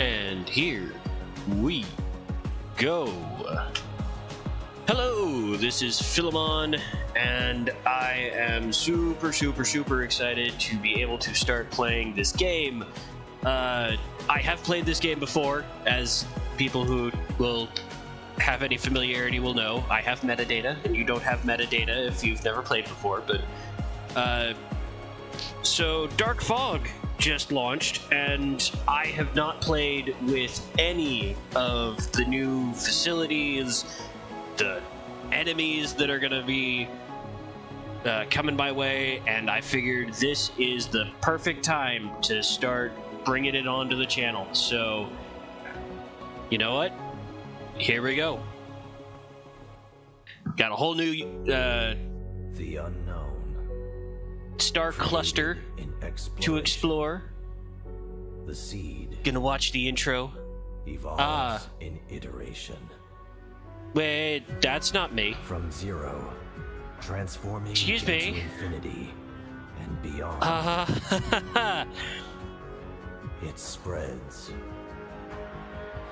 And here we go. Hello, this is Philemon, and I am super excited to be able to start playing this game. I have played this game before, as people who will have any familiarity will know. I have metadata, and you don't have metadata if you've never played before, but so Dark Fog just launched, and I have not played with any of the new facilities, the enemies that are going to be coming my way, and I figured this is the perfect time to start bringing it onto the channel. So, you know what? Here we go. Got a whole new the unknown star cluster to explore. The seed Gonna watch the intro. evolves in iteration Wait, that's not me. from zero, transforming Excuse into me. infinity and beyond. It spreads.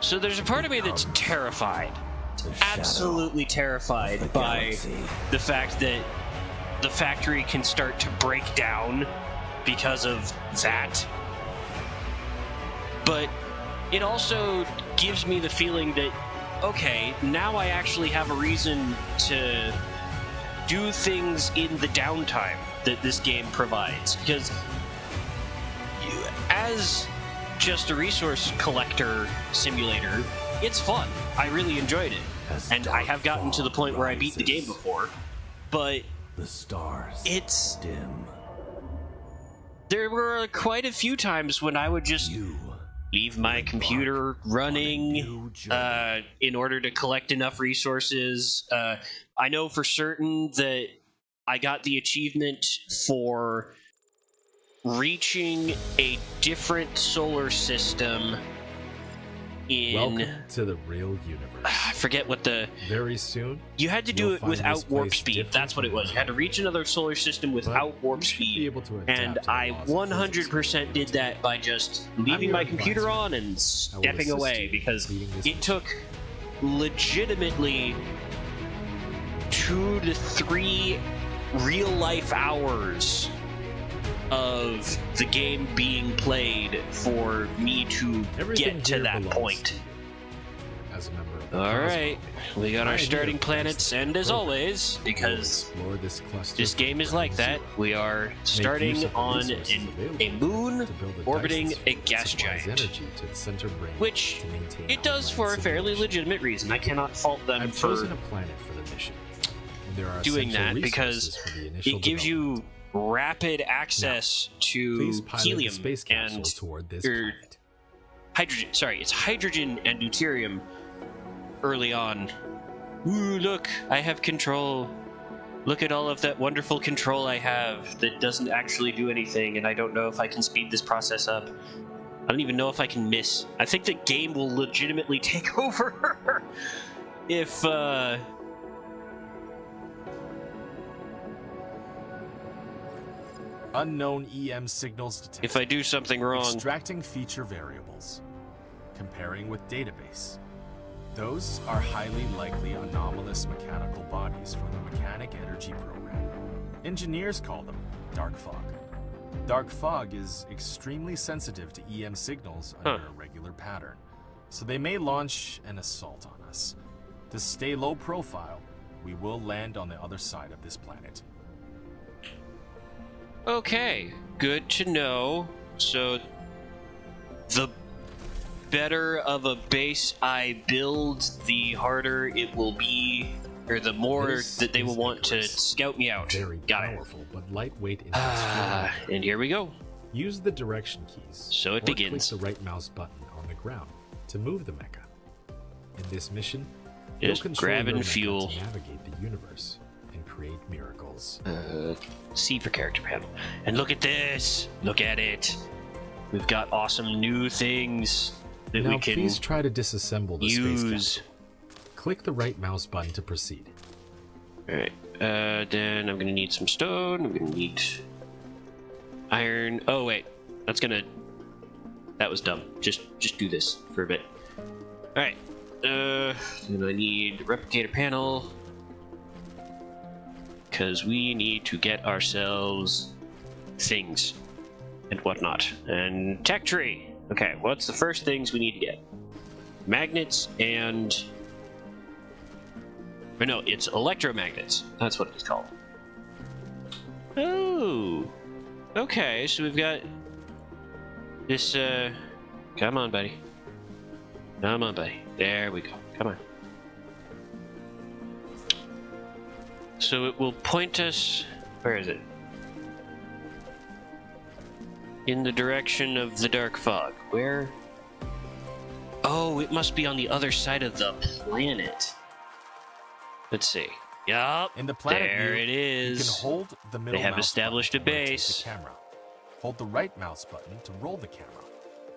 So there's a part of me that's terrified, The shadow absolutely of the terrified by galaxy. the fact that the factory can start to break down because of that. But it also gives me the feeling that, okay, now I actually have a reason to do things in the downtime that this game provides. Because as just a resource collector simulator, it's fun. I really enjoyed it. As And I dark have gotten to the fog point where I beat the game rises, before. But The stars it's... dim. there were quite a few times when I would just You leave my computer running new journey. in order to collect enough resources. I know for certain that I got the achievement for reaching a different solar system in... Welcome to the real universe. I forget what the... Very soon, You had to do you'll it find without this warp place speed. different That's what it was. You had to reach another solar system without but warp you should be speed. able to adapt And to the I laws of physics 100% did that by just leaving your my computer advisor. on and stepping assist away, you in because completing this it took legitimately 2 to 3 real-life hours of the game being played for me to Everything get to here that belongs point. as a member of the All Cosmos. right, we got our Pioneer starting of the planets, Destiny and as program. always, We'll because explore this cluster this game is from like that, zero. we are Make starting use of the on resources available a moon to build a orbiting Dyson a sphere that gas supplies giant, energy to the center brain which to maintain it does online for a fairly simulation. legitimate reason. I cannot fault them I've for chosen a planet for the mission. And there are doing essential that because resources for the initial it gives you development. rapid access Please to pilot helium the space capsule and toward this er, planet. hydrogen. Sorry, it's hydrogen and deuterium early on. Ooh, look, I have control. Look at all of that wonderful control I have that doesn't actually do anything, and I don't know if I can speed this process up. I don't even know if I can miss. I think the game will legitimately take over if, Unknown EM signals detected. if I do something wrong. Extracting feature variables. Comparing with database. Those are highly likely anomalous mechanical bodies from the Mechanic Energy Program. Engineers call them dark fog. Dark fog is extremely sensitive to EM signals under a regular pattern, so they may launch an assault on us. To stay low profile, we will land on the other side of this planet. Okay, good to know. So, the better of a base I build, the harder it will be, or the more This that they will is want to Icarus. scout me out. Very Got it. powerful but lightweight industrial. And here we go. Use the direction keys. So it or begins. Click the right mouse button on the ground to move the mecha. In this mission, Just you'll control grabbing your mecha fuel. to navigate the universe and create miracles. C for character panel. And look at this! Look at it! We've got awesome new things that Now we can please try to disassemble the space use. capsule. Click the right mouse button to proceed. Alright, then I'm gonna need some stone, I'm gonna need iron. Oh wait, that's that was dumb. Just do this for a bit. All right. Then I need replicator panel because we need to get ourselves things and whatnot. And tech tree. Okay, what's the first things we need to get? Magnets and... Or no, it's electromagnets. That's what it's called. Oh. Okay, so we've got this, come on, buddy. Come on, buddy. There we go. Come on. So it will point us... Where is it? In the direction of the dark fog. Where? Oh, it must be on the other side of the planet. Let's see. Yup. In the planet there view, it is. You can hold the middle They have mouse established a button to rotate base. The camera. Hold the right mouse button to roll the camera.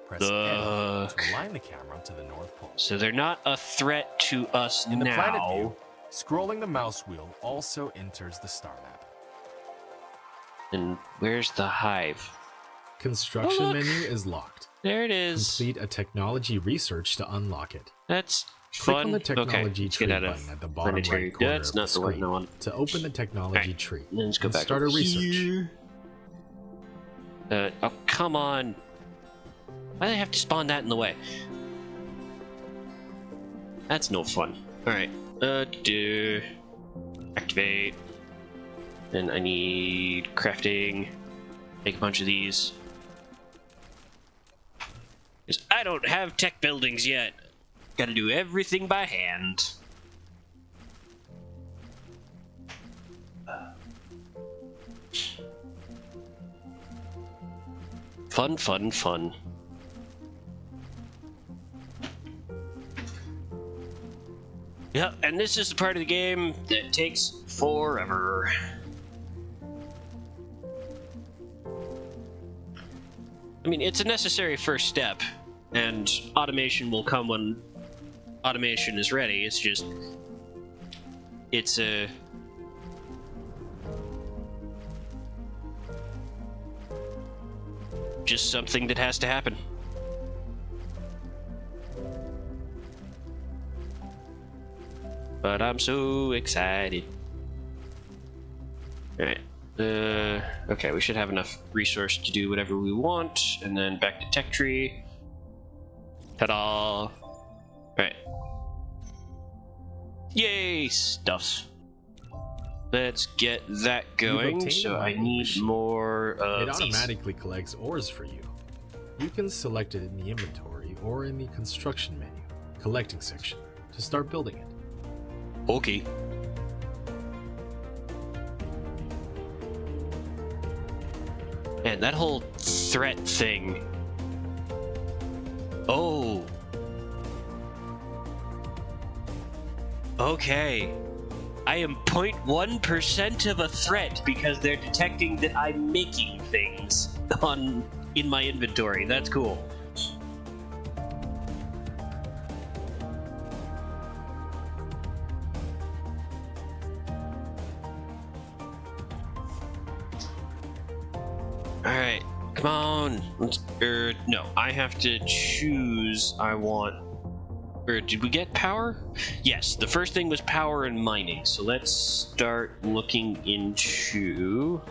Press N Look. to align the camera to the North Pole. So they're not a threat to us In the planet now. view, scrolling the mouse wheel also enters the star map. And where's the hive? Construction Oh, look. menu is locked. There it is. Complete a technology research to unlock it. That's Click fun. on the technology Okay, let's tree get out button of at the bottom planetary. right corner That's of not the the one screen I want. to open the technology Right. tree And then let's go and back start a over research. here. Oh, come on. Why do they have to spawn that in the way? That's no fun. Alright. Activate. Then I need crafting. Make a bunch of these. Because I don't have tech buildings yet. Gotta do everything by hand. Fun, fun, fun. Yeah, and this is the part of the game that takes forever. I mean, it's a necessary first step, and automation will come when automation is ready. It's just... It's a... just something that has to happen. But I'm so excited. Alright. Okay, we should have enough resource to do whatever we want, and then back to tech tree. Ta-da! Alright. Yay, stuff. Let's get that going, obtained so a I mining need machine. more of It these. automatically collects ores for you. You can select it in the inventory or in the construction menu, collecting section, to start building it. Okay. Man, that whole threat thing. Oh. Okay. I am 0.1% of a threat because they're detecting that I'm making things in my inventory. That's cool. Alright, come on. No, I have to choose. I want... Or did we get power? Yes, the first thing was power and mining. So let's start looking into...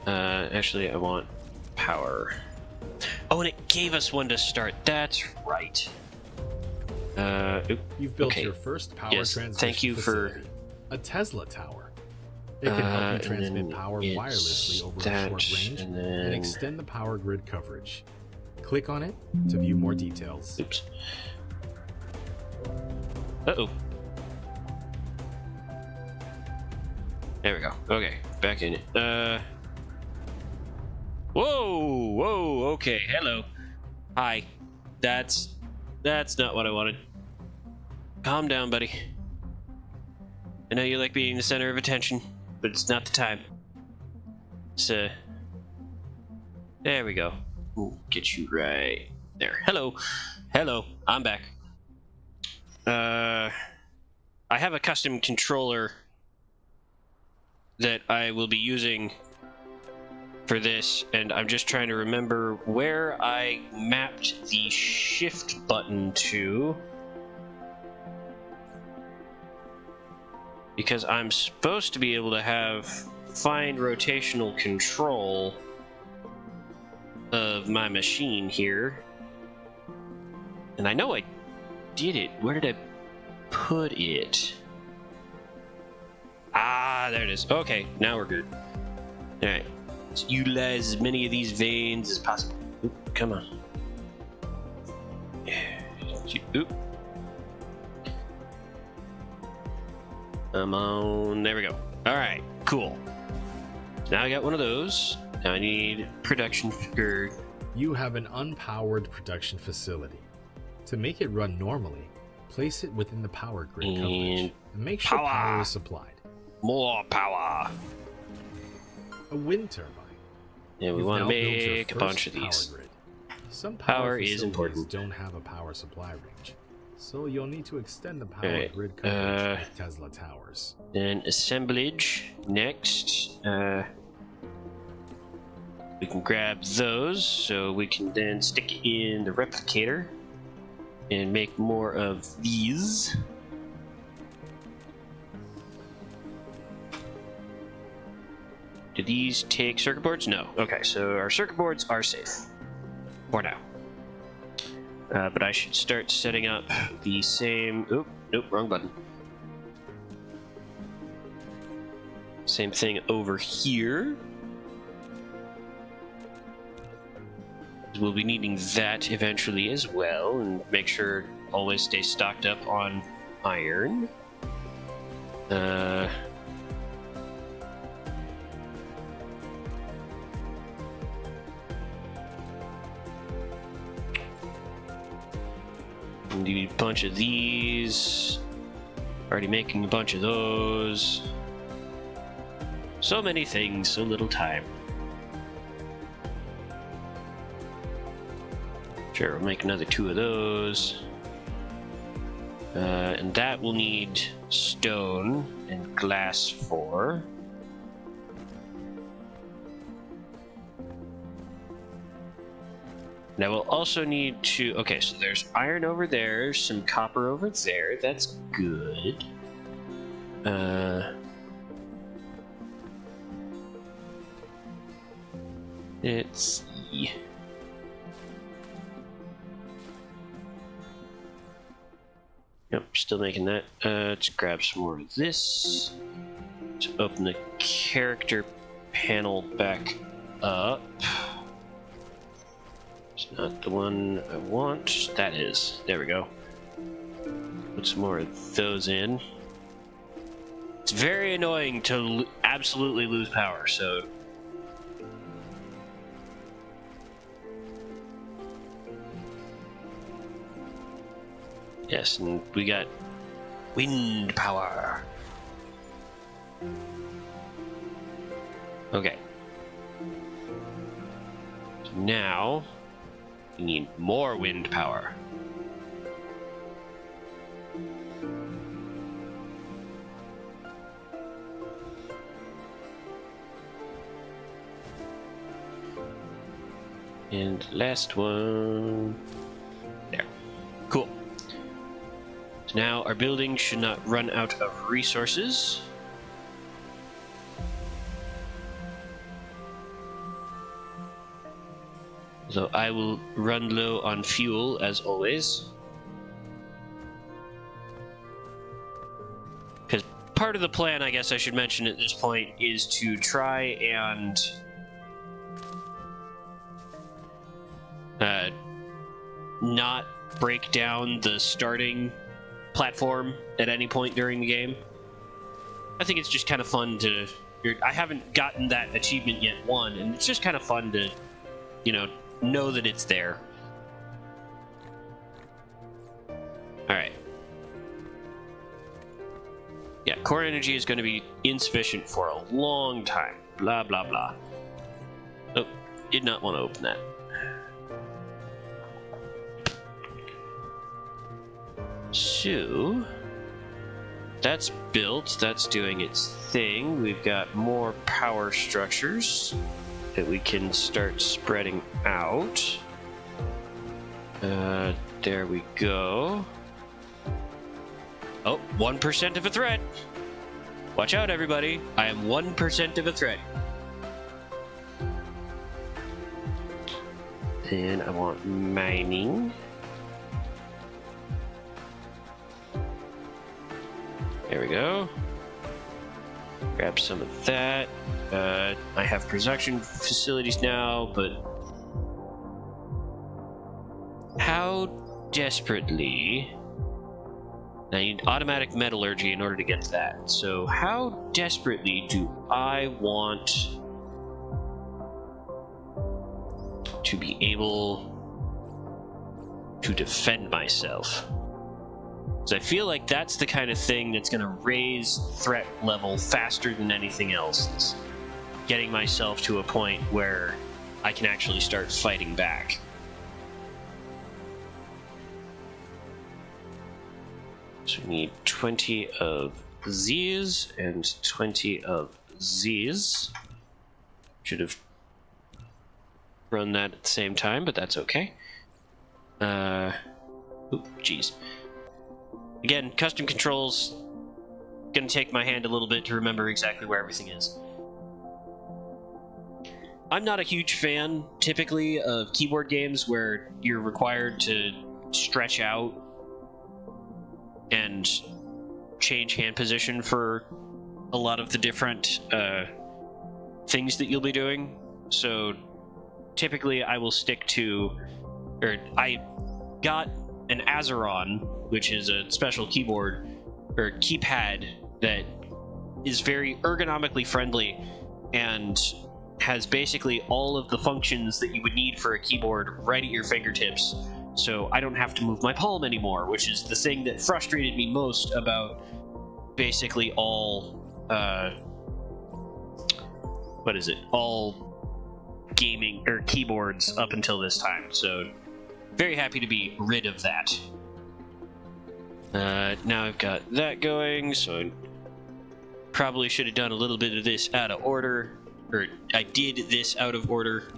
actually, I want power. Oh, and it gave us one to start. That's right. You've built okay. your first power Yes, transmission thank you for- facility, a Tesla tower. It can help you and transmit then power it's wirelessly over a that, short range and and then- extend the power grid coverage. Click on it to view more details. Oops. Uh-oh. There we go. Okay, back in it. Whoa, okay, hello. Hi. That's not what I wanted. Calm down, buddy. I know you like being the center of attention, but it's not the time. So, there we go. We'll get you right there. Hello. Hello. I'm back. I have a custom controller that I will be using for this, and I'm just trying to remember where I mapped the shift button to. Because I'm supposed to be able to have fine rotational control of my machine here. And I know I did it. Where did I put it? Ah, there it is. Okay, now we're good. Alright. Let's utilize as many of these veins as possible. Oop, come on. Oop. Come on. There we go. Alright, cool. Now I got one of those. Now I need production figure. You have an unpowered production facility. To make it run normally, place it within the power grid coverage and make sure power is supplied. More power. A wind turbine. Yeah, we want to make a bunch of these. Grid. Some power is important. Don't have a power supply range, so you'll need to extend the power grid coverage with Tesla towers. Then assemblage next. We can grab those, so we can then stick in the replicator and make more of these. Do these take circuit boards? No. Okay, so our circuit boards are safe for now. But I should start setting up the same... Oop, nope, wrong button. Same thing over here. We'll be needing that eventually as well, and make sure always stay stocked up on iron. Do a bunch of these. Already making a bunch of those. So many things, so little time. Sure, we'll make another 2 of those. And that will need stone and glass for. Now we'll also need to... Okay, so there's iron over there, some copper over there. That's good. Let's see. Yep, still making that. Let's grab some more of this. Let's open the character panel back up. It's not the one I want. That is. There we go. Put some more of those in. It's very annoying to absolutely lose power, so... Yes, and we got wind power. Okay. So now we need more wind power. And last one. There. Cool. So now our building should not run out of resources. So I will run low on fuel as always. Because part of the plan, I guess I should mention at this point, is to try and not break down the starting platform at any point during the game. I think it's just kind of fun to... I haven't gotten that achievement yet, and it's just kind of fun to, you know that it's there. Alright. Yeah, core energy is going to be insufficient for a long time. Blah, blah, blah. Oh, did not want to open that. So, that's built, that's doing its thing. We've got more power structures that we can start spreading out. There we go. Oh, 1% of a threat. Watch out, everybody. I am 1% of a threat. And I want mining. There we go. Grab some of that. I have production facilities now, but how desperately... I need automatic metallurgy in order to get to that. So how desperately do I want to be able to defend myself? Because I feel like that's the kind of thing that's going to raise threat level faster than anything else. It's getting myself to a point where I can actually start fighting back. So we need 20 of these and 20 of these. Should have run that at the same time, but that's okay. Oop, jeez. Again, custom controls. Gonna take my hand a little bit to remember exactly where everything is. I'm not a huge fan, typically, of keyboard games where you're required to stretch out and change hand position for a lot of the different things that you'll be doing. So typically I will stick to, or I got an Azeron, which is a special keyboard or keypad that is very ergonomically friendly and has basically all of the functions that you would need for a keyboard right at your fingertips. So I don't have to move my palm anymore, which is the thing that frustrated me most about basically all, all gaming or keyboards up until this time. So very happy to be rid of that. Now I've got that going, so I probably should have done a little bit of this out of order, or I did this out of order.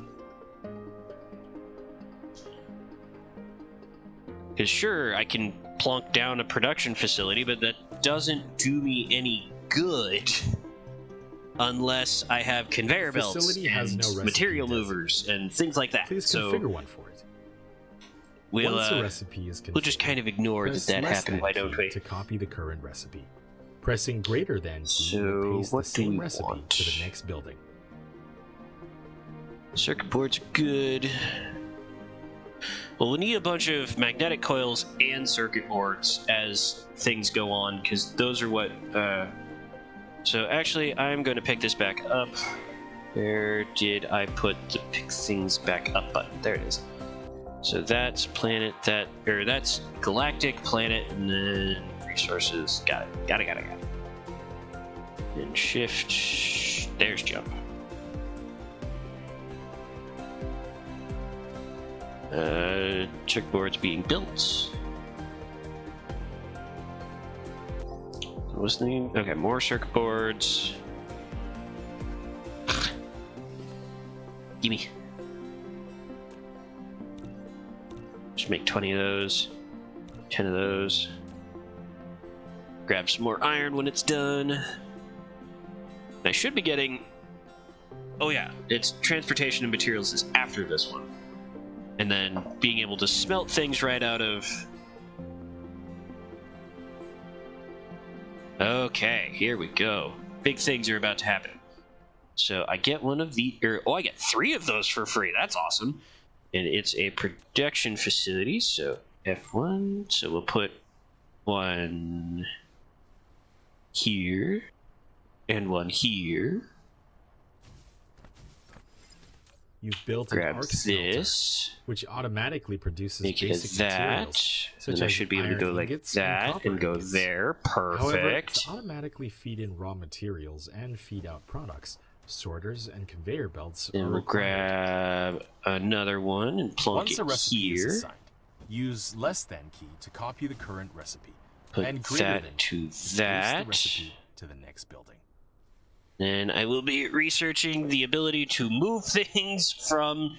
Because sure, I can plunk down a production facility, but that doesn't do me any good unless I have conveyor belts and material movers and things like that. Please configure one for it. We'll Once a recipe is configured, we'll just kind of ignore that happened, why don't we? To copy the current recipe. Pressing greater than key will paste the same recipe to the next building. Circuit boards are good. Well, we'll need a bunch of magnetic coils and circuit boards as things go on, because those are what... So actually, I'm going to pick this back up. Where did I put the pick things back up button? There it is. So that's planet, that's galactic, planet, and then resources. Got it. And shift, there's jump. Circuit boards being built. Listening. Okay, more circuit boards. Gimme. Just make 20 of those. 10 of those. Grab some more iron when it's done. I should be getting... Oh yeah, it's transportation and materials is after this one. And then being able to smelt things right out of... Okay, here we go. Big things are about to happen. So I get one of the... I get 3 of those for free. That's awesome. And it's a production facility, so F1. So we'll put one here and one here. You've built an arc smelter, which automatically produces basic materials. And I should be able to go like that and go there. Perfect. However, to automatically feed in raw materials and feed out products, sorters and conveyor belts are required. We'll grab another one and plunk Once it a recipe here. Is assigned, use less than key to copy the current recipe. Put and greater that than to key that. the recipe to the next building. And I will be researching the ability to move things from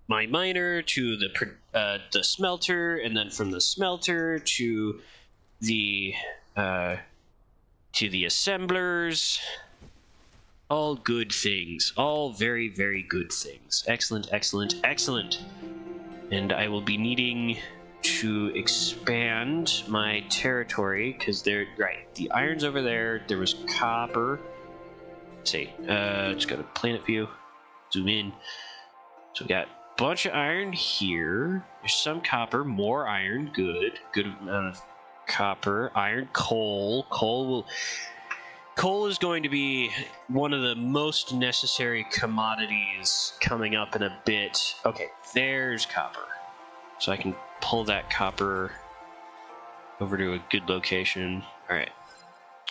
my miner to the smelter, and then from the smelter to the assemblers. All good things. All very, very good things. Excellent, excellent, excellent. And I will be needing to expand my territory, because the iron's over there. There was copper. Let's see. Just got a planet view. Zoom in. So we got a bunch of iron here. There's some copper, more iron. Good amount of copper. Iron, coal. Coal is going to be one of the most necessary commodities coming up in a bit. Okay, there's copper. So I can pull that copper over to a good location. Alright.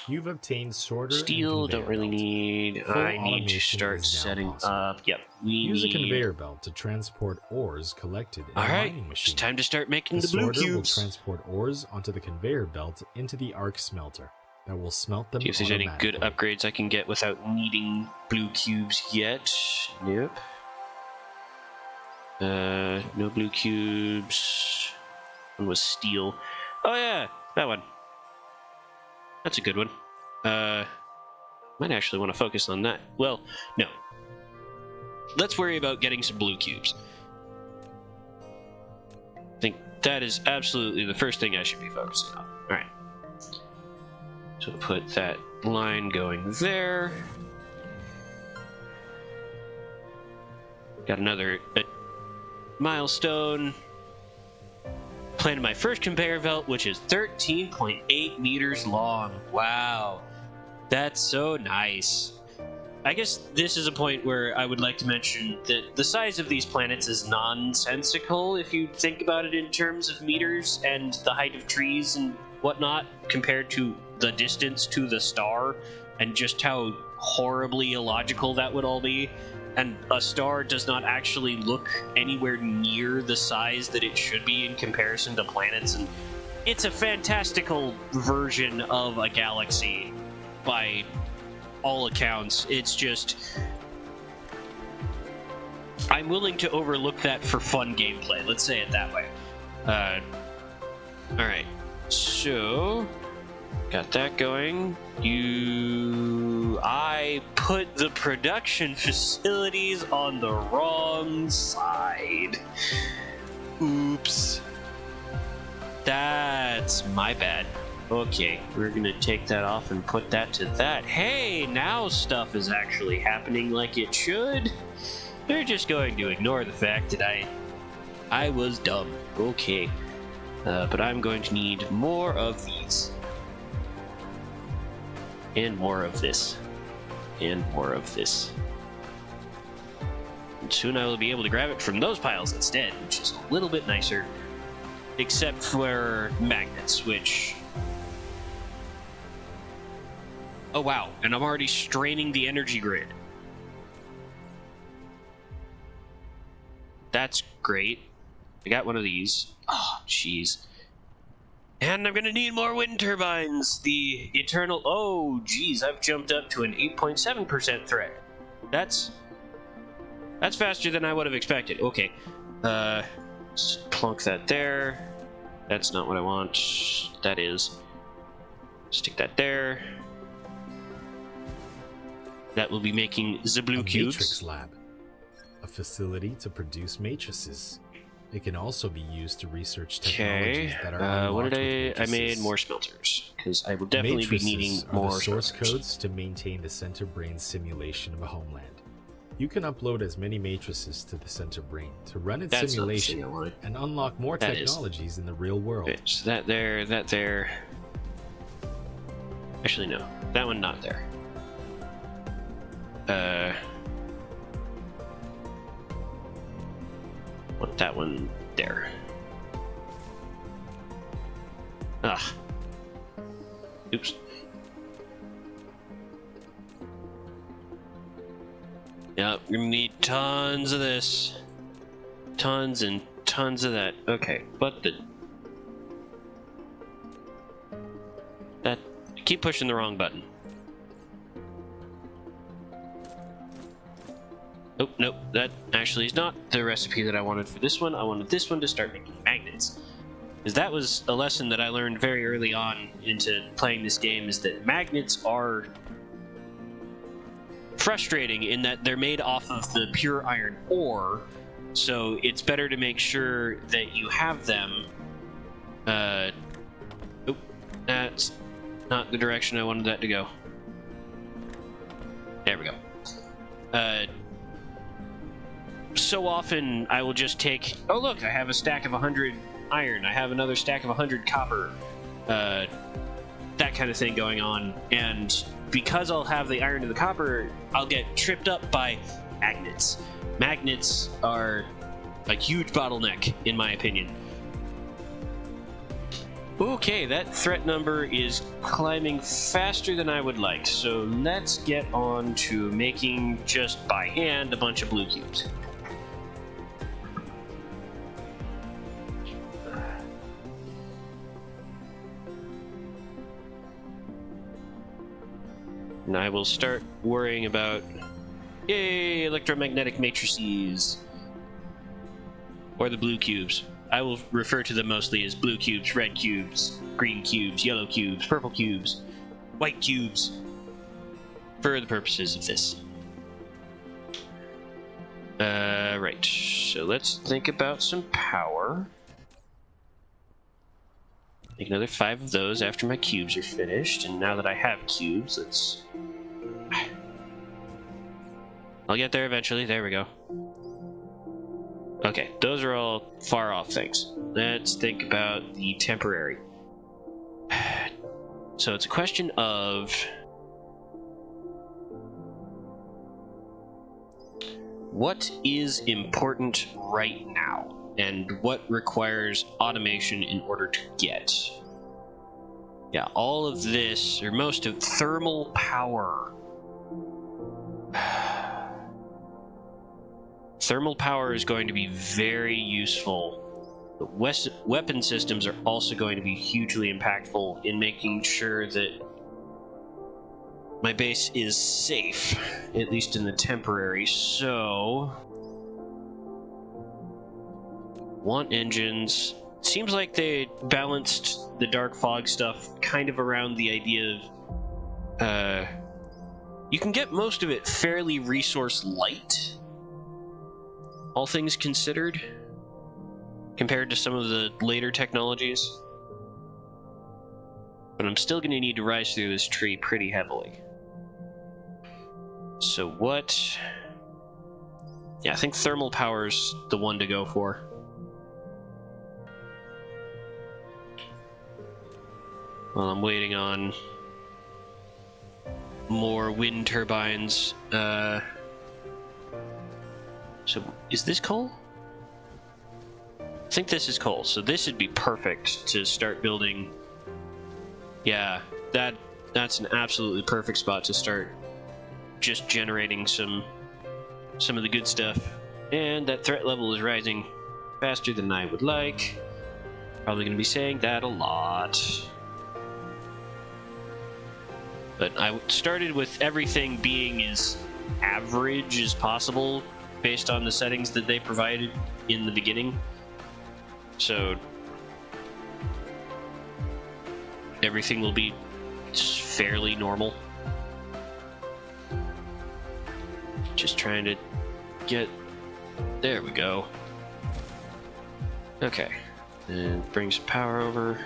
You've obtained sorter Steel, and don't really belt. need. Full I need to automation start is now setting possible. up. Yep, we Use need. a conveyor belt to transport ores collected in a Alright, mining it's machine. time to start making The the blue sorter will cubes. transport ores onto the conveyor belt into the arc smelter that will smelt them See if there's any good automatically. upgrades I can get without needing blue cubes yet. Nope. No blue cubes. One was steel. Oh yeah, that one. That's a good one. Might actually want to focus on that. Well, no. Let's worry about getting some blue cubes. I think that is absolutely the first thing I should be focusing on. Alright. So put that line going there. Got another milestone. Planted my first conveyor belt, which is 13.8 meters long. Wow. That's so nice. I guess this is a point where I would like to mention that the size of these planets is nonsensical if you think about it in terms of meters and the height of trees and whatnot compared to the distance to the star and just how horribly illogical that would all be. And a star does not actually look anywhere near the size that it should be in comparison to planets, and it's a fantastical version of a galaxy by all accounts. It's just, I'm willing to overlook that for fun gameplay, let's say it that way. Alright, so got that going. I put the production facilities on the wrong side. Oops. That's my bad. Okay, we're gonna take that off and put that to that. Hey, now stuff is actually happening like it should. They're just going to ignore the fact that I was dumb. Okay. But I'm going to need more of these. And more of this. And more of this. And soon I will be able to grab it from those piles instead, which is a little bit nicer. Except for magnets, which... Oh wow, and I'm already straining the energy grid. That's great. I got one of these. Oh, jeez. And I'm gonna need more wind turbines. The eternal... Oh, geez, I've jumped up to an 8.7% threat. That's faster than I would have expected. Okay. Let's plunk that there. That's not what I want. That is. Stick that there. That will be making the blue cubes. Matrix lab, a facility to produce matrices. It can also be used to research technologies Okay. that are What unlocked did with I made matrices. more smelters because I will definitely Matrices be needing are more the source smelters. codes to maintain the center brain simulation of a homeland. You can upload as many matrices to the center brain to run its That's not the simulation thing I wanted. and unlock more That is. technologies in the real world. Okay, so that there. Actually, no. That one not there. Want that one there. Ah. Oops. Yep, we're gonna need tons of this. Tons and tons of that. Okay, but keep pushing the wrong button. Oh, nope, that actually is not the recipe that I wanted for this one. I wanted this one to start making magnets. Because that was a lesson that I learned very early on into playing this game, is that magnets are frustrating in that they're made off of the pure iron ore, so it's better to make sure that you have them. Oh, that's not the direction I wanted that to go. There we go. So often I will just take, oh look, I have a stack of 100 iron, I have another stack of 100 copper, that kind of thing going on, and because I'll have the iron and the copper, I'll get tripped up by magnets. Magnets are a huge bottleneck, in my opinion. Okay, that threat number is climbing faster than I would like, so let's get on to making, just by hand, a bunch of blue cubes. And I will start worrying about, yay, electromagnetic matrices, or the blue cubes. I will refer to them mostly as blue cubes, red cubes, green cubes, yellow cubes, purple cubes, white cubes, for the purposes of this. Right, so let's think about some power. Make another 5 of those after my cubes are finished, and now that I have cubes, I'll get there eventually, there we go. Okay, those are all far off things. Let's think about the temporary. So it's a question of what is important right now, and what requires automation in order to get. Yeah, all of this, or most of thermal power. Thermal power is going to be very useful. The weapon systems are also going to be hugely impactful in making sure that my base is safe, at least in the temporary. So, want engines. Seems like they balanced the dark fog stuff kind of around the idea of you can get most of it fairly resource light, all things considered, compared to some of the later technologies. But I'm still going to need to rise through this tree pretty heavily. So what? Yeah, I think thermal power's the one to go for. Well, I'm waiting on more wind turbines. So, is this coal? I think this is coal, so this would be perfect to start building. Yeah, that's an absolutely perfect spot to start just generating some of the good stuff. And that threat level is rising faster than I would like. Probably going to be saying that a lot. But I started with everything being as average as possible based on the settings that they provided in the beginning. So everything will be fairly normal. Just trying to get... There we go. Okay. And bring some power over.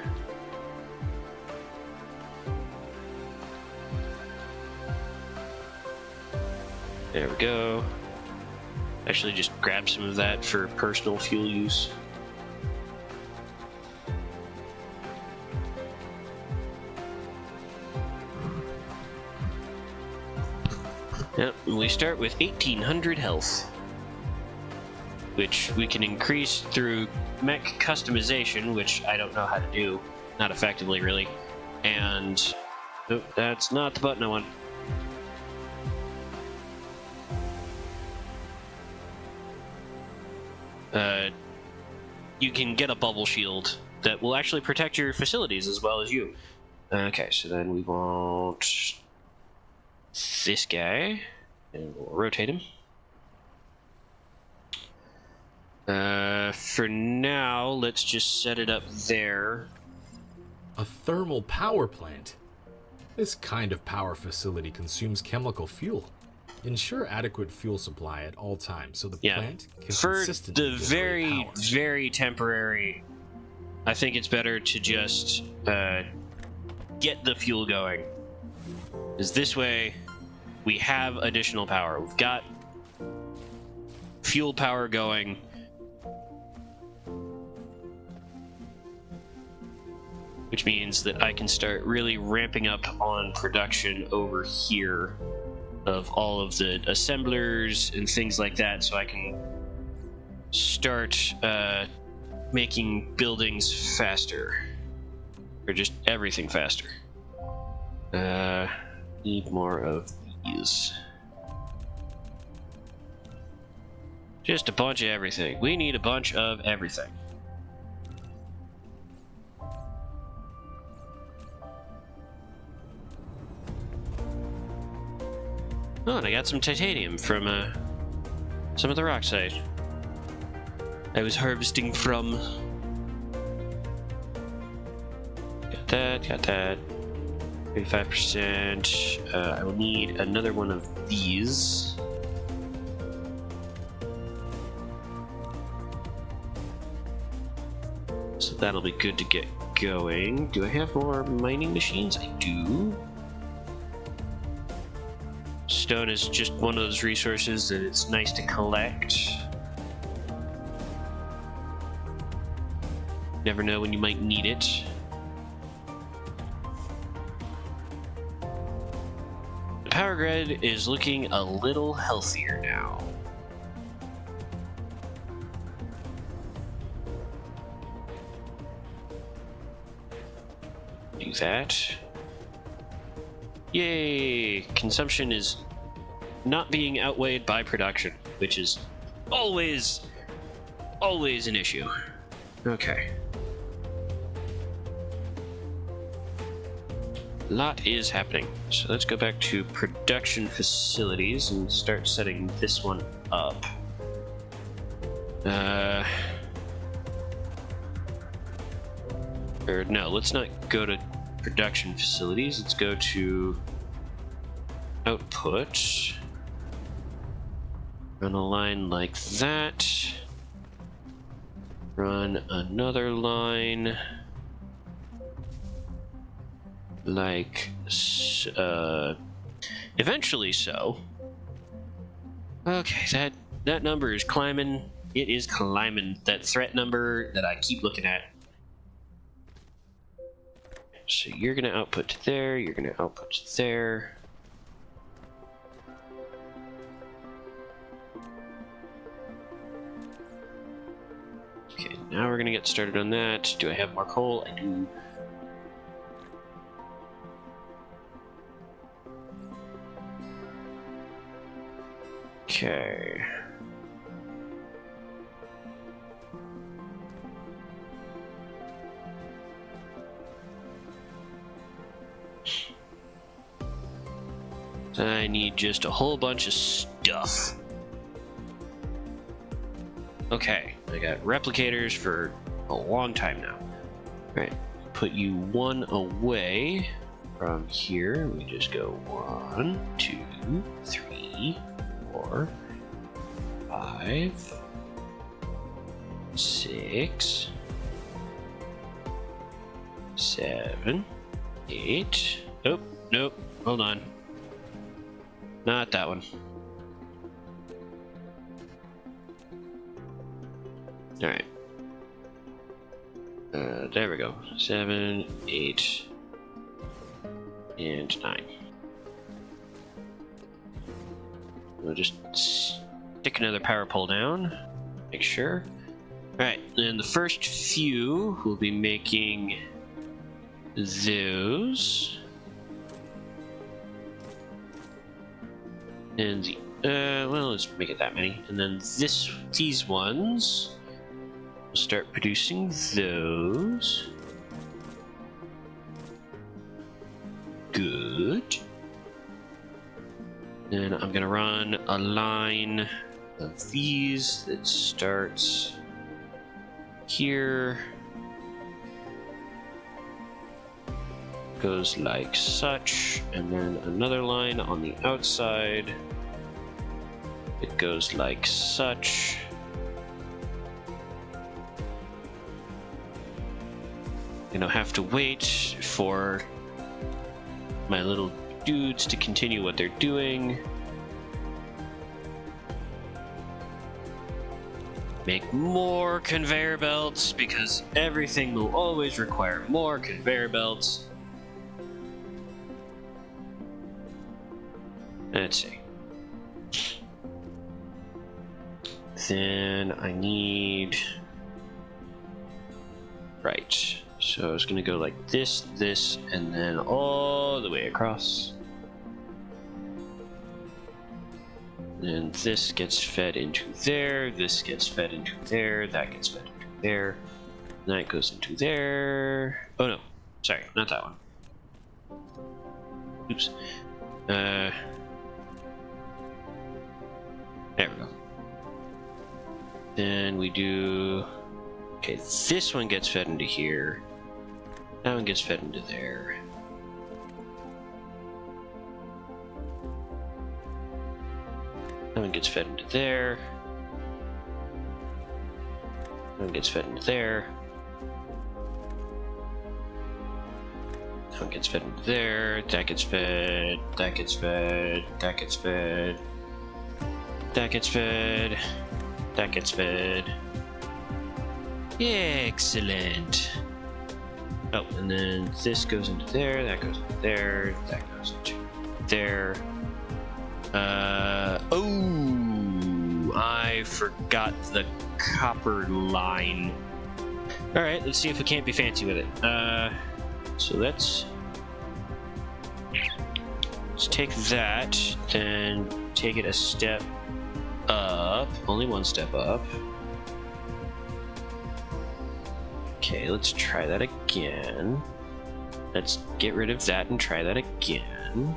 There we go. Actually, just grab some of that for personal fuel use. Yep, we start with 1800 health, which we can increase through mech customization, which I don't know how to do, not effectively really. And oh, that's not the button I want. You can get a bubble shield that will actually protect your facilities as well as you. Okay, so then we want this guy, and we'll rotate him. For now, let's just set it up there. A thermal power plant? This kind of power facility consumes chemical fuel. Ensure adequate fuel supply at all times so the plant can For consistently the generate power. very temporary, I think it's better to just get the fuel going. Because this way, we have additional power. We've got fuel power going. Which means that I can start really ramping up on production over here of all of the assemblers and things like that, so I can start making buildings faster. Or just everything faster. Need more of these. Just a bunch of everything. We need a bunch of everything. Oh, and I got some titanium from some of the rock site I was harvesting from. Got that. 35%. I will need another one of these. So that'll be good to get going. Do I have more mining machines? I do. Stone is just one of those resources that it's nice to collect. Never know when you might need it. The power grid is looking a little healthier now. Do that. Yay! Consumption is not being outweighed by production, which is always an issue. Okay. A lot is happening. So let's go back to production facilities and start setting this one up. Or no, let's not go to production facilities. Let's go to output. Run a line like that. Run another line like eventually so. Okay, that number is climbing. It is climbing. That threat number that I keep looking at. So you're gonna output to there, you're gonna output to there. Okay, now we're gonna get started on that. Do I have more coal? I do. Okay. I need just a whole bunch of stuff. Okay, I got replicators for a long time now. Alright, put you one away from here. We just go 1, 2, 3, 4, 5, 6, 7, 8. Oh, nope, hold on. Not that one. Alright. There we go. 7, 8, and 9. We'll just stick another power pole down. Make sure. Alright, and the first few we'll be making those. And the well, let's make it that many. And then these ones, we'll start producing those. Good. Then I'm gonna run a line of these that starts here. Goes like such, and then another line on the outside. It goes like such. And I'll have to wait for my little dudes to continue what they're doing. Make more conveyor belts, because everything will always require more conveyor belts. Let's see. Then I need... Right. So it's gonna go like this, this, and then all the way across. And this gets fed into there, this gets fed into there, that gets fed into there, and that goes into there. Oh no, sorry, not that one. Oops. There we go. Then we do... Okay, this one gets fed into here. That one gets fed into there. That one gets fed into there. That one gets fed into there. That one gets fed into there. That gets fed. That gets fed. That gets fed. That gets fed. That gets fed. Excellent. Oh, and then this goes into there, that goes into there, that goes into there. Oh, I forgot the copper line. Alright, let's see if we can't be fancy with it. So let's take that, then take it a step up, only one step up. Okay, let's try that again. Let's get rid of that and try that again.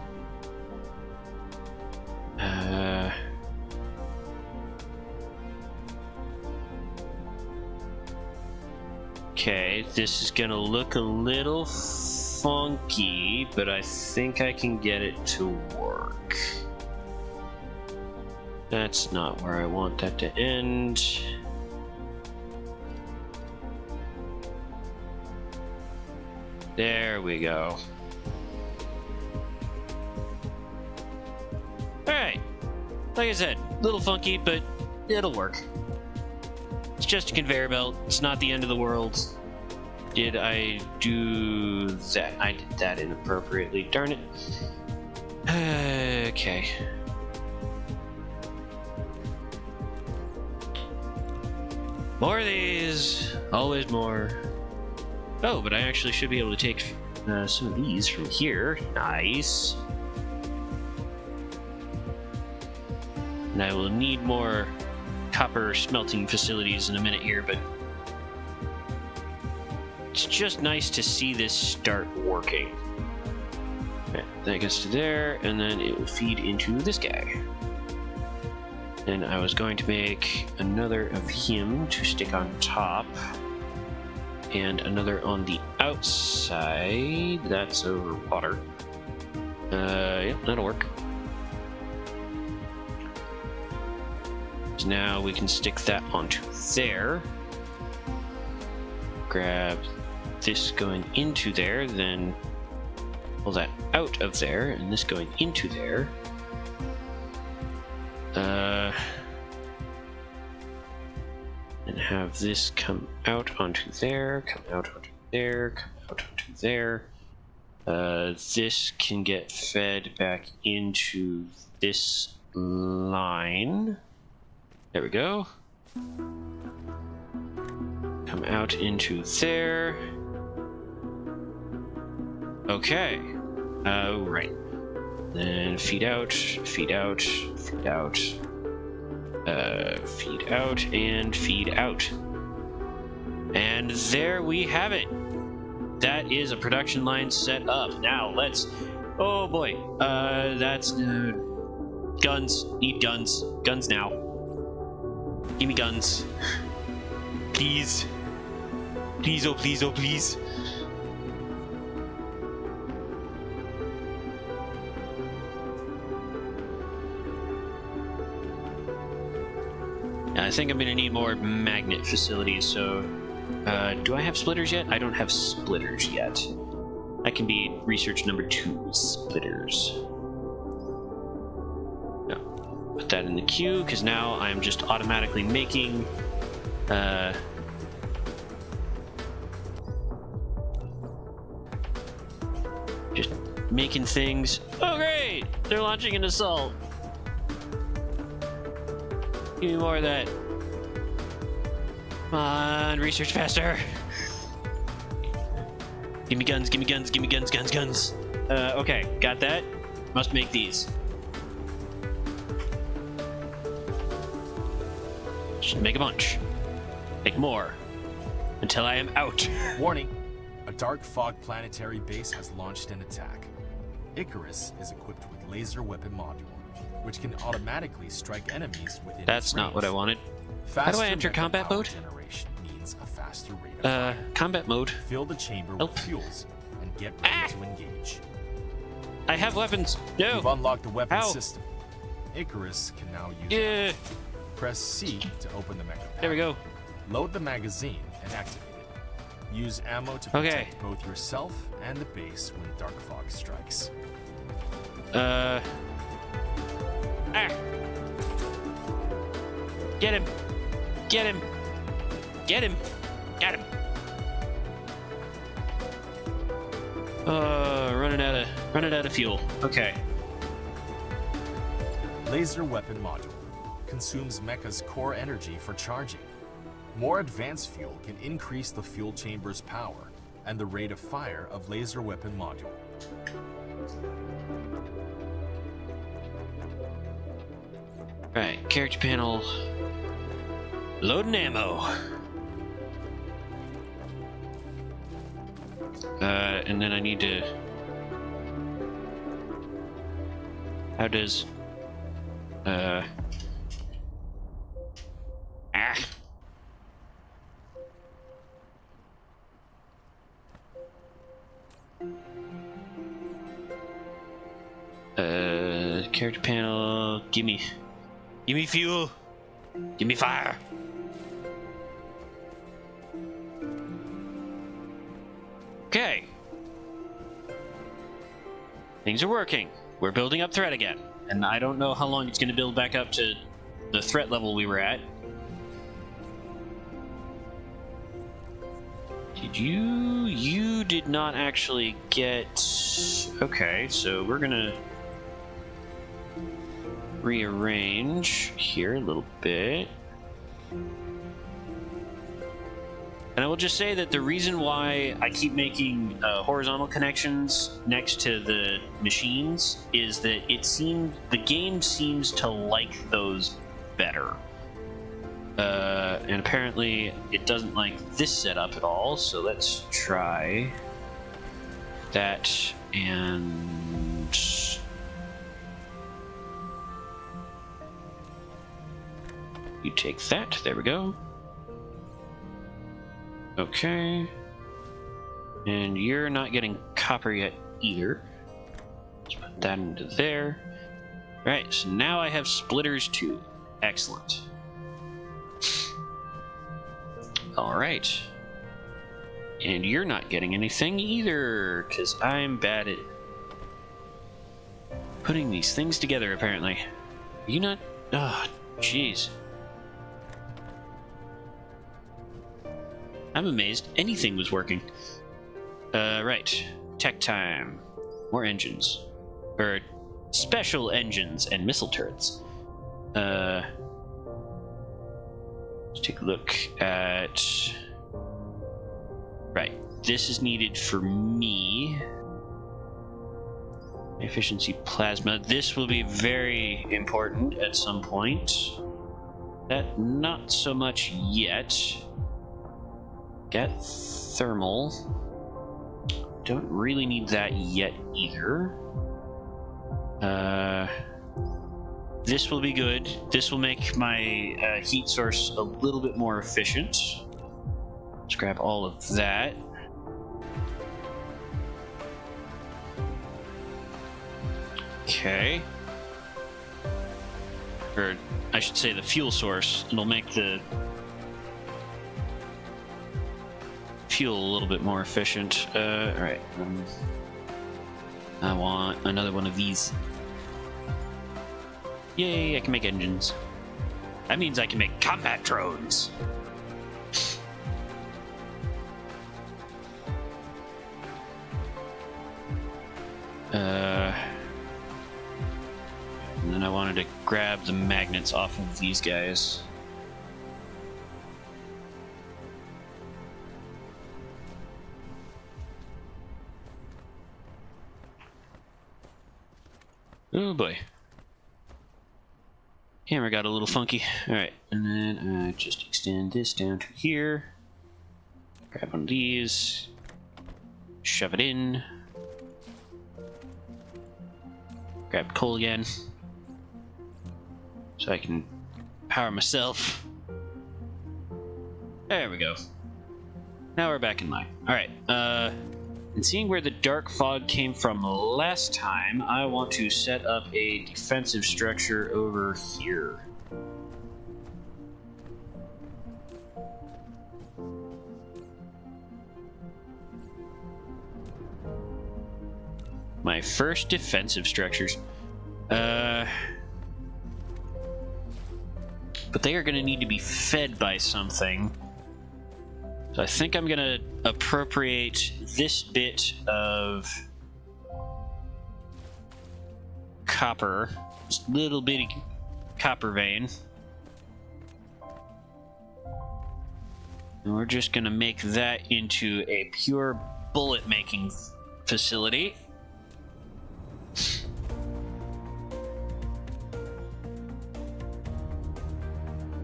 Okay, this is gonna look a little funky, but I think I can get it to work. That's not where I want that to end. There we go. Alright. Like I said, a little funky, but it'll work. It's just a conveyor belt. It's not the end of the world. Did I do that? I did that inappropriately. Darn it. Okay. More of these. Always more. Oh, but I actually should be able to take some of these from here. Nice. And I will need more copper smelting facilities in a minute here, but it's just nice to see this start working. Okay, that gets to there, and then it will feed into this guy. And I was going to make another of him to stick on top. And another on the outside. That's over water. Yep, that'll work. So now we can stick that onto there. Grab this going into there, then pull that out of there, and this going into there. And have this come out onto there, come out onto there, come out onto there. This can get fed back into this line. There we go. Come out into there. Okay. Right. Then feed out, feed out, feed out. Feed out and feed out. And there we have it. That is a production line set up. Now let's... Oh boy. That's... guns. Need guns. Guns now. Give me guns. Please. Please, oh please, oh please. I think I'm gonna need more magnet facilities, so... do I have splitters yet? I don't have splitters yet. That can be research number 2, splitters. No. Put that in the queue, because now I'm just automatically making... just making things. Oh great! They're launching an assault! Give me more of that. Come on, research faster. Give me guns, give me guns, give me guns, guns, guns. Okay, got that. Must make these. Just make a bunch. Make more. Until I am out. Warning. A dark fog planetary base has launched an attack. Icarus is equipped with laser weapon module, which can automatically strike enemies within That's its not range. what I wanted. Faster How do I enter mecha combat power mode? Generation means a faster rate of fire. Combat mode. Fill the chamber Help. with fuels and get ready to engage. I have weapons. You've No. unlocked the weapon Ow. system. Icarus can now use Yeah. it. Press C to open the mecha pack. There we go. Load the magazine and activate it. Use ammo to Okay. protect both yourself and the base when dark fog strikes. Ah. Get him. Get him. Get him. Got him. Running out of fuel. Okay. Laser weapon module consumes mecha's core energy for charging. More advanced fuel can increase the fuel chamber's power and the rate of fire of laser weapon module. Right, character panel. Loading ammo. And then I need to... How does... Character panel, give me fuel, give me fire. Okay. Things are working. We're building up threat again. And I don't know how long it's going to build back up to the threat level we were at. You did not actually get... Okay, so we're going to rearrange here a little bit. And I will just say that the reason why I keep making horizontal connections next to the machines is that the game seems to like those better. And apparently it doesn't like this setup at all, so let's try that and... You take that, there we go. Okay. And you're not getting copper yet either. Let's put that into there. Alright, so now I have splitters too. Excellent. Alright. And you're not getting anything either, because I'm bad at putting these things together, apparently. Are you not? Oh, jeez. I'm amazed anything was working. Right. Tech time. More engines. Or special engines and missile turrets. Let's take a look at... Right. This is needed for me. Efficiency plasma. This will be very important at some point. That not so much yet. Get thermal. Don't really need that yet either. This will be good. This will make my heat source a little bit more efficient. Let's grab all of that. Okay. Or I should say the fuel source. It'll make the fuel a little bit more efficient. Alright. I want another one of these. Yay, I can make engines. That means I can make combat drones. And then I wanted to grab the magnets off of these guys. Oh boy. Camera got a little funky. Alright, and then just extend this down to here. Grab one of these. Shove it in. Grab coal again. So I can power myself. There we go. Now we're back in line. Alright, and seeing where the dark fog came from last time, I want to set up a defensive structure over here. My first defensive structures. But they are going to need to be fed by something. So I think I'm going to appropriate this bit of copper, this little bitty copper vein. And we're just going to make that into a pure bullet making facility.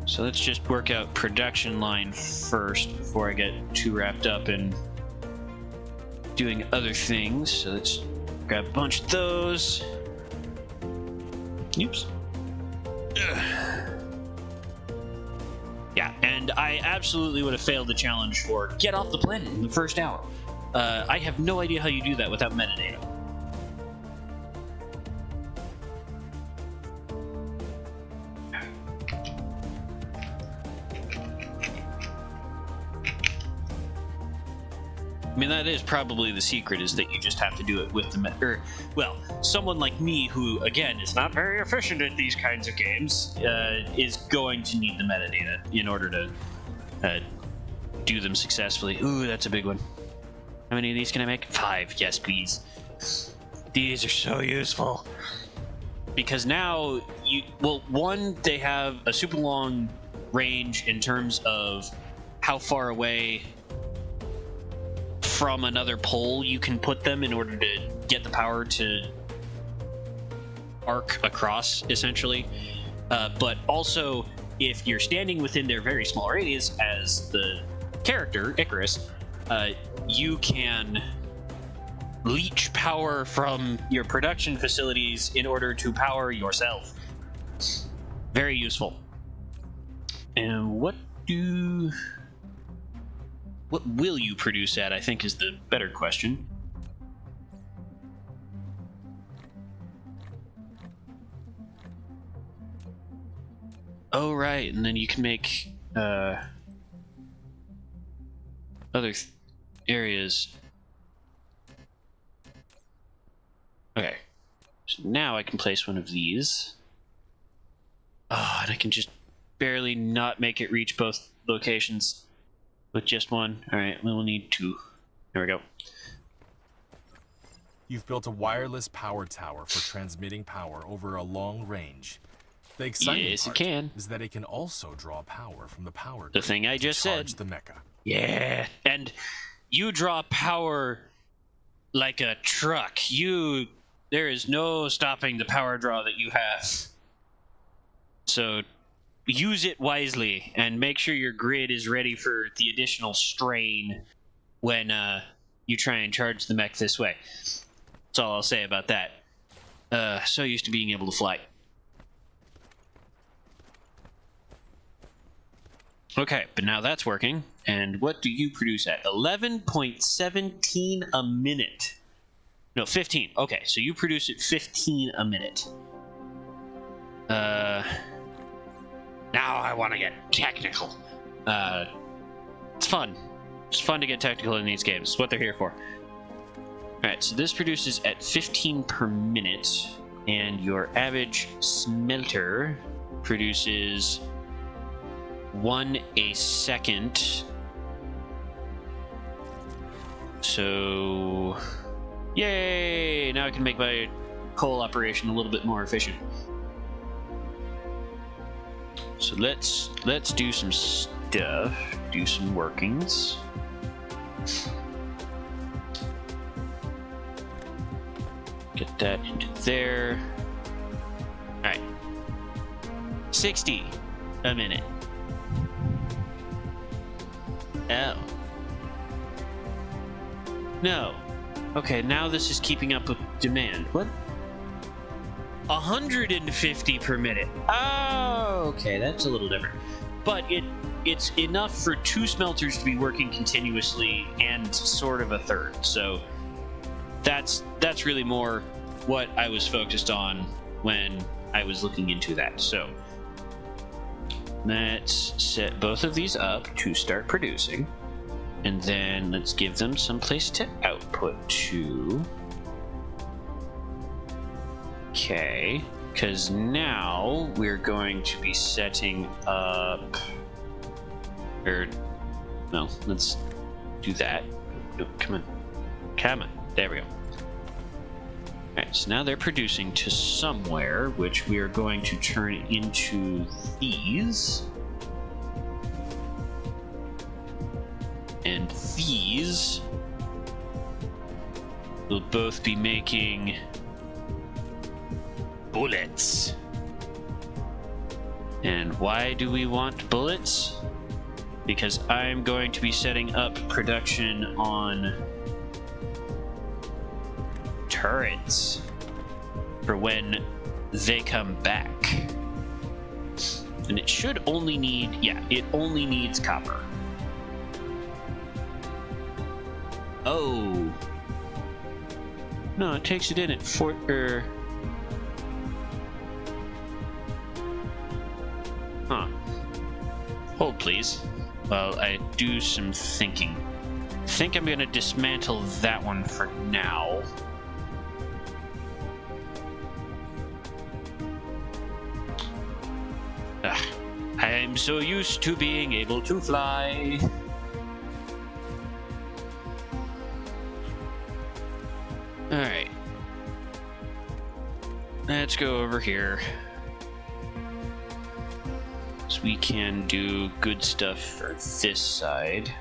So let's just work out production line first before I get too wrapped up in doing other things. So let's grab a bunch of those. Oops. Ugh. Yeah, and I absolutely would have failed the challenge for get off the planet in the first hour. I have no idea how you do that without metadata. I mean, that is probably the secret, is that you just have to do it with the well, someone like me who, again, is not very efficient at these kinds of games, is going to need the metadata in order to do them successfully. Ooh, that's a big one. How many of these can I make? 5. Yes, please. These are so useful. Because now, one, they have a super long range in terms of how far away from another pole you can put them in order to get the power to arc across, essentially. But also, if you're standing within their very small radius as the character, Icarus, you can leech power from your production facilities in order to power yourself. Very useful. And what will you produce at, I think, is the better question. Oh, right, and then you can make other areas. Okay, so now I can place one of these. Oh, and I can just barely not make it reach both locations with just one. Alright, we'll need 2. There we go. You've built a wireless power tower for transmitting power over a long range. The exciting part is that it can also draw power from the power grid. The thing I just said. The mecha. Yeah, and you draw power like a truck. There is no stopping the power draw that you have. So use it wisely and make sure your grid is ready for the additional strain when you try and charge the mech this way. That's all I'll say about that. So used to being able to fly. Okay, but now that's working. And what do you produce at? 11.17 a minute. No, 15. Okay, so you produce at 15 a minute. Now I want to get technical. It's fun. It's fun to get technical in these games. It's what they're here for. Alright, so this produces at 15 per minute, and your average smelter produces 1 a second. So, yay! Now I can make my coal operation a little bit more efficient. So let's do some stuff, do some workings. Get that into there. Alright. 60 a minute. Oh. No. Okay, now this is keeping up with demand. What? 150 per minute. Oh, okay, that's a little different. But it's enough for 2 smelters to be working continuously and sort of a third. So that's really more what I was focused on when I was looking into that. So let's set both of these up to start producing, and then let's give them some place to output to. Okay, because now we're going to be setting up, no, let's do that. No, come on, there we go. Alright, so now they're producing to somewhere, which we are going to turn into these. And these will both be making bullets. And why do we want bullets? Because I'm going to be setting up production on turrets for when they come back. And it should only need, yeah, it only needs copper. Oh. No, it takes it in at Huh. Hold, please, while I do some thinking. I think I'm gonna dismantle that one for now. I'm so used to being able to fly. Alright. Let's go over here. So we can do good stuff for this side.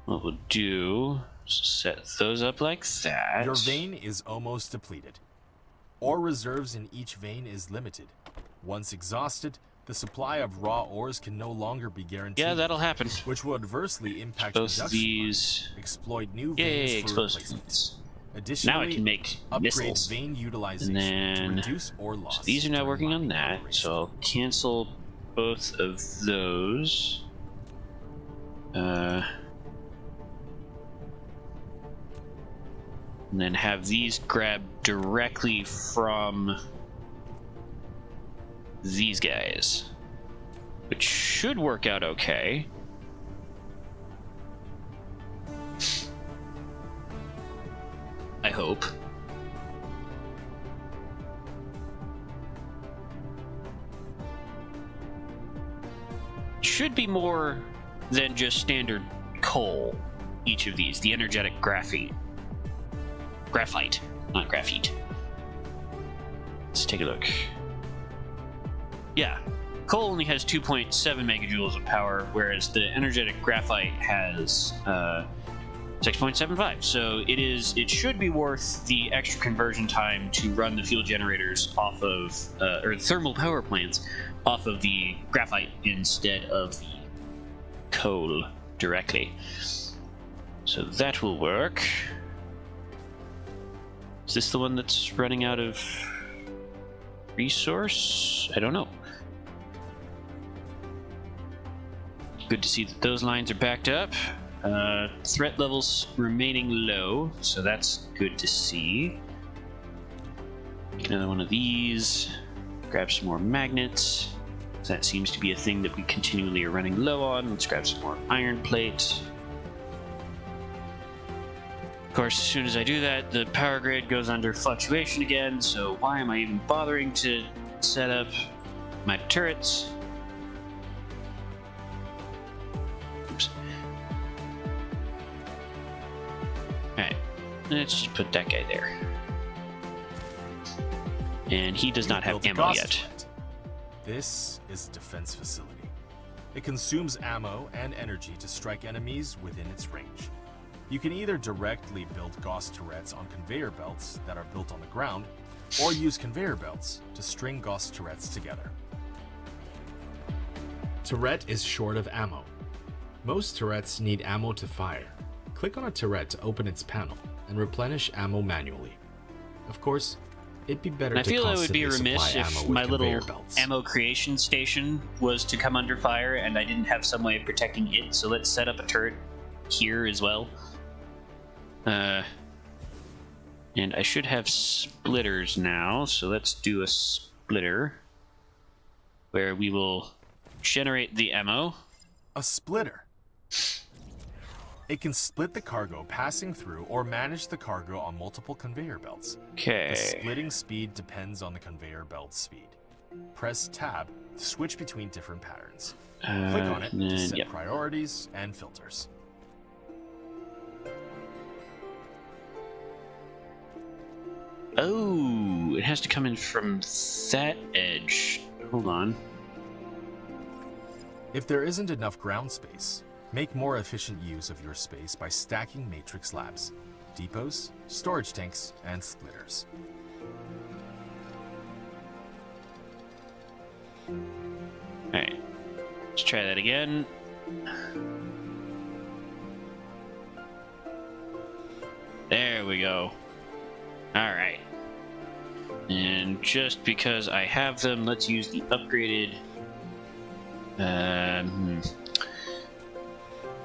What we'll do is set those up like that. Your vein is almost depleted. Ore reserves in each vein is limited. Once exhausted, the supply of raw ores can no longer be guaranteed. Yeah, that'll happen. Which will adversely impact Both production of these. lines, exploit new Yay, veins for explosive replacement. veins. Additionally, Now I can make upgrade missiles. vein utilization And then to reduce ore loss. So these are now during working on mining that, operations. so I'll cancel both of those. And then have these grabbed directly from these guys, which should work out okay. I hope. Should be more than just standard coal, each of these. The energetic graphite, not graphite. Let's take a look. Yeah, coal only has 2.7 megajoules of power, whereas the energetic graphite has 6.75. So it should be worth the extra conversion time to run the fuel generators off of, or the thermal power plants off of the graphite instead of the coal directly. So that will work. Is this the one that's running out of resource? I don't know. Good to see that those lines are backed up. Threat levels remaining low, so that's good to see. Make another one of these. Grab some more magnets. That seems to be a thing that we continually are running low on. Let's grab some more iron plate. Of course, as soon as I do that, the power grid goes under fluctuation again, so why am I even bothering to set up my turrets? Oops. Alright, let's just put that guy there. And he does not have ammo yet. This is a defense facility. It consumes ammo and energy to strike enemies within its range. You can either directly build Gauss turrets on conveyor belts that are built on the ground, or use conveyor belts to string Gauss turrets together. Turret is short of ammo. Most turrets need ammo to fire. Click on a turret to open its panel and replenish ammo manually. Of course, it'd be better I to feel I would be constantly remiss supply ammo if with my little conveyor belts. ammo creation station was to come under fire and I didn't have some way of protecting it, so let's set up a turret here as well. And I should have splitters now, so let's do a splitter where we will generate the ammo. A splitter. It can split the cargo passing through or manage the cargo on multiple conveyor belts. Okay. The splitting speed depends on the conveyor belt's speed. Press tab to switch between different patterns. Click on it to set priorities and filters. Oh, it has to come in from that edge. Hold on. If there isn't enough ground space, make more efficient use of your space by stacking matrix labs, depots, storage tanks, and splitters. Alright, let's try that again. There we go. Alright. And just because I have them, let's use the upgraded...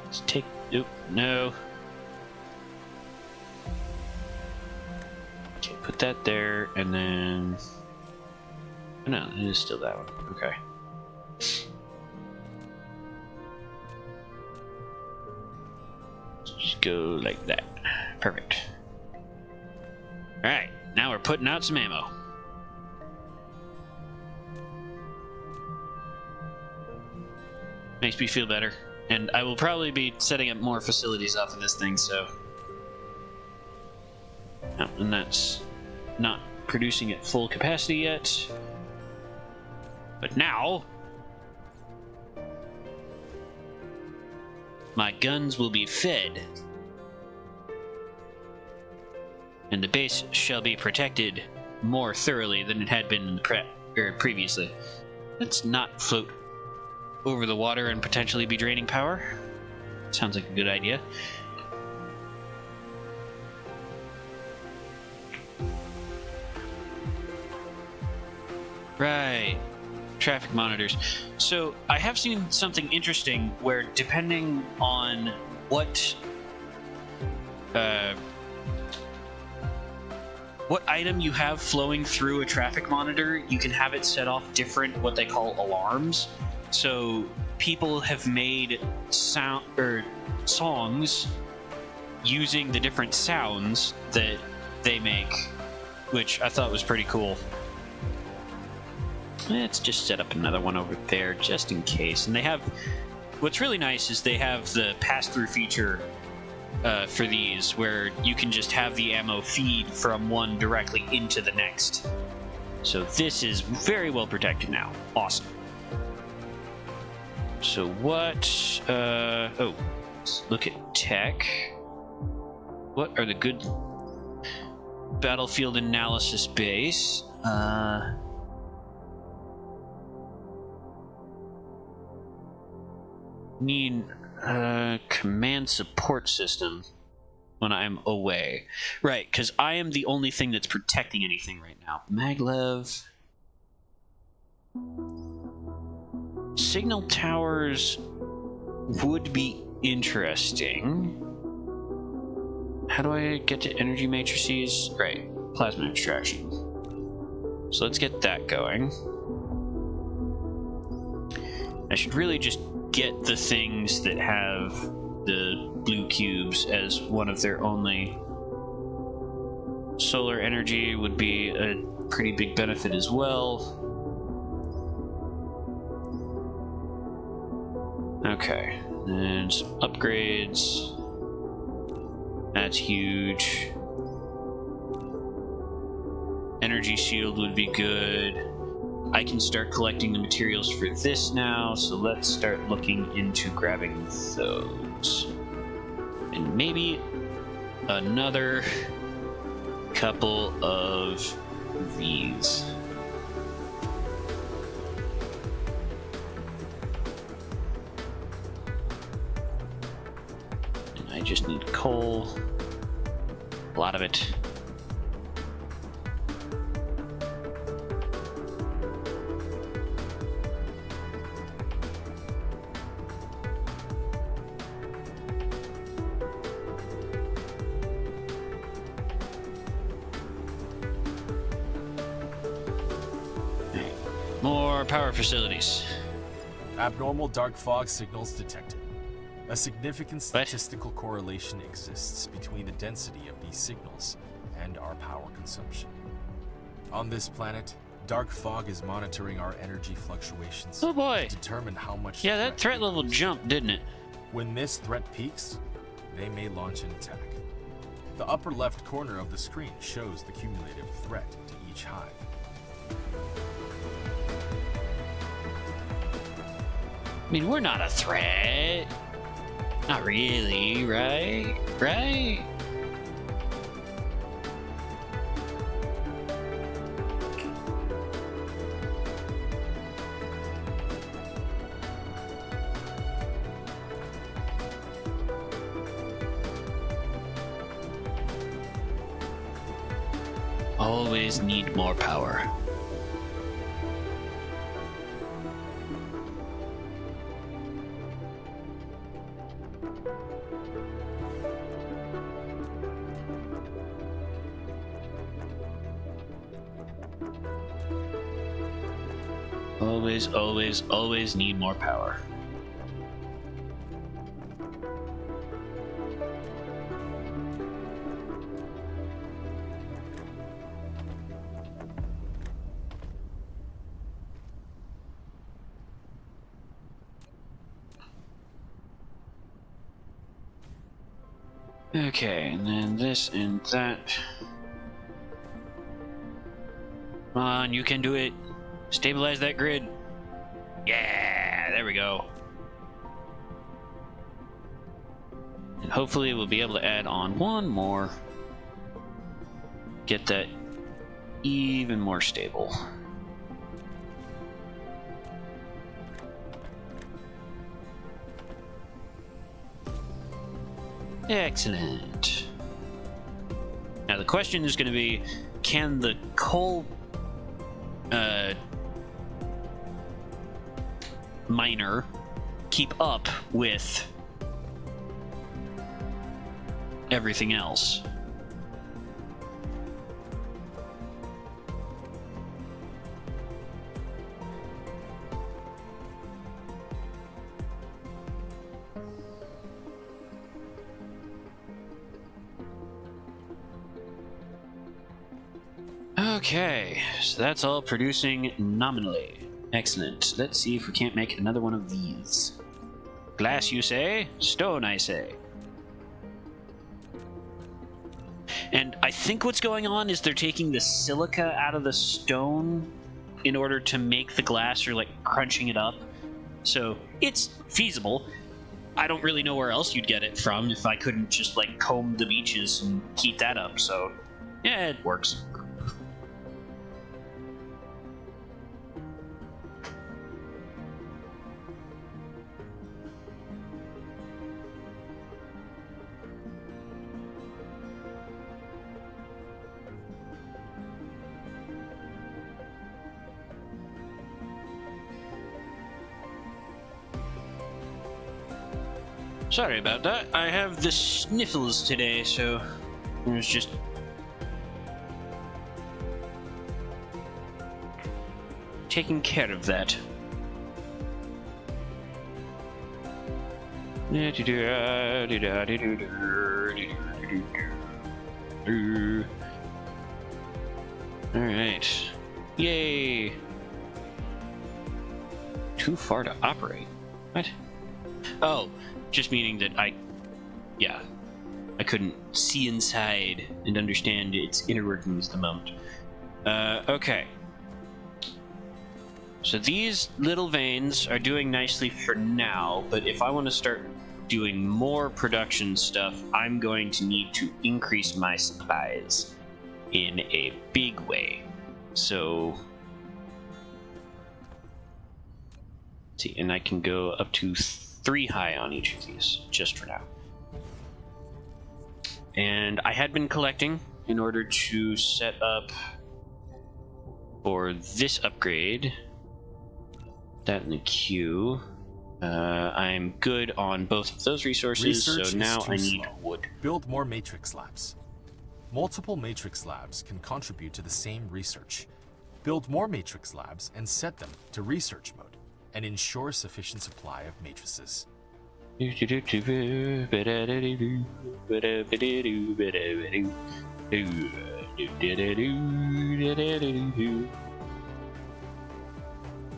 Let's take... Oop, no. Okay, put that there, and then... Oh, no, it is still that one. Okay. Let's just go like that. Perfect. Alright, now we're putting out some ammo. Makes me feel better. And I will probably be setting up more facilities off of this thing, so... Oh, and that's not producing at full capacity yet. But now... my guns will be fed. And the base shall be protected more thoroughly than it had been in the previously. Let's not float over the water and potentially be draining power. Sounds like a good idea. Right. Traffic monitors. So I have seen something interesting where depending on what item you have flowing through a traffic monitor, you can have it set off different what they call alarms. So people have made songs using the different sounds that they make, which I thought was pretty cool. Let's just set up another one over there just in case. And they have, what's really nice is they have the pass-through feature for these, where you can just have the ammo feed from one directly into the next. So this is very well protected now. Awesome. So what, oh, let's look at tech. What are the good battlefield analysis base? Need command support system when I'm away. Right, because I am the only thing that's protecting anything right now. Maglev. Signal towers would be interesting. How do I get to energy matrices? Right, plasma extraction. So let's get that going. I should really just get the things that have the blue cubes as one of their only. Solar energy would be a pretty big benefit as well. Okay, and some upgrades. That's huge. Energy shield would be good. I can start collecting the materials for this now, so let's start looking into grabbing those. And maybe another couple of these. And I just need coal. A lot of it. More power facilities. Abnormal dark fog signals detected. A significant statistical correlation exists between the density of these signals and our power consumption. On this planet, dark fog is monitoring our energy fluctuations Oh boy! to determine how much. Yeah, that threat level jumped, didn't it? When this threat peaks, they may launch an attack. The upper left corner of the screen shows the cumulative threat to each hive. I mean, we're not a threat. Not really, right? Right? Always need more power. Always need more power. Okay, and then this and that. Come on, you can do it. Stabilize that grid. Yeah, there we go. And hopefully we'll be able to add on one more. Get that even more stable. Excellent. Now the question is going to be, can the coal miner keep up with everything else? Okay, so that's all producing nominally. Excellent. Let's see if we can't make another one of these. Glass, you say? Stone, I say. And I think what's going on is they're taking the silica out of the stone in order to make the glass, or like crunching it up. So it's feasible. I don't really know where else you'd get it from if I couldn't just like comb the beaches and heat that up. So yeah, it works. Sorry about that. I have the sniffles today, so I was just taking care of that. Alright. Yay! Too far to operate. What? Oh, just meaning that I couldn't see inside and understand its inner workings at the moment. Okay. So these little veins are doing nicely for now, but if I want to start doing more production stuff, I'm going to need to increase my supplies in a big way. So, see, and I can go up to 3 high on each of these, just for now. And I had been collecting in order to set up for this upgrade. That in the queue. I'm good on both of those resources, so now I need wood. Build more matrix labs. Multiple matrix labs can contribute to the same research. Build more matrix labs and set them to research mode, and ensure sufficient supply of matrices.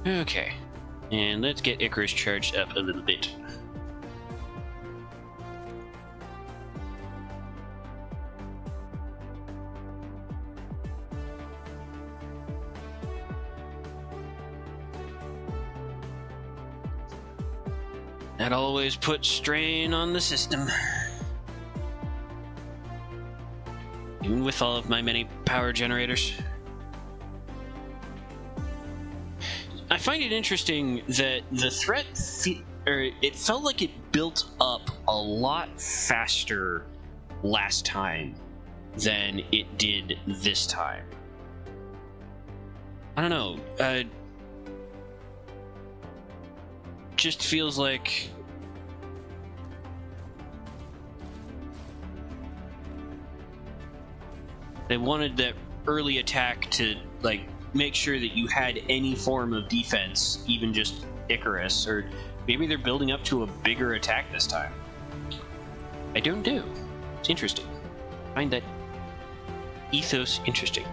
Okay. And let's get Icarus charged up a little bit. That always puts strain on the system. Even with all of my many power generators. I find it interesting that the threat, it felt like it built up a lot faster last time than it did this time. I don't know. Just feels like they wanted that early attack to, like, make sure that you had any form of defense, even just Icarus, or maybe they're building up to a bigger attack this time. I don't know. It's interesting. I find that ethos interesting.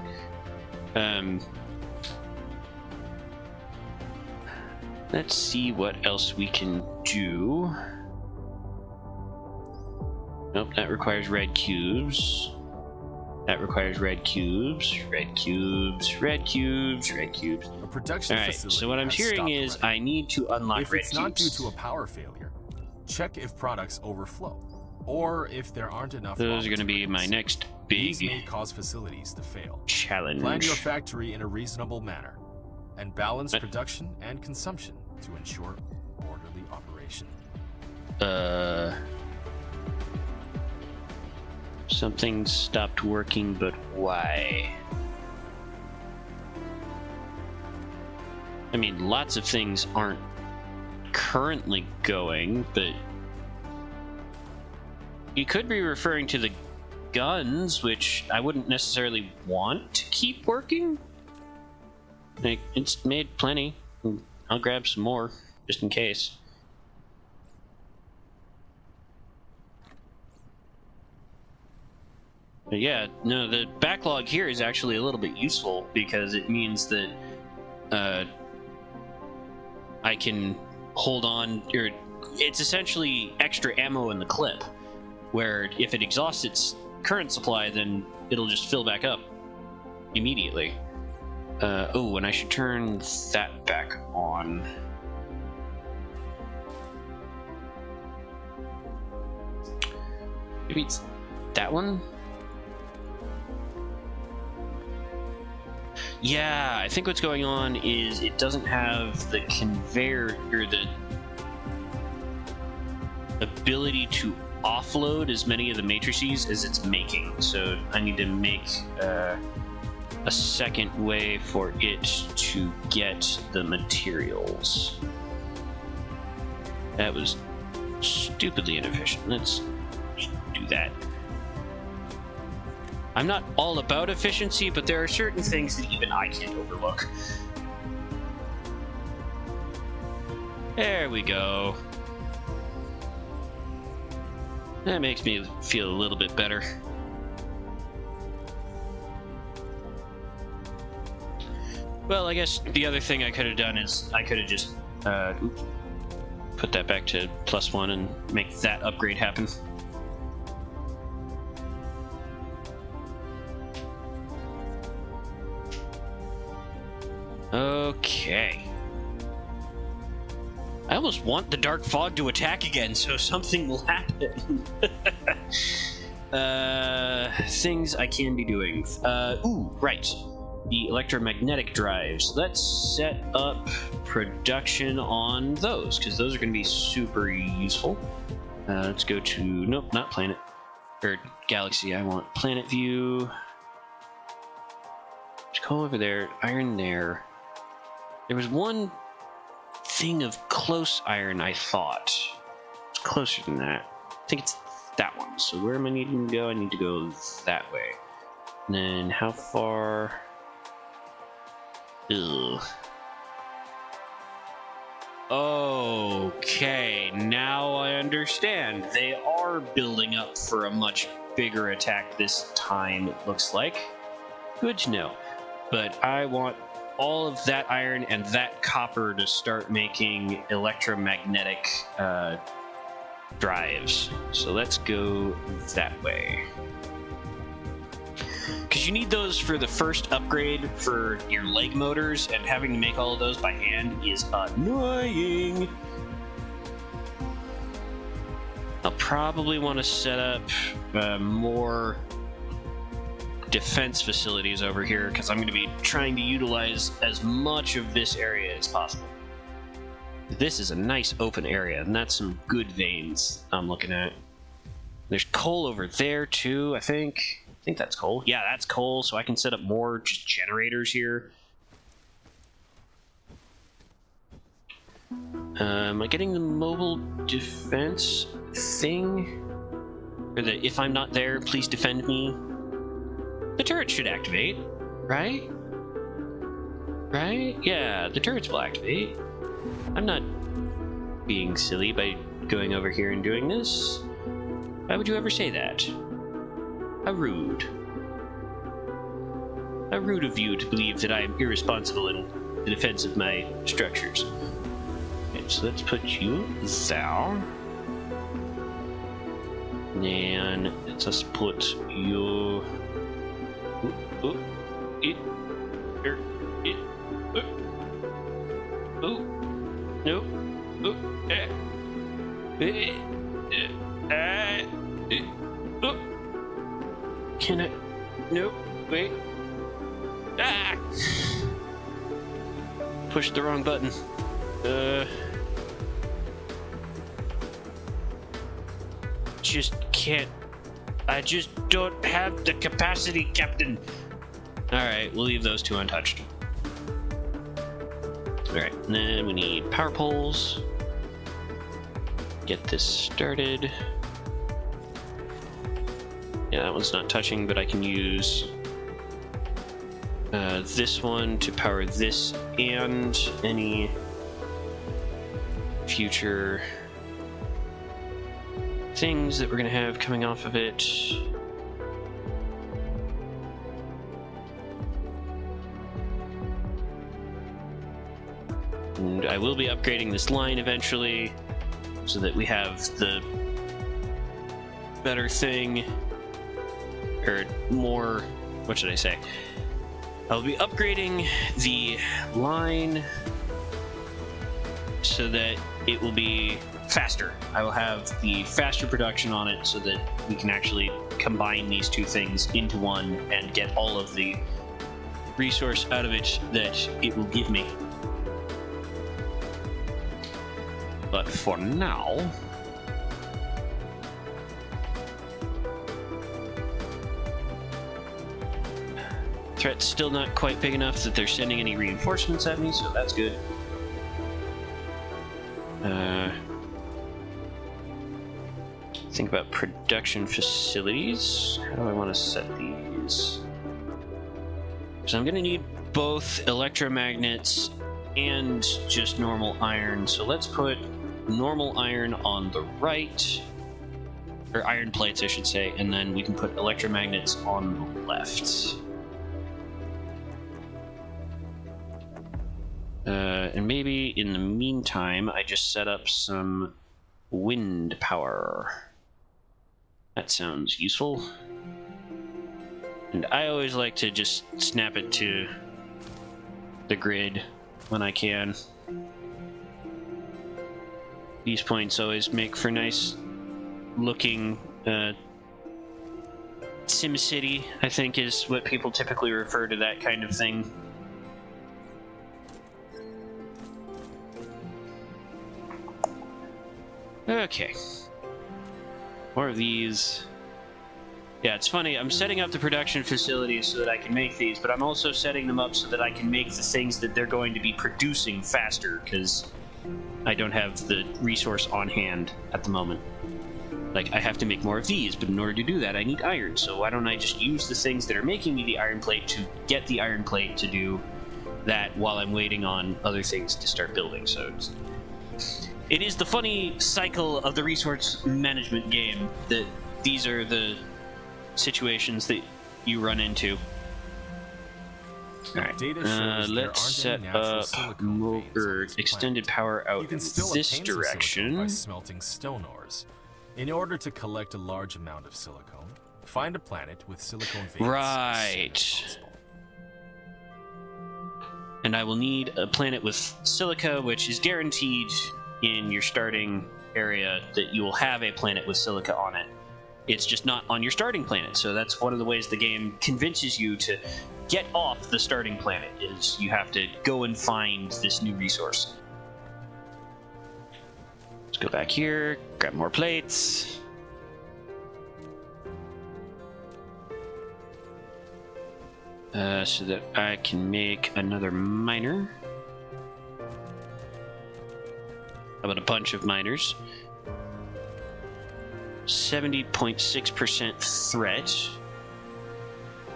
Let's see what else we can do. Nope, that requires red cubes. That requires red cubes, red cubes, red cubes, red cubes. A production Alright, facility so what I'm has hearing stopped is running. I need to unlock If red it's not due cubes. to a power failure, check if products overflow, or if there aren't enough. Those are going to be my next These big may cause facilities to fail. challenge. Plan your factory in a reasonable manner, and balance production and consumption to ensure orderly operation. Something stopped working, but why? I mean, lots of things aren't currently going, but you could be referring to the guns, which I wouldn't necessarily want to keep working. Like, it's made plenty. I'll grab some more, just in case. But yeah, no, the backlog here is actually a little bit useful because it means that I can hold on, or it's essentially extra ammo in the clip, where if it exhausts its current supply, then it'll just fill back up immediately. Oh, and I should turn that back on. Maybe it's that one? Yeah, I think what's going on is it doesn't have the conveyor, or the ability to offload as many of the matrices as it's making. So I need to make a second way for it to get the materials. That was stupidly inefficient. Let's do that. I'm not all about efficiency, but there are certain things that even I can't overlook. There we go. That makes me feel a little bit better. Well, I guess the other thing I could have done is I could have just put that back to +1 and make that upgrade happen. Okay. I almost want the dark fog to attack again, so something will happen. Things I can be doing. Ooh, right. The electromagnetic drives. Let's set up production on those, because those are going to be super useful. Let's go to... Nope, not planet. Or galaxy. I want planet view. There's coal over there. Iron there. There was one thing of close iron, I thought. It's closer than that. I think it's that one. So where am I needing to go? I need to go that way. And then how far... Ugh. Okay, now I understand. They are building up for a much bigger attack this time, it looks like. Good to know. But I want all of that iron and that copper to start making electromagnetic drives. So let's go that way. Because you need those for the first upgrade for your leg motors, and having to make all of those by hand is annoying. I'll probably want to set up more defense facilities over here, because I'm going to be trying to utilize as much of this area as possible. This is a nice open area, and that's some good veins I'm looking at. There's coal over there too, I think. I think that's coal. Yeah, that's coal, so I can set up more just generators here. Am I getting the mobile defense thing? Or the if I'm not there, please defend me? The turret should activate, right? Right? Yeah, the turrets will activate. I'm not being silly by going over here and doing this. Why would you ever say that? How rude. How rude of you to believe that I am irresponsible in the defense of my structures. Okay, so let's put you there. And let's just put you... Can I? Nope. Wait. Ah! Pushed the wrong button. Just can't. I just don't have the capacity, Captain. Alright, we'll leave those two untouched. Alright, and then we need power poles. Get this started. Yeah, that one's not touching, but I can use this one to power this and any future things that we're going to have coming off of it. And I will be upgrading this line eventually so that we have the better thing, or more, what should I say? I'll be upgrading the line so that it will be faster. I will have the faster production on it so that we can actually combine these two things into one and get all of the resource out of it that it will give me. But for now, threat's still not quite big enough that they're sending any reinforcements at me, so that's good. think about production facilities. How do I want to set these? So I'm going to need both electromagnets and just normal iron. So let's put normal iron on the right, or iron plates, I should say, and then we can put electromagnets on the left. And maybe in the meantime, I just set up some wind power. That sounds useful. And I always like to just snap it to the grid when I can. These points always make for nice looking SimCity, I think is what people typically refer to that kind of thing. Okay. More of these. Yeah, it's funny. I'm setting up the production facilities so that I can make these, but I'm also setting them up so that I can make the things that they're going to be producing faster, because I don't have the resource on hand at the moment. Like, I have to make more of these, but in order to do that, I need iron. So why don't I just use the things that are making me the iron plate to get the iron plate to do that while I'm waiting on other things to start building. So it is the funny cycle of the resource management game that these are the situations that you run into. Alright, let's set up extended power out in this direction. By smelting stone ores. In order to collect a large amount of silicone, find a planet with silicone veins. Right. And I will need a planet with silica, which is guaranteed in your starting area that you will have a planet with silica on it. It's just not on your starting planet, so that's one of the ways the game convinces you to get off the starting planet, is you have to go and find this new resource. Let's go back here, grab more plates. So that I can make another miner. How about a bunch of miners? 70.6% threat.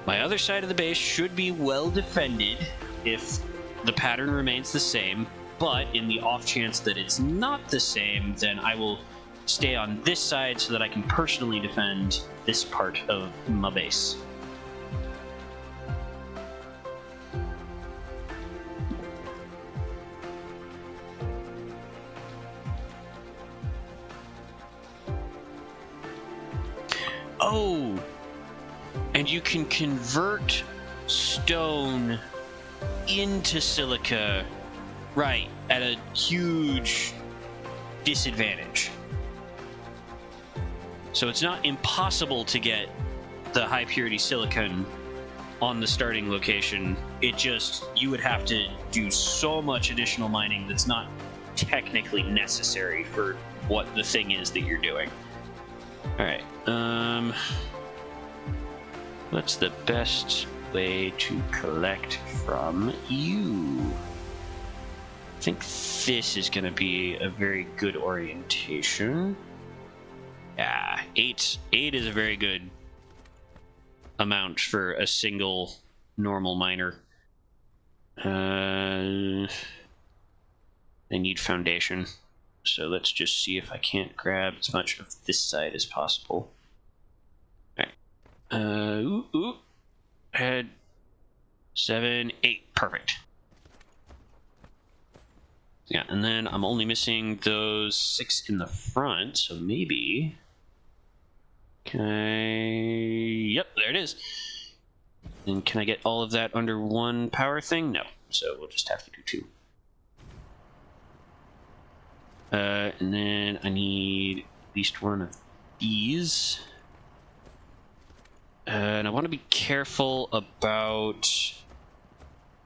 My other side of the base should be well defended if the pattern remains the same, but in the off chance that it's not the same, then I will stay on this side so that I can personally defend this part of my base. Oh, and you can convert stone into silica, right, at a huge disadvantage. So it's not impossible to get the high purity silicon on the starting location. It just, you would have to do so much additional mining that's not technically necessary for what the thing is that you're doing. Alright, what's the best way to collect from you? I think this is going to be a very good orientation. Yeah, 8 is a very good amount for a single normal miner. I need foundation. So let's just see if I can't grab as much of this side as possible. Alright. Head 7, 8. Perfect. Yeah, and then I'm only missing those 6 in the front, so maybe... Can I... Yep, there it is. And can I get all of that under one power thing? No. So we'll just have to do 2. And then I need at least one of these. And I want to be careful about...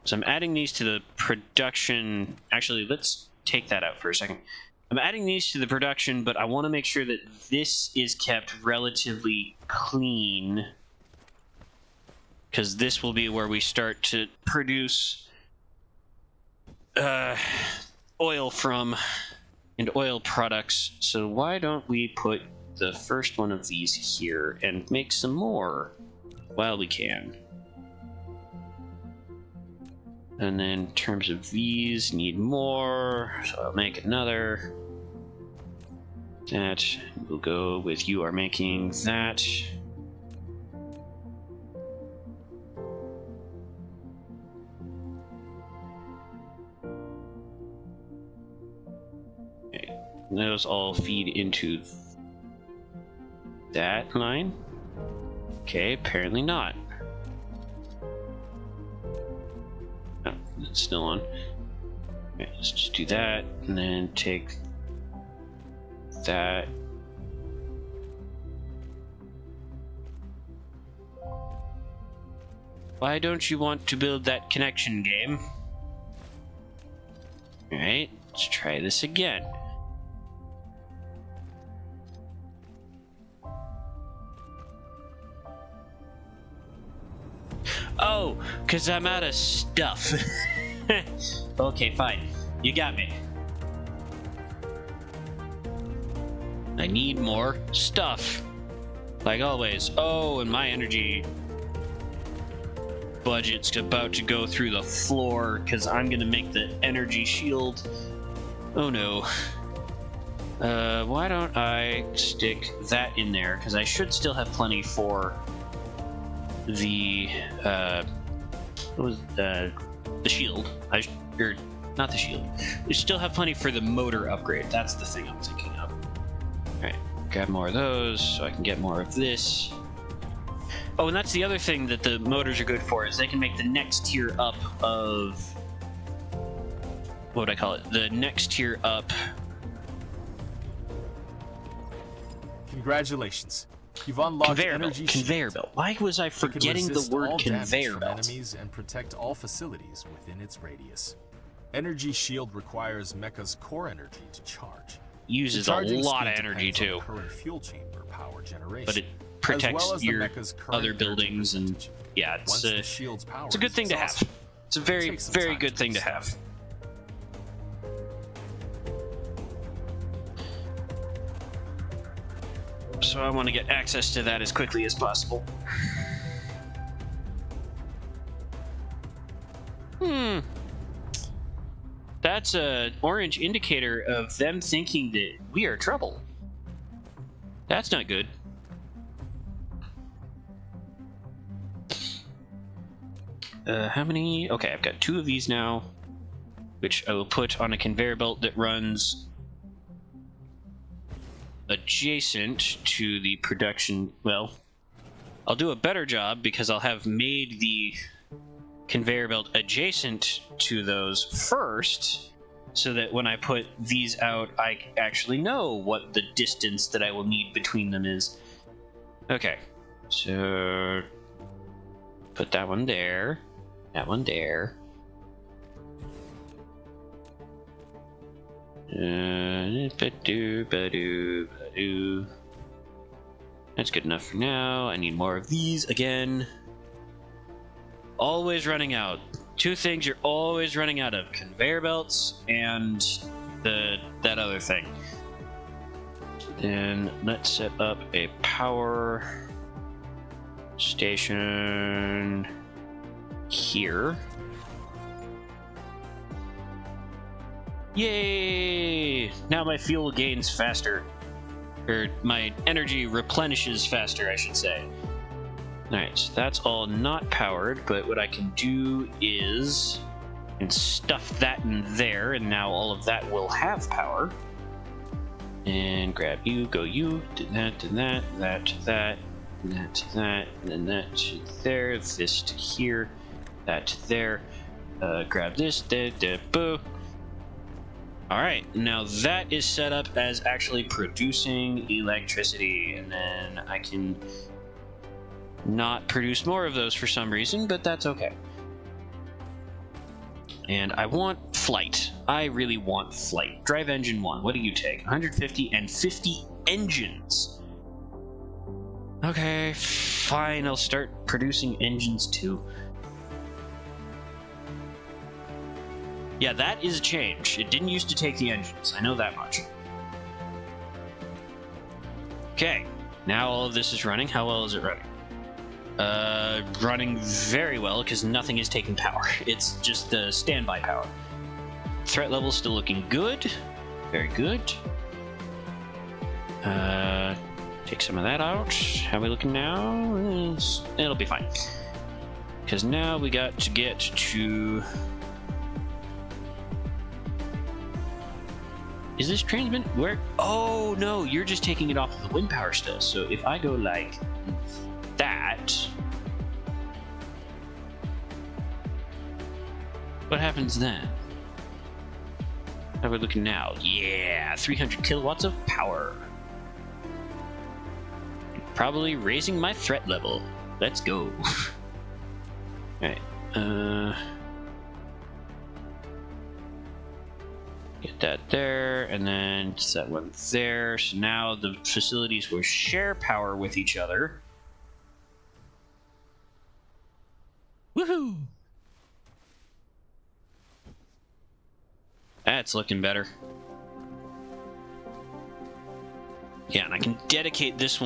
So I'm adding these to the production... Actually, let's take that out for a second. I'm adding these to the production, but I want to make sure that this is kept relatively clean. Because this will be where we start to produce oil from... and oil products. So why don't we put the first one of these here and make some more while we can. And then in terms of these, need more, so I'll make another. That will go with you are making that. Okay, those all feed into that line. Okay, apparently not. Oh, it's still on. Okay, let's just do that, and then take that. Why don't you want to build that connection, game? Alright, let's try this again. Oh, because I'm out of stuff. Okay, fine. You got me. I need more stuff. Like always. Oh, and my energy budget's about to go through the floor because I'm going to make the energy shield. Oh no. Why don't I stick that in there? Because I should still have plenty for the shield. Or not the shield. We still have plenty for the motor upgrade. That's the thing I'm thinking of. Alright, grab more of those so I can get more of this. Oh, and that's the other thing that the motors are good for, is they can make the next tier up of... What would I call it? The next tier up... Congratulations. You've unlocked energy conveyor belt. Why was I forgetting the word conveyor belt? Enemies and protect all facilities within its radius. Energy shield requires Mecha's core energy to charge. Uses a lot of energy too. Current fuel chamber power generation, but it protects well your other buildings, and yeah, it's a good thing to have. It's a very, very good thing to have. So I want to get access to that as quickly as possible. That's an orange indicator of them thinking that we are trouble. That's not good. How many? Okay, I've got 2 of these now, which I will put on a conveyor belt that runs adjacent to the production. Well, I'll do a better job because I'll have made the conveyor belt adjacent to those first, so that when I put these out, I actually know what the distance that I will need between them is. Okay, so put that one there, that one there. That's good enough for now. I need more of these again. Always running out. 2 things you're always running out of: conveyor belts and that other thing. Then let's set up a power station here. Yay! Now my fuel gains faster. Or my energy replenishes faster, I should say. Alright, so that's all not powered, but what I can do is and stuff that in there, and now all of that will have power. And grab you, go you, do that, that to that, that to that, and then that to there, this to here, that to there. Grab this, boo. Alright, now that is set up as actually producing electricity, and then I can not produce more of those for some reason, but that's okay. And I want flight. I really want flight. Drive engine 1, what do you take? 150 and 50 engines. Okay, fine, I'll start producing engines too. Yeah, that is a change. It didn't used to take the engines, I know that much. Okay, now all of this is running. How well is it running? Running very well, because nothing is taking power. It's just the standby power. Threat level still looking good. Very good. Take some of that out. How are we looking now? It'll be fine. Because now we got to get to... Is this transmit? Where? Oh, no, you're just taking it off of the wind power still. So if I go like that... What happens then? How are we looking now? Yeah, 300 kilowatts of power. Probably raising my threat level. Let's go. Alright, get that there, and then set one there. So now the facilities will share power with each other. Woohoo! That's looking better. Yeah, and I can dedicate this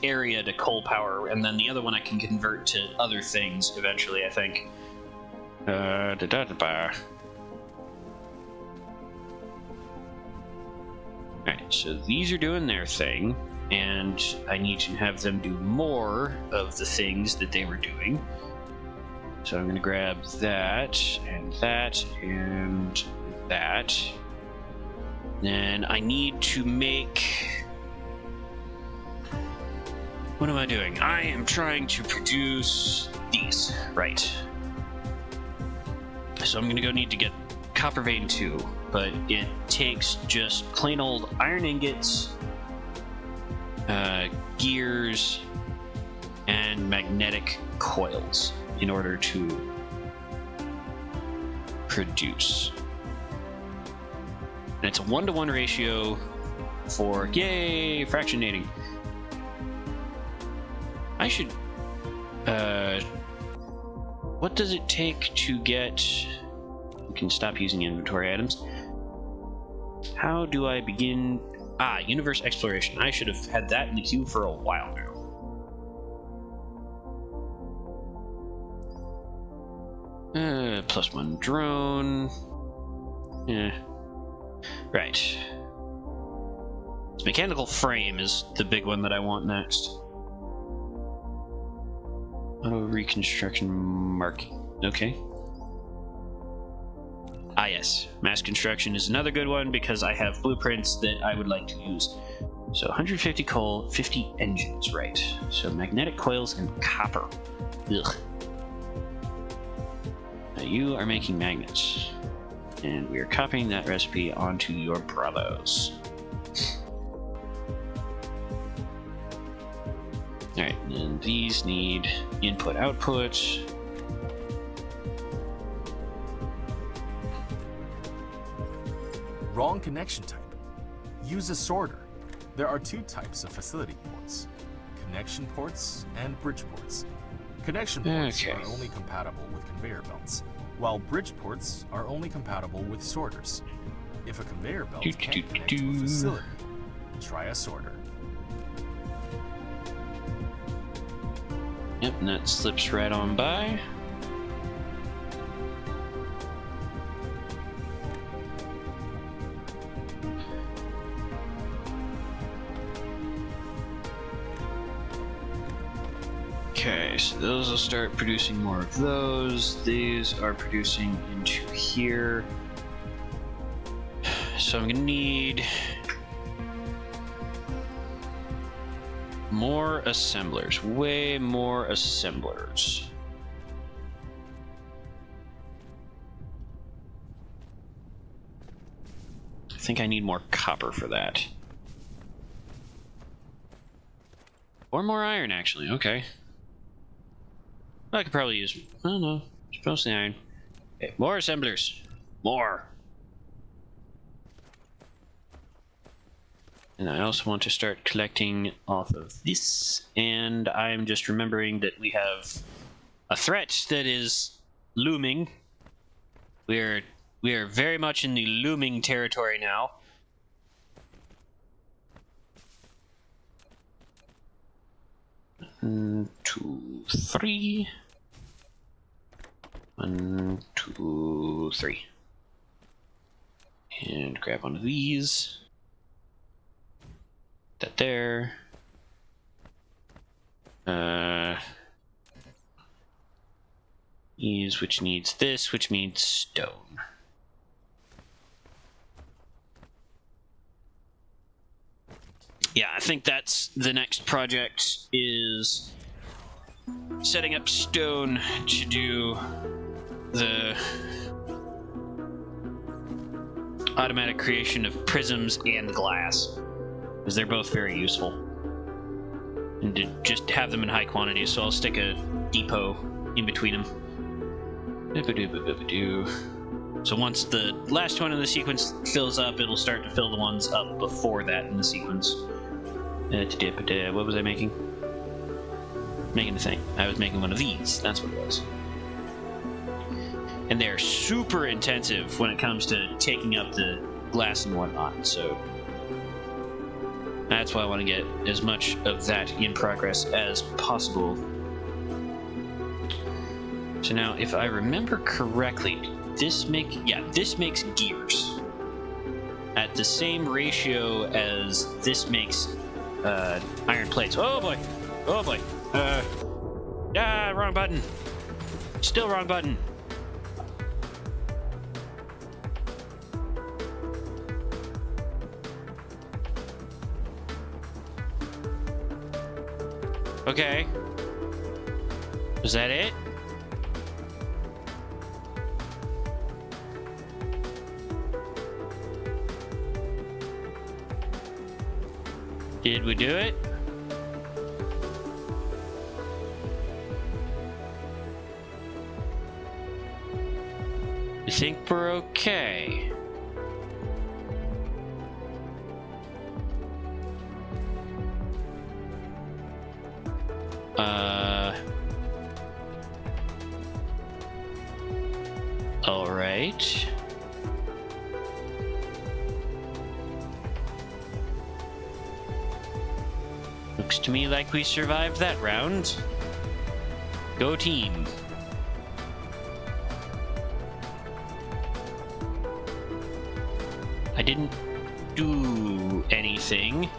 area to coal power, and then the other one I can convert to other things eventually, I think. Alright, so these are doing their thing, and I need to have them do more of the things that they were doing. So I'm going to grab that, and that, and that. Then I need to make... What am I doing? I am trying to produce these. Right. So I'm going to need to get copper vein 2, but it takes just plain old iron ingots, gears, and magnetic coils in order to produce. And it's a 1-to-1 ratio for, yay, fractionating. I should, what does it take to get, we can stop using inventory items. How do I begin, universe exploration. I should have had that in the queue for a while now. +1 drone. Yeah. Right. This mechanical frame is the big one that I want next. Auto reconstruction marking. Okay. Ah, yes. Mass construction is another good one because I have blueprints that I would like to use. So 150 coal, 50 engines, right. So magnetic coils and copper. Ugh. Now you are making magnets. And we are copying that recipe onto your Bravos. Alright, and these need input-output. Wrong connection type. Use a sorter. There are 2 types of facility ports. Connection ports and bridge ports. Connection ports are only compatible with conveyor belts, while bridge ports are only compatible with sorters. If a conveyor belt can't connect to a facility, try a sorter. Yep, and that slips right on by. Okay, so those will start producing more of those. These are producing into here. So I'm gonna need more assemblers, way more assemblers. I think I need more copper for that. Or more iron, actually, okay. I could probably use, I don't know, it's mostly iron. Okay, more assemblers. More. And I also want to start collecting off of this. And I'm just remembering that we have a threat that is looming. We are very much in the looming territory now. 1, 2, 3. 1, 2, 3. And grab one of these. That there. These, which needs this, which needs stone. Yeah, I think that's the next project, is setting up stone to do the automatic creation of prisms and glass, because they're both very useful. And to just have them in high quantity, so I'll stick a depot in between them. So once the last one in the sequence fills up, it'll start to fill the ones up before that in the sequence. What was I making? Making the thing. I was making one of these. That's what it was. And they're super intensive when it comes to taking up the glass and whatnot, so that's why I want to get as much of that in progress as possible. So now, if I remember correctly, this makes gears at the same ratio as this makes iron plates. Oh boy! Oh boy! Wrong button. Still wrong button. Okay. Was that it? Did we do it? I think we're okay. All right. Looks to me like we survived that round. Go team. I didn't do anything.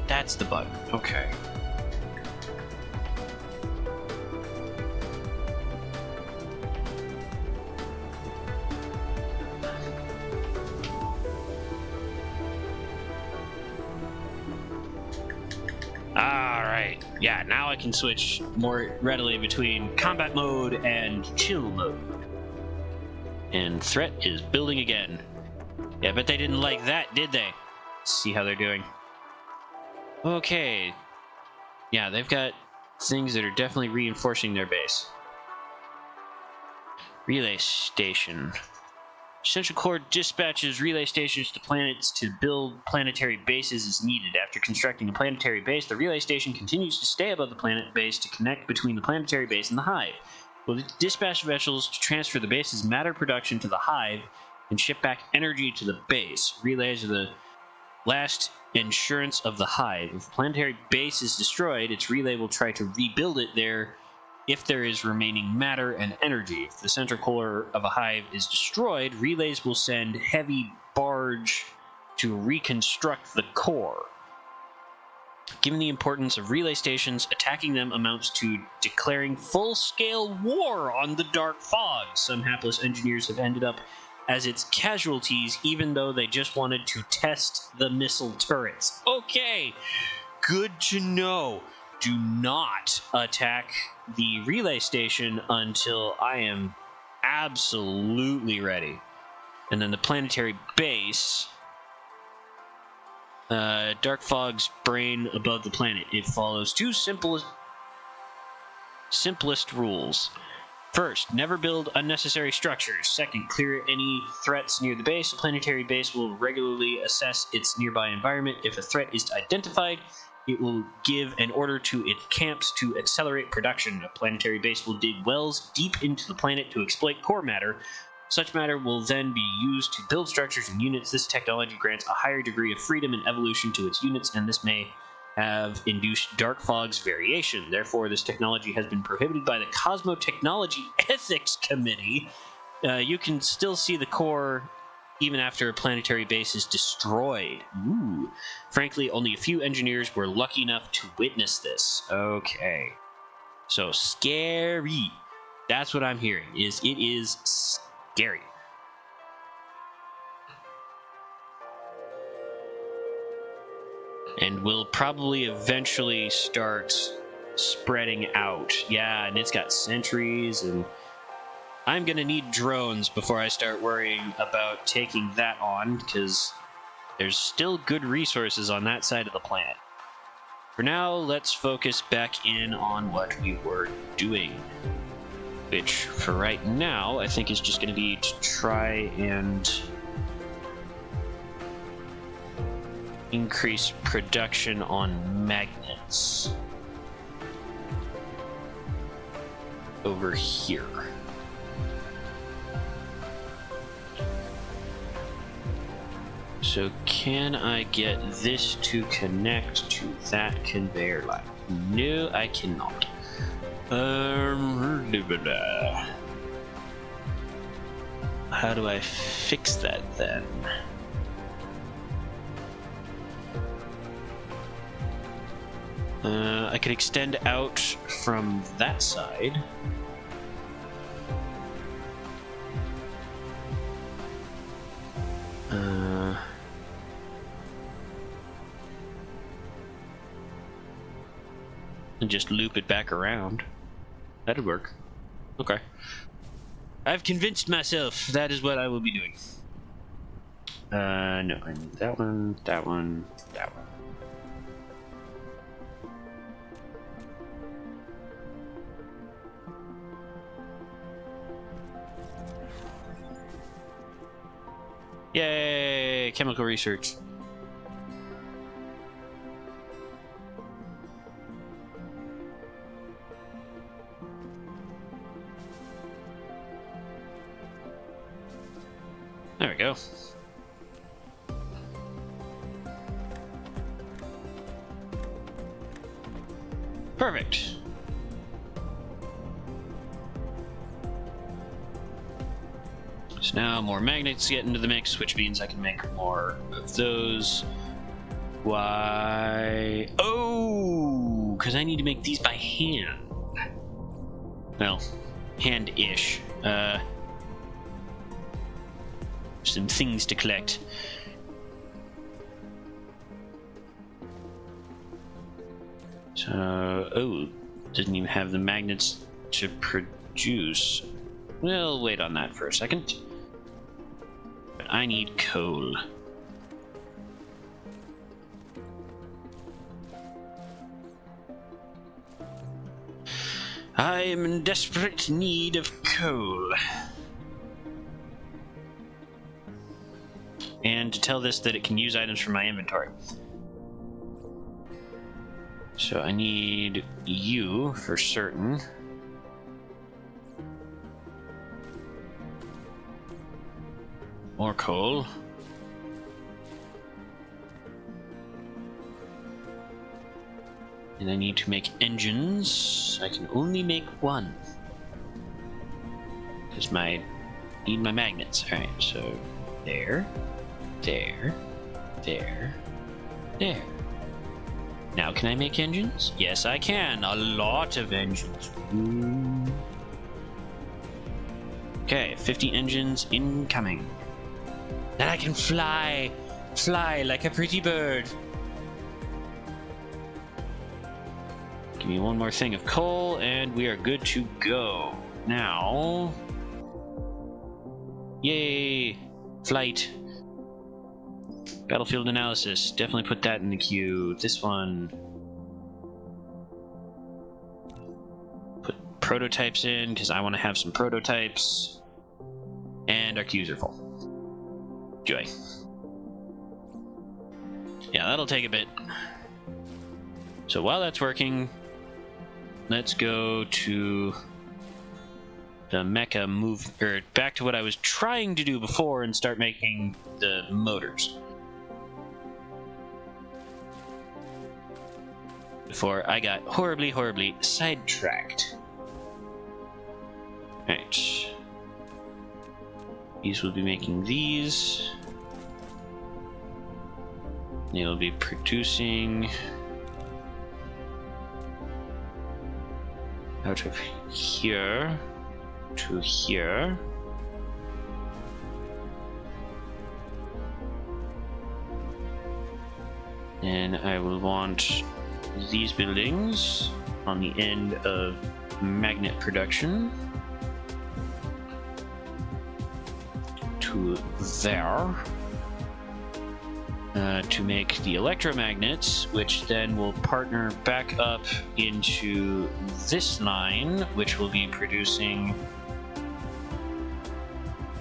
That's the button. Okay. Alright. Yeah, now I can switch more readily between combat mode and chill mode. And threat is building again. Yeah, but they didn't like that, did they? Let's see how they're doing. Okay. Yeah, they've got things that are definitely reinforcing their base. Relay station. Central Core dispatches relay stations to planets to build planetary bases as needed. After constructing a planetary base, the relay station continues to stay above the planet base to connect between the planetary base and the hive. Will dispatch vessels to transfer the base's matter production to the hive and ship back energy to the base. Relays are the last insurance of the hive. If the planetary base is destroyed, its relay will try to rebuild it there if there is remaining matter and energy. If the central core of a hive is destroyed, relays will send heavy barge to reconstruct the core. Given the importance of relay stations, attacking them amounts to declaring full-scale war on the Dark Fog. Some hapless engineers have ended up as its casualties, even though they just wanted to test the missile turrets. Okay, good to know. Do not attack the relay station until I am absolutely ready. And then the planetary base. Dark Fog's brain above the planet. It follows two simplest rules. First, never build unnecessary structures. Second, clear any threats near the base. The planetary base will regularly assess its nearby environment. If a threat is identified, it will give an order to its camps to accelerate production. A planetary base will dig wells deep into the planet to exploit core matter. Such matter will then be used to build structures and units. This technology grants a higher degree of freedom and evolution to its units, and this may have induced Dark Fog's variation. Therefore, this technology has been prohibited by the Cosmotechnology Ethics Committee. You can still see the core even after a planetary base is destroyed. Ooh. Frankly, only a few engineers were lucky enough to witness this. Okay. So, scary. That's what I'm hearing, it is scary. And will probably eventually start spreading out. Yeah, and it's got sentries, and I'm gonna need drones before I start worrying about taking that on, because there's still good resources on that side of the planet. For now, let's focus back in on what we were doing, which for right now I think is just going to be to try and increase production on magnets over here. So can I get this to connect to that conveyor line? No, I cannot. How do I fix that then? I could extend out from that side. And just loop it back around. That'd work. Okay. I've convinced myself that is what I will be doing. No, I need that one, that one, that one. Yay! Chemical research. There we go. Perfect. So now more magnets get into the mix, which means I can make more of those. Why? Oh, because I need to make these by hand. Well, hand-ish. Some things to collect. So, oh, doesn't even have the magnets to produce. We'll wait on that for a second. But I need coal. I am in desperate need of coal. And to tell this that it can use items from my inventory. So I need you for certain. More coal. And I need to make engines. I can only make one. Because I need my magnets. Alright, so there. There, there, there. Now can I make engines? Yes, I can. A lot of engines. Ooh. Okay, 50 engines incoming. Then I can fly. Fly like a pretty bird. Give me one more thing of coal, and we are good to go. Now... Yay! Flight. Battlefield analysis. Definitely put that in the queue. This one. Put prototypes in, because I want to have some prototypes. And our queues are full. Joy. Yeah, that'll take a bit. So while that's working, let's go to the mecha move, or back to what I was trying to do before and start making the motors. Before I got horribly sidetracked. Right. These will be making these. They'll be producing out of here to here. And I will want these buildings on the end of magnet production to there. To make the electromagnets, which then will partner back up into this line, which will be producing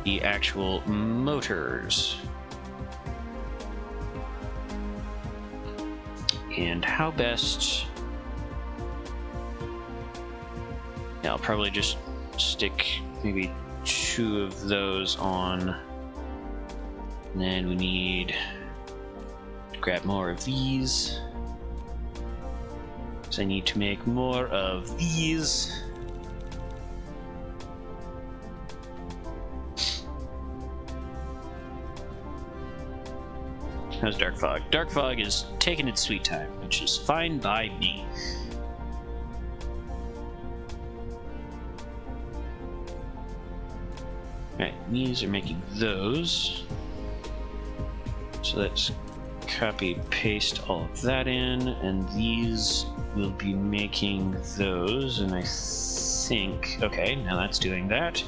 the actual motors. And how best... Yeah, I'll probably just stick maybe 2 of those on. And then we need... grab more of these. So I need to make more of these. How's Dark Fog? Dark Fog is taking its sweet time, which is fine by me. Right, these are making those. So let's copy paste all of that in, and these will be making those, and I think, okay, now that's doing that.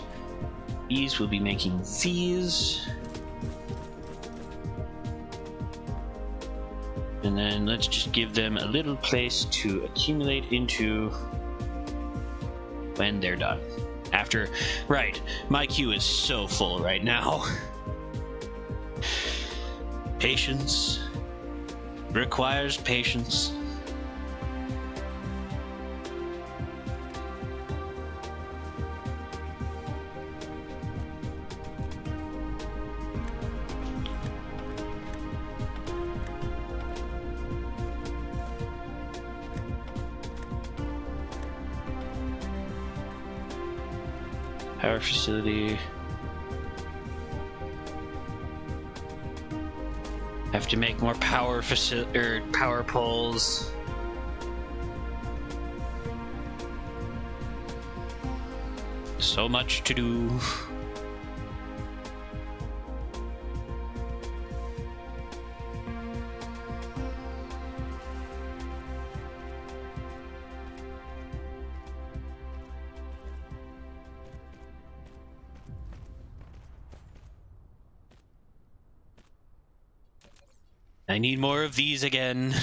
These will be making these. And then let's just give them a little place to accumulate into when they're done. After, right, my queue is so full right now. Patience requires patience. Power facility. Have to make more power power poles. So much to do. I need more of these again.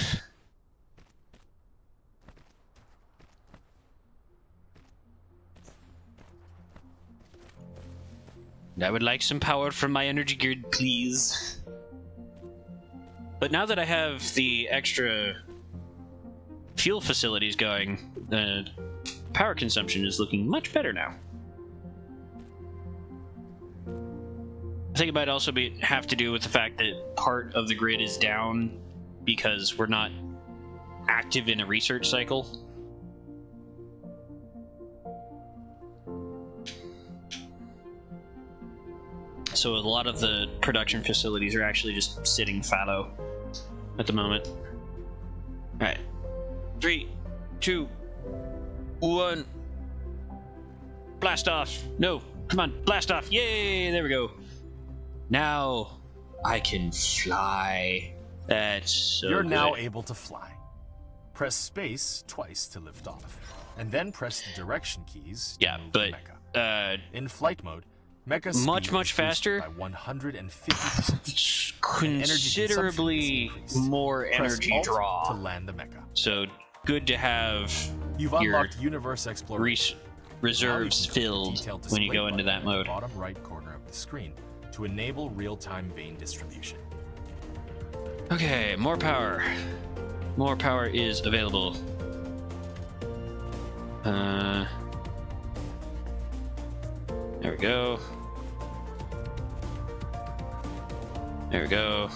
I would like some power from my energy grid, please. But now that I have the extra fuel facilities going, the power consumption is looking much better now. I think it might also have to do with the fact that part of the grid is down because we're not active in a research cycle. So a lot of the production facilities are actually just sitting fallow at the moment. Alright. 3, 2, 1. Blast off. No, come on, blast off. Yay, there we go. Now I can fly. That's so You're good. now able to fly. Press space twice to lift off, and then press the direction keys to move the mecha. In flight mode, mecha speed much is faster by 150%. Considerably more energy Alt draw to land the mecha. So good to have You've your unlocked universe exploration. reserves filled when you go into that mode. Bottom right corner of the screen to enable real-time vein distribution. Okay, more power. More power is available. There we go. There we go.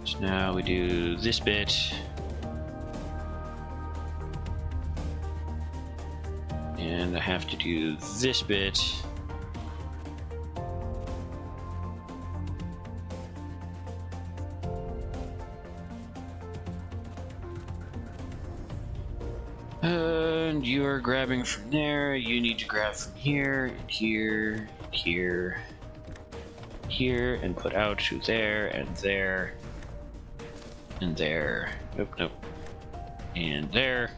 So now we do this bit. And I have to do this bit. And you are grabbing from there. You need to grab from here, and here, here, here, and put out to there, and there, and there. Nope, nope. And there.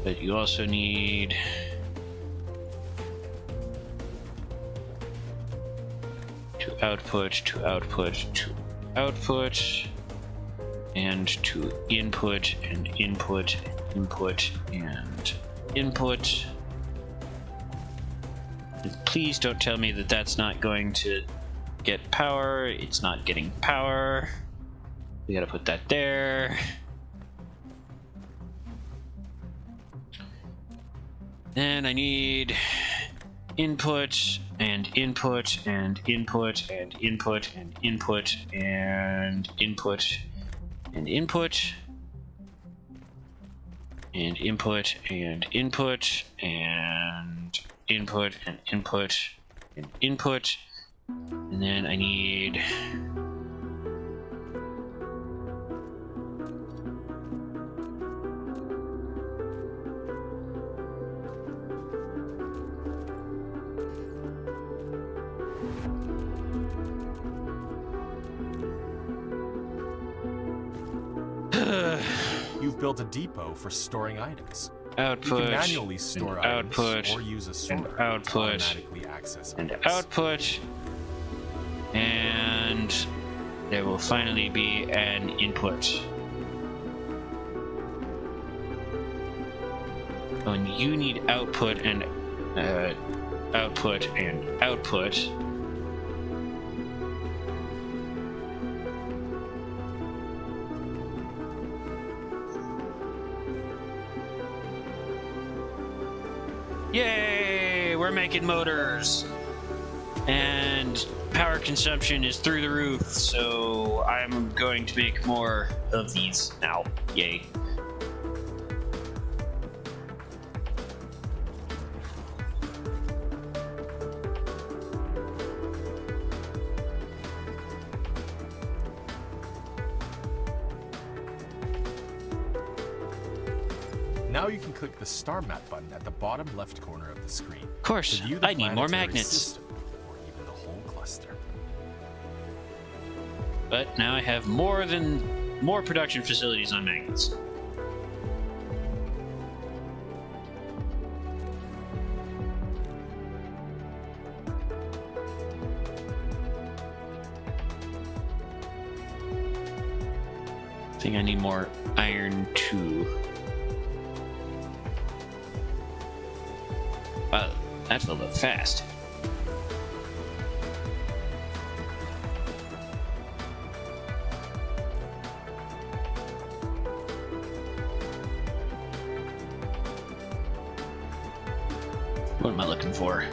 But you also need to output, to output, to output, and to input, and input, input, and input. And please don't tell me that that's not going to get power. It's not getting power. We gotta put that there. Then I need input, and input, and input, and input, and input, and input, and input, and input, and input, and input, and input, and input. And then I need You've built a depot for storing items. output, You can manually store items output, or use a and sorter output, to automatically access and items. output, and there will finally be an input. And you need output and output and output. Yay! We're making motors! And power consumption is through the roof, so I'm going to make more of these now. Yay. Now you can click the star map button at the bottom left corner of the screen. Of course, to view the I need more planetary magnets. system, or even the whole cluster. But now I have more production facilities on magnets. I think I need more iron too. Wow, that filled up fast. What am I looking for?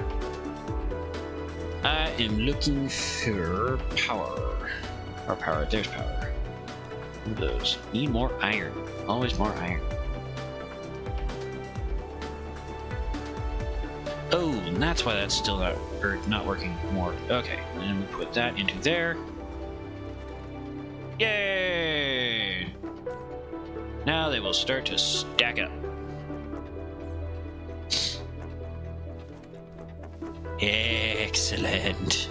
I am looking for power. Or power, there's power. Who those? Need more iron. Always more iron. Oh, and that's why that's still not working more. Okay, and then we put that into there. Yay! Now they will start to stack up. Excellent.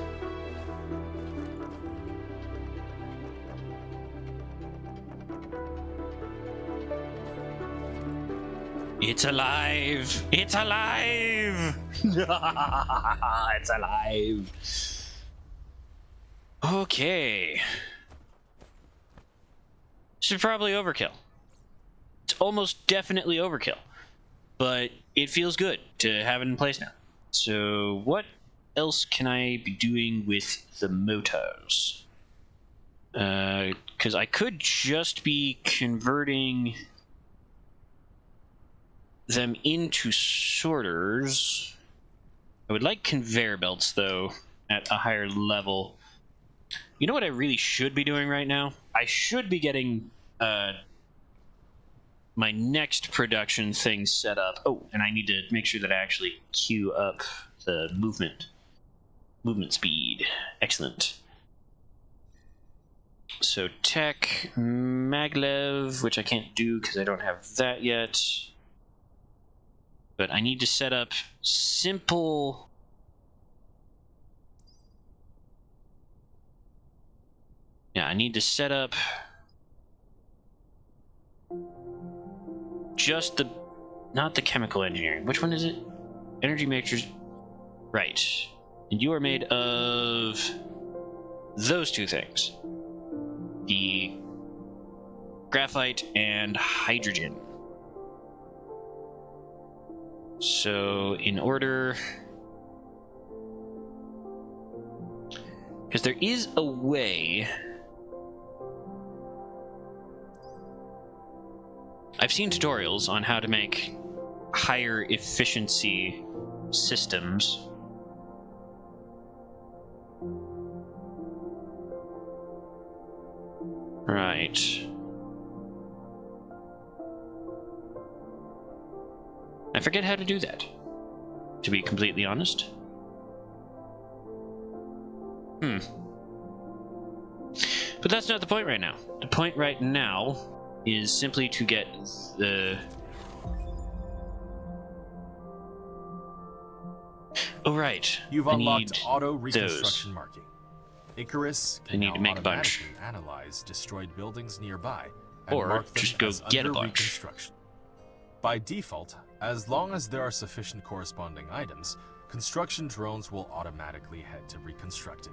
It's alive! It's alive! It's alive! Okay. This is probably overkill. It's almost definitely overkill. But it feels good to have it in place now. So what else can I be doing with the motors? Because I could just be converting them into sorters. I would like conveyor belts, though, at a higher level. You know what I really should be doing right now? I should be getting my next production thing set up. Oh, and I need to make sure that I actually queue up the movement speed. Excellent. So tech, maglev, which I can't do because I don't have that yet. But I need to set up simple... Yeah, I need to set up just the... Not the chemical engineering. Which one is it? Energy matrix. Right. And you are made of those two things. The graphite and hydrogen. So, in order... Because there is a way... I've seen tutorials on how to make higher efficiency systems. Right. I forget how to do that, to be completely honest. But that's not the point right now. The point right now is simply to get the... Oh, right. You've I unlocked need auto reconstruction those. marking. Icarus I can need now to make a bunch. automatically analyze destroyed buildings nearby and Or mark them just go as get a under bunch. reconstruction. By default, as long as there are sufficient corresponding items, construction drones will automatically head to reconstruct it.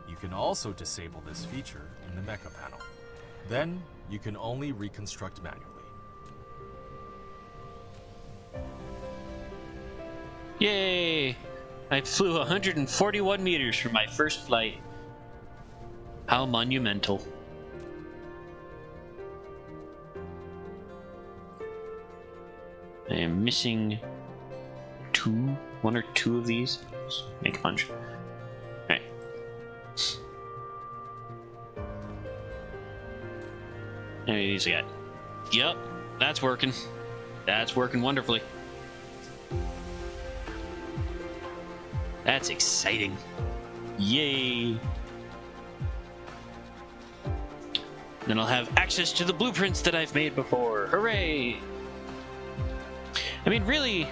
You can also disable this feature in the mecha panel. Then, you can only reconstruct manually. Yay! I flew 141 meters for my first flight. How monumental. I am missing one or two of these. Let's make a bunch. Alright. How many of these I got? Yup, that's working. That's working wonderfully. That's exciting. Yay! Then I'll have access to the blueprints that I've made before. Hooray! I mean, really...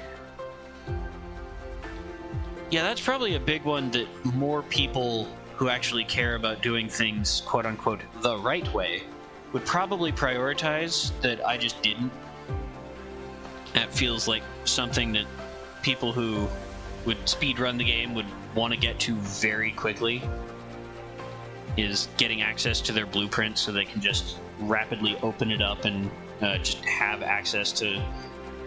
Yeah, that's probably a big one that more people who actually care about doing things, quote-unquote, the right way, would probably prioritize that I just didn't. That feels like something that people who would speedrun the game would want to get to very quickly, is getting access to their blueprint so they can just rapidly open it up and just have access to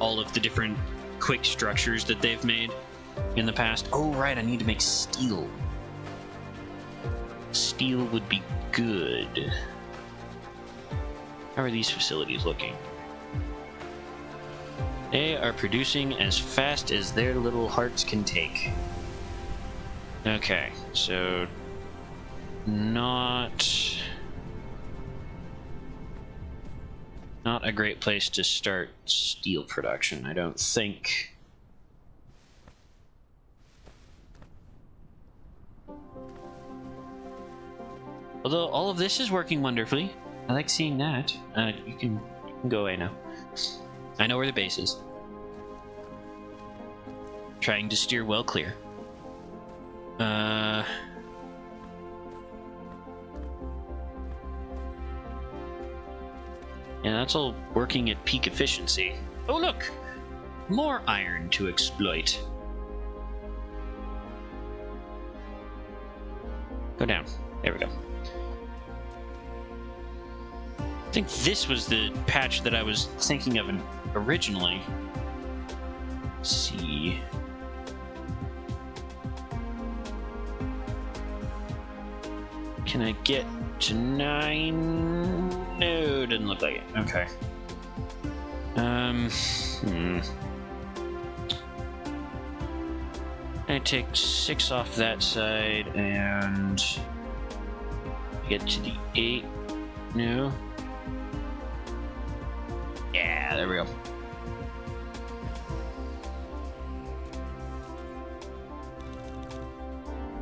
all of the different quick structures that they've made in the past. Oh, right, I need to make steel. Steel would be good. How are these facilities looking? They are producing as fast as their little hearts can take. Okay, so... Not a great place to start steel production, I don't think. Although all of this is working wonderfully. I like seeing that. You can go away now. I know where the base is. Trying to steer well clear. Yeah, that's all working at peak efficiency. Oh, look! More iron to exploit. Go down. There we go. I think this was the patch that I was thinking of originally. Let's see. Can I get to 9? No, doesn't look like it. Okay. I take 6 off that side and get to the 8. No. Yeah, there we go.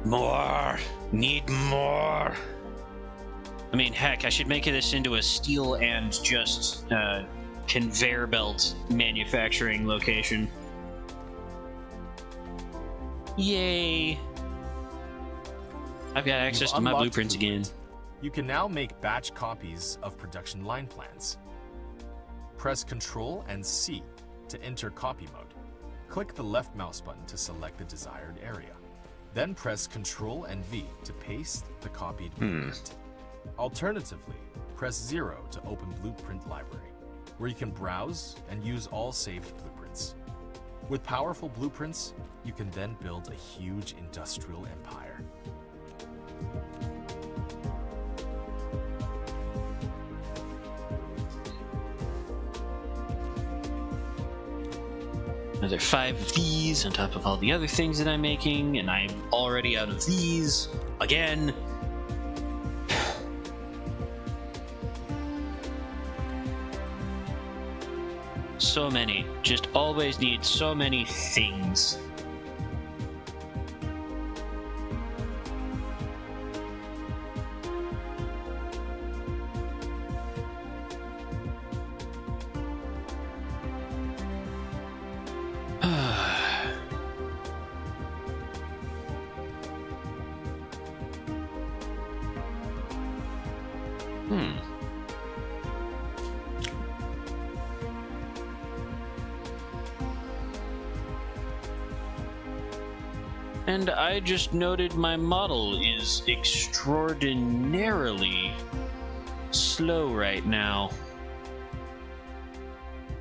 More! Need more! I mean, heck, I should make this into a steel and just conveyor belt manufacturing location. Yay! I've got access to my blueprints again. You can now make batch copies of production line plans. Press Ctrl and C to enter copy mode. Click the left mouse button to select the desired area. Then press Ctrl and V to paste the copied blueprint. Alternatively, press 0 to open Blueprint Library, where you can browse and use all saved blueprints. With powerful blueprints, you can then build a huge industrial empire. Another 5 of these on top of all the other things that I'm making, and I'm already out of these again. So many. Just always need so many things. And I just noted my model is extraordinarily slow right now.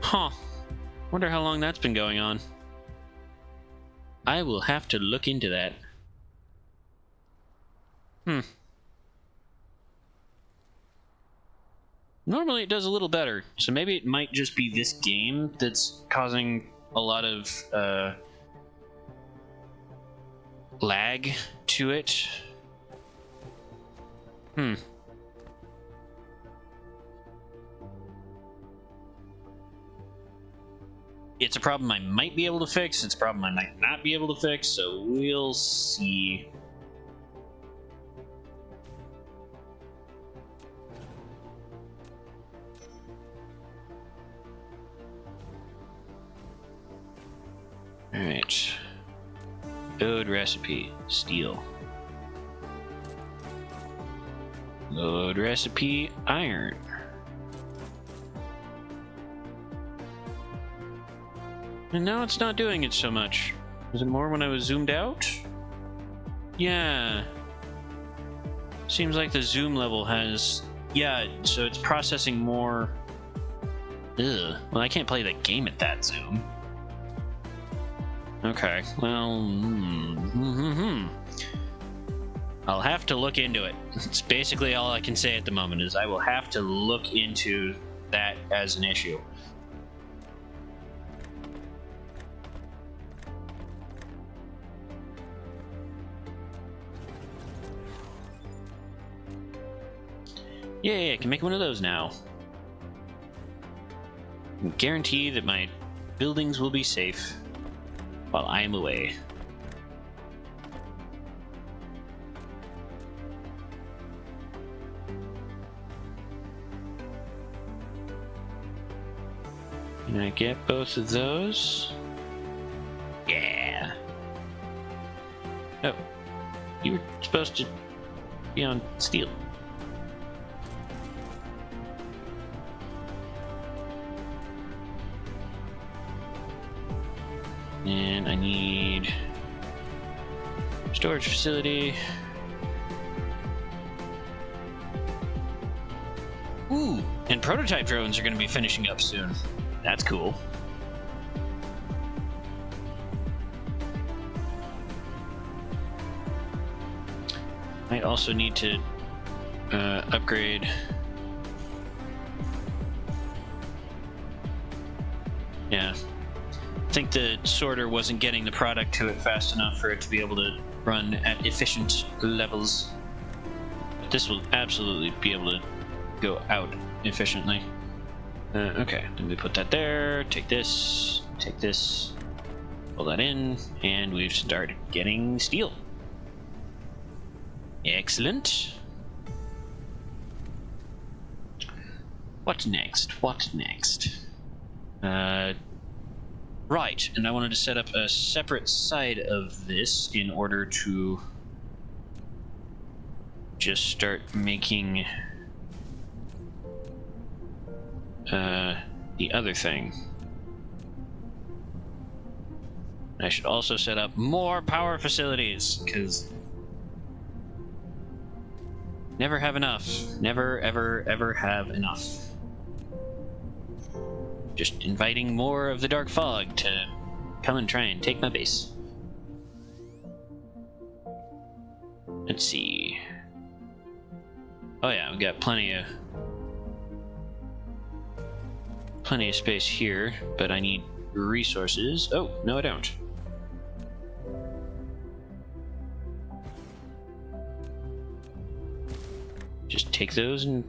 Huh. Wonder how long that's been going on. I will have to look into that. Normally it does a little better, so maybe it might just be this game that's causing a lot of lag to it. It's a problem I might be able to fix, it's a problem I might not be able to fix, so we'll see. Alright. Code recipe, steel. Load recipe, iron. And now it's not doing it so much. Was it more when I was zoomed out? Yeah. Seems like the zoom level has... Yeah, so it's processing more... Ugh. Well, I can't play the game at that zoom. Okay, well... I'll have to look into it. It's basically all I can say at the moment, is I will have to look into that as an issue. Yay, I can make one of those now. I can guarantee that my buildings will be safe while I am away. Can I get both of those? Yeah. Oh, you were supposed to be on steel. And I need storage facility. Ooh, and prototype drones are going to be finishing up soon. That's cool. I also need to upgrade. Yeah. think the sorter wasn't getting the product to it fast enough for it to be able to run at efficient levels. But this will absolutely be able to go out efficiently. Okay, then we put that there, take this, pull that in, and we've started getting steel. Excellent. What next? Right, and I wanted to set up a separate side of this in order to just start making the other thing. I should also set up more power facilities, because never have enough. Never, ever, ever have enough. Just inviting more of the dark fog to come and try and take my base. Let's see. Oh yeah, we've got plenty of space here, but I need resources. Oh, no I don't. Just take those and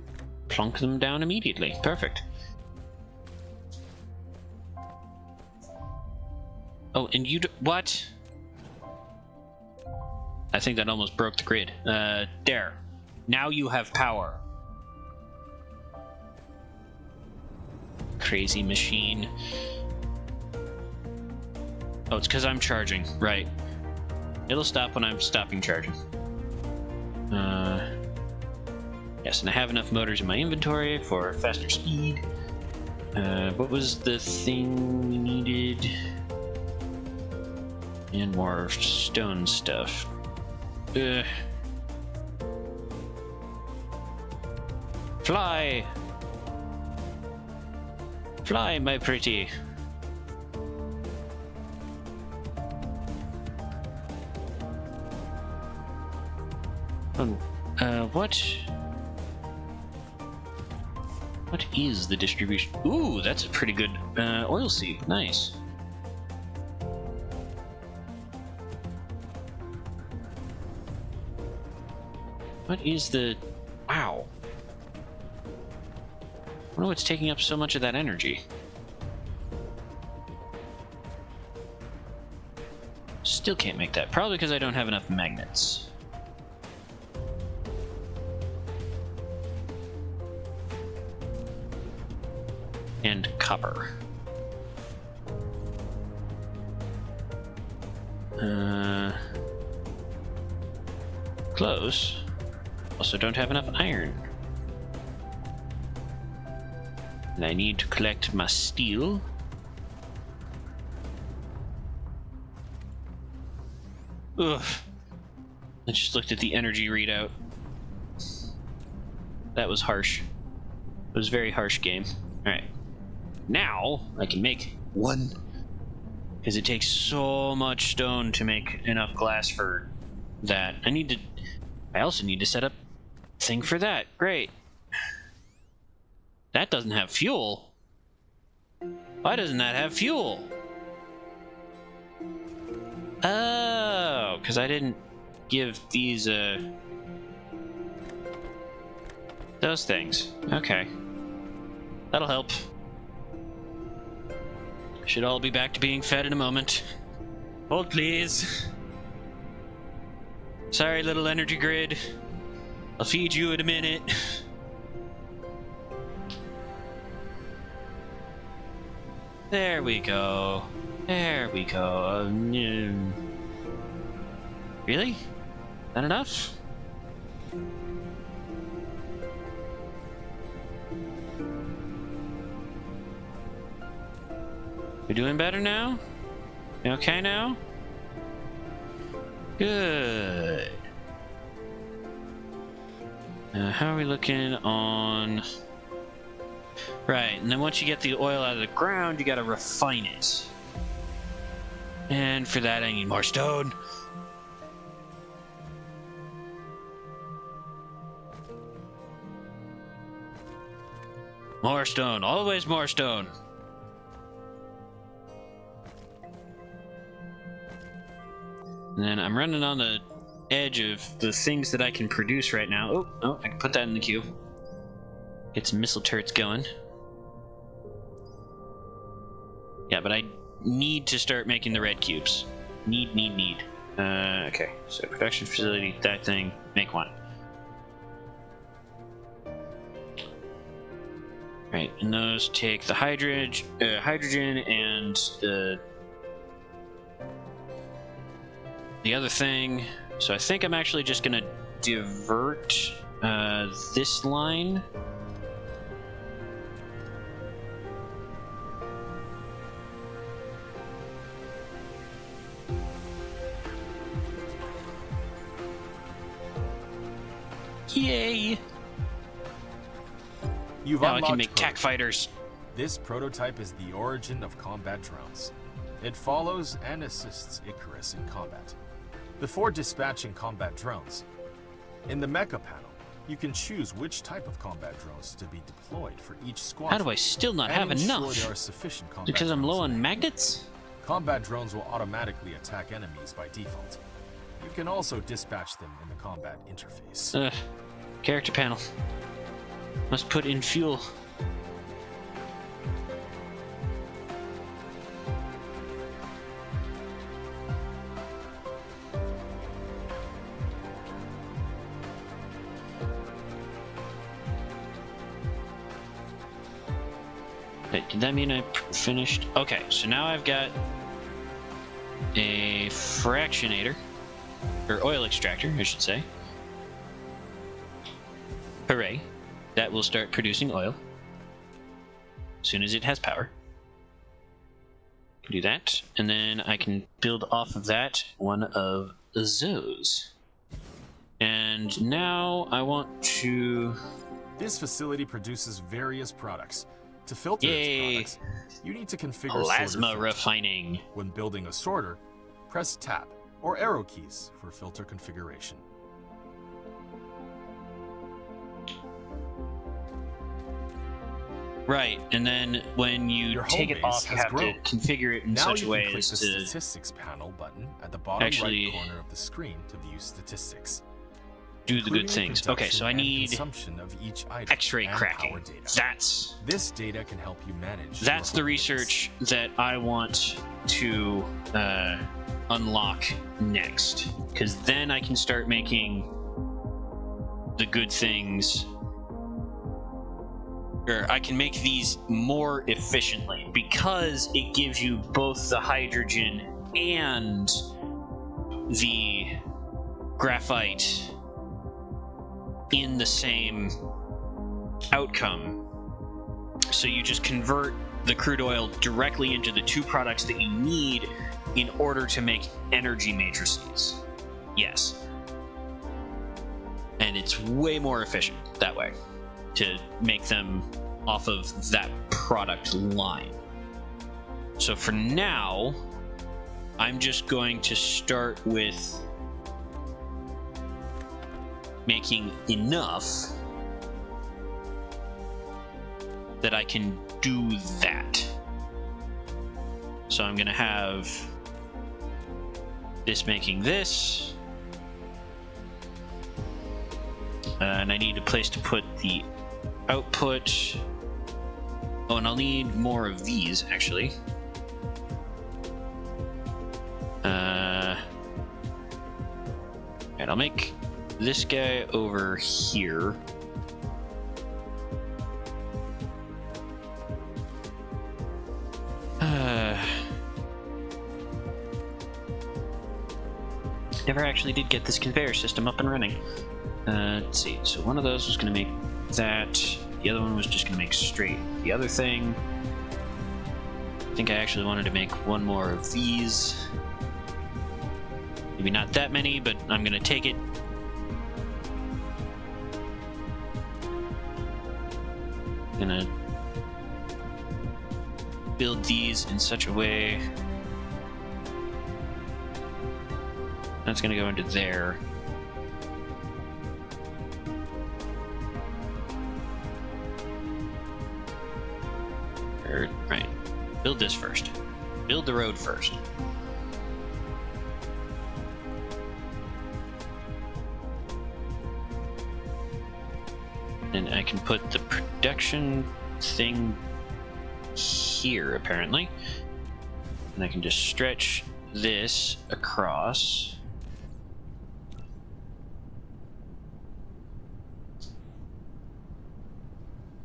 plunk them down immediately. Perfect. Oh, and you what? I think that almost broke the grid. There. Now you have power. Crazy machine. Oh, it's because I'm charging. Right. It'll stop when I'm stopping charging. Yes, and I have enough motors in my inventory for faster speed. What was the thing we needed? And more stone stuff. Fly! Fly, my pretty! What is the distribution? Ooh, that's a pretty good oil seep. Nice. What is the... Wow. I wonder what's taking up so much of that energy. Still can't make that. Probably because I don't have enough magnets. And copper. Close. Also don't have enough iron. And I need to collect my steel. Ugh. I just looked at the energy readout. That was harsh. It was a very harsh game. Alright. Now I can make one. Because it takes so much stone to make enough glass for that. I also need to set up a thing for that. Great. That doesn't have fuel. Why doesn't that have fuel? Oh, because I didn't give these, those things. Okay. That'll help. Should all be back to being fed in a moment. Hold, please. Sorry, little energy grid. I'll feed you in a minute. There we go. There we go. Really? Not enough? We doing better now? You okay now? Good. How are we looking on... Right, and then once you get the oil out of the ground, you gotta refine it. And for that, I need more stone. More stone, always more stone. And then I'm running on the edge of the things that I can produce right now. Oh, I can put that in the queue. Get some missile turrets going. Yeah, but I need to start making the red cubes. Need. Okay, so production facility, that thing, make one. Right, and those take the hydrogen and the other thing. So I think I'm actually just gonna divert this line. Yay! Now I can make TAC fighters. This prototype is the origin of combat drones. It follows and assists Icarus in combat. Before dispatching combat drones, in the mecha panel, you can choose which type of combat drones to be deployed for each squadron. How do I still not have enough? There are sufficient combat Because I'm low drones on magnets? Combat drones will automatically attack enemies by default. You can also dispatch them in the combat interface. Character panel. Must put in fuel. Wait, did that mean I finished? Okay, so now I've got a fractionator, or oil extractor, I should say. Hooray. That will start producing oil as soon as it has power. Do that, and then I can build off of that one of those. And now I want to... This facility produces various products. To filter its products, you need to configure plasma sorter refining. When building a sorter, press tab or arrow keys for filter configuration. Right, and then when you take it off, you have to configure it in such a way as to... Now you can click the statistics panel button at the bottom right corner of the screen to view statistics. Do the good things. Okay, so I need X-ray cracking. This data can help you manage. That's the research that I want to unlock next, because then I can start making the good things. Or I can make these more efficiently because it gives you both the hydrogen and the graphite in the same outcome. So you just convert the crude oil directly into the two products that you need in order to make energy matrices. Yes. And it's way more efficient that way to make them off of that product line. So for now, I'm just going to start with making enough that I can do that. So I'm going to have this making this. And I need a place to put the output. Oh, and I'll need more of these, actually. And I'll make this guy over here. Never actually did get this conveyor system up and running. Let's see, so one of those was going to make that. The other one was just going to make straight the other thing. I think I actually wanted to make one more of these. Maybe not that many, but I'm going to take it. I'm going to build these in such a way. That's going to go into there. Right. Build this first. Build the road first. And I can put the production thing here, apparently. And I can just stretch this across.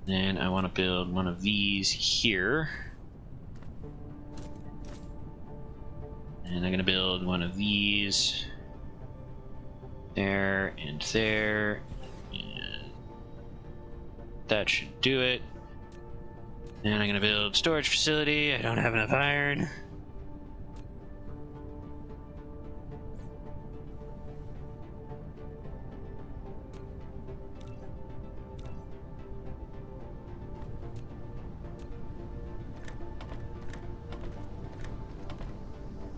Then I want to build one of these here. And I'm going to build one of these there and there. And that should do it. And I'm going to build storage facility. I don't have enough iron.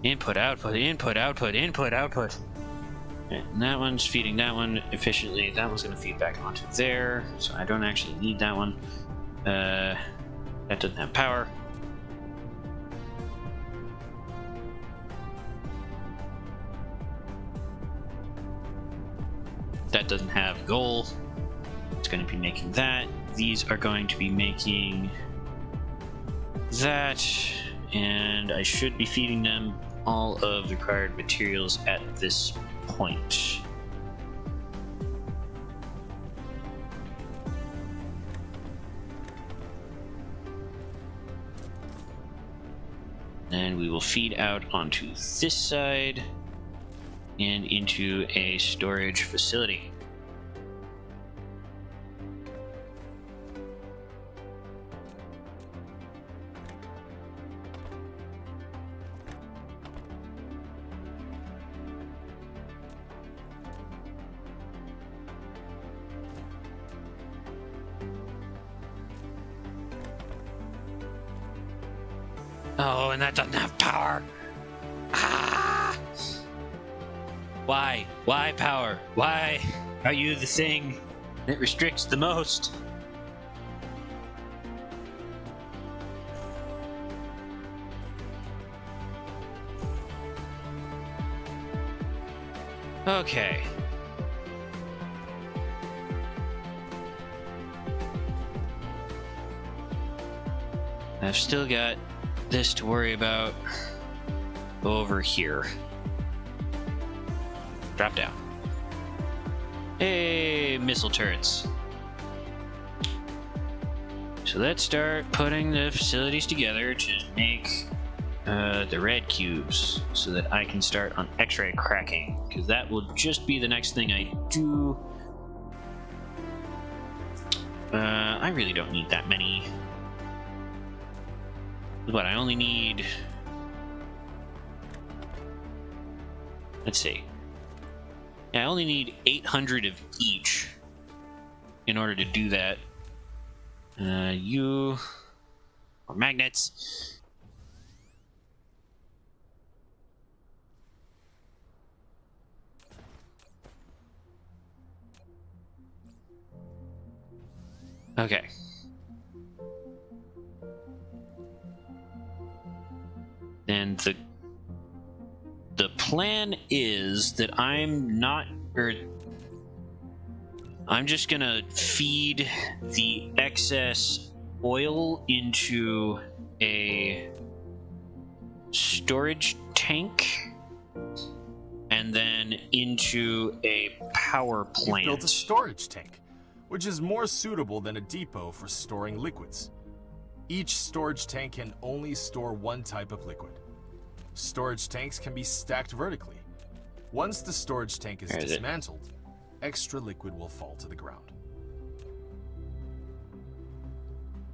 Input, output, input, output, input, output. Okay, and that one's feeding that one efficiently. That one's going to feed back onto there, so I don't actually need that one. That doesn't have power. That doesn't have goal. It's going to be making that. These are going to be making that, and I should be feeding them all of the required materials at this point. And we will feed out onto this side and into a storage facility. Oh, and that doesn't have power. Ah! Why? Why power? Why are you the thing that restricts the most? Okay. I've still got this to worry about over here. Drop down. Hey, missile turrets. So let's start putting the facilities together to make the red cubes so that I can start on X-ray cracking, because that will just be the next thing I do. I really don't need that many. But I only need, let's see. Yeah, I only need 800 of each in order to do that. You or magnets. Okay. And the plan is that I'm just gonna feed the excess oil into a storage tank and then into a power plant. You've built a storage tank, which is more suitable than a depot for storing liquids. Each storage tank can only store one type of liquid. Storage tanks can be stacked vertically. Once the storage tank is dismantled, extra liquid will fall to the ground.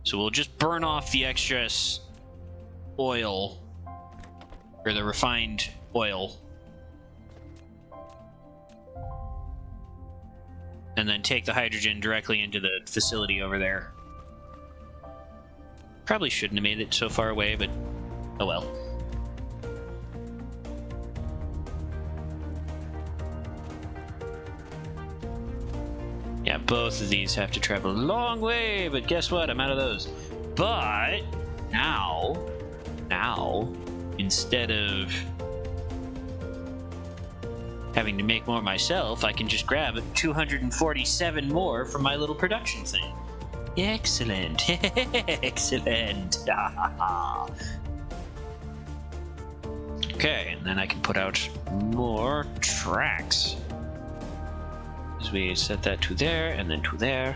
So we'll just burn off the excess oil, or the refined oil, and then take the hydrogen directly into the facility over there. Probably shouldn't have made it so far away, but oh well. Yeah, both of these have to travel a long way, but guess what? I'm out of those. But now, instead of having to make more myself, I can just grab 247 more from my little production thing. Excellent. Excellent. Okay, and then I can put out more tracks. As we set that to there, and then to there.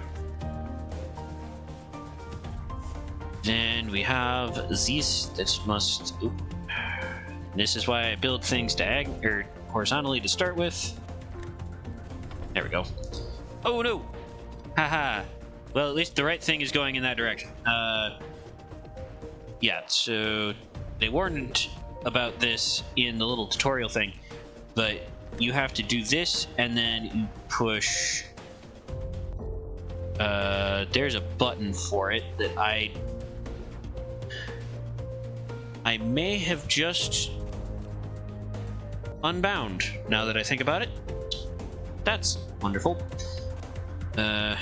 Then we have this that must... Oop. This is why I build things horizontally to start with. There we go. Oh no! Haha. Well, at least the right thing is going in that direction. Yeah, so they warned about this in the little tutorial thing, but you have to do this and then you push... there's a button for it that I may have just unbound, now that I think about it. That's wonderful. So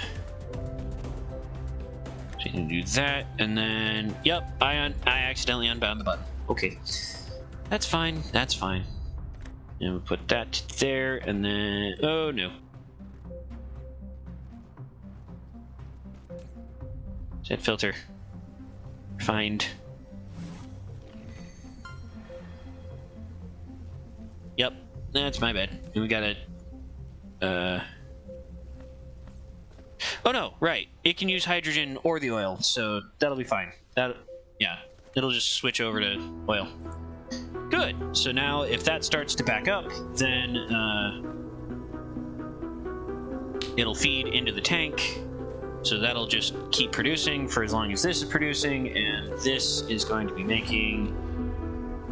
you can do that, and then... Yep, I accidentally unbound the button. Okay. That's fine, that's fine. And we'll put that there, and then... Oh, no. Set filter. Find. Yep, that's my bad. And we gotta... Oh no, right. It can use hydrogen or the oil, so that'll be fine. Yeah, it'll just switch over to oil. Good. So now, if that starts to back up, then it'll feed into the tank. So that'll just keep producing for as long as this is producing, and this is going to be making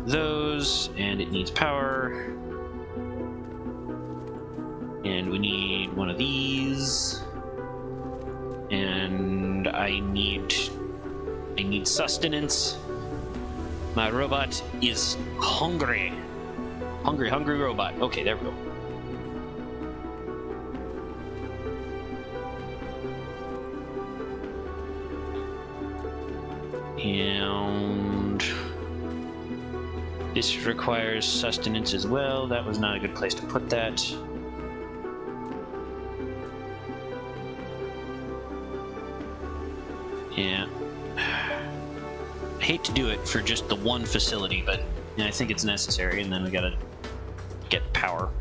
those, and it needs power. And we need one of these. And I need sustenance. My robot is hungry. Hungry robot. Okay, there we go. And this requires sustenance as well. That was not a good place to put that. Yeah. I hate to do it for just the one facility, but I think it's necessary, and then we gotta get power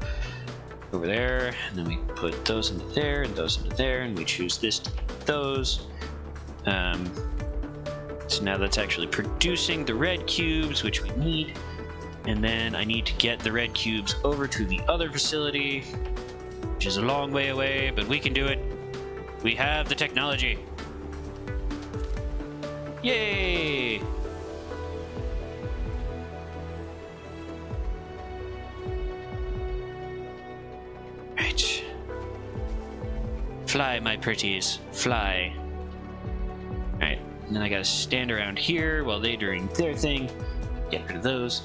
over there, and then we put those into there, and those into there, and we choose this to be those. So now that's actually producing the red cubes, which we need, and then I need to get the red cubes over to the other facility, which is a long way away, but we can do it. We have the technology. Yay! Right. Fly, my pretties. Fly. Alright, and then I gotta stand around here while they doing their thing. Get rid of those.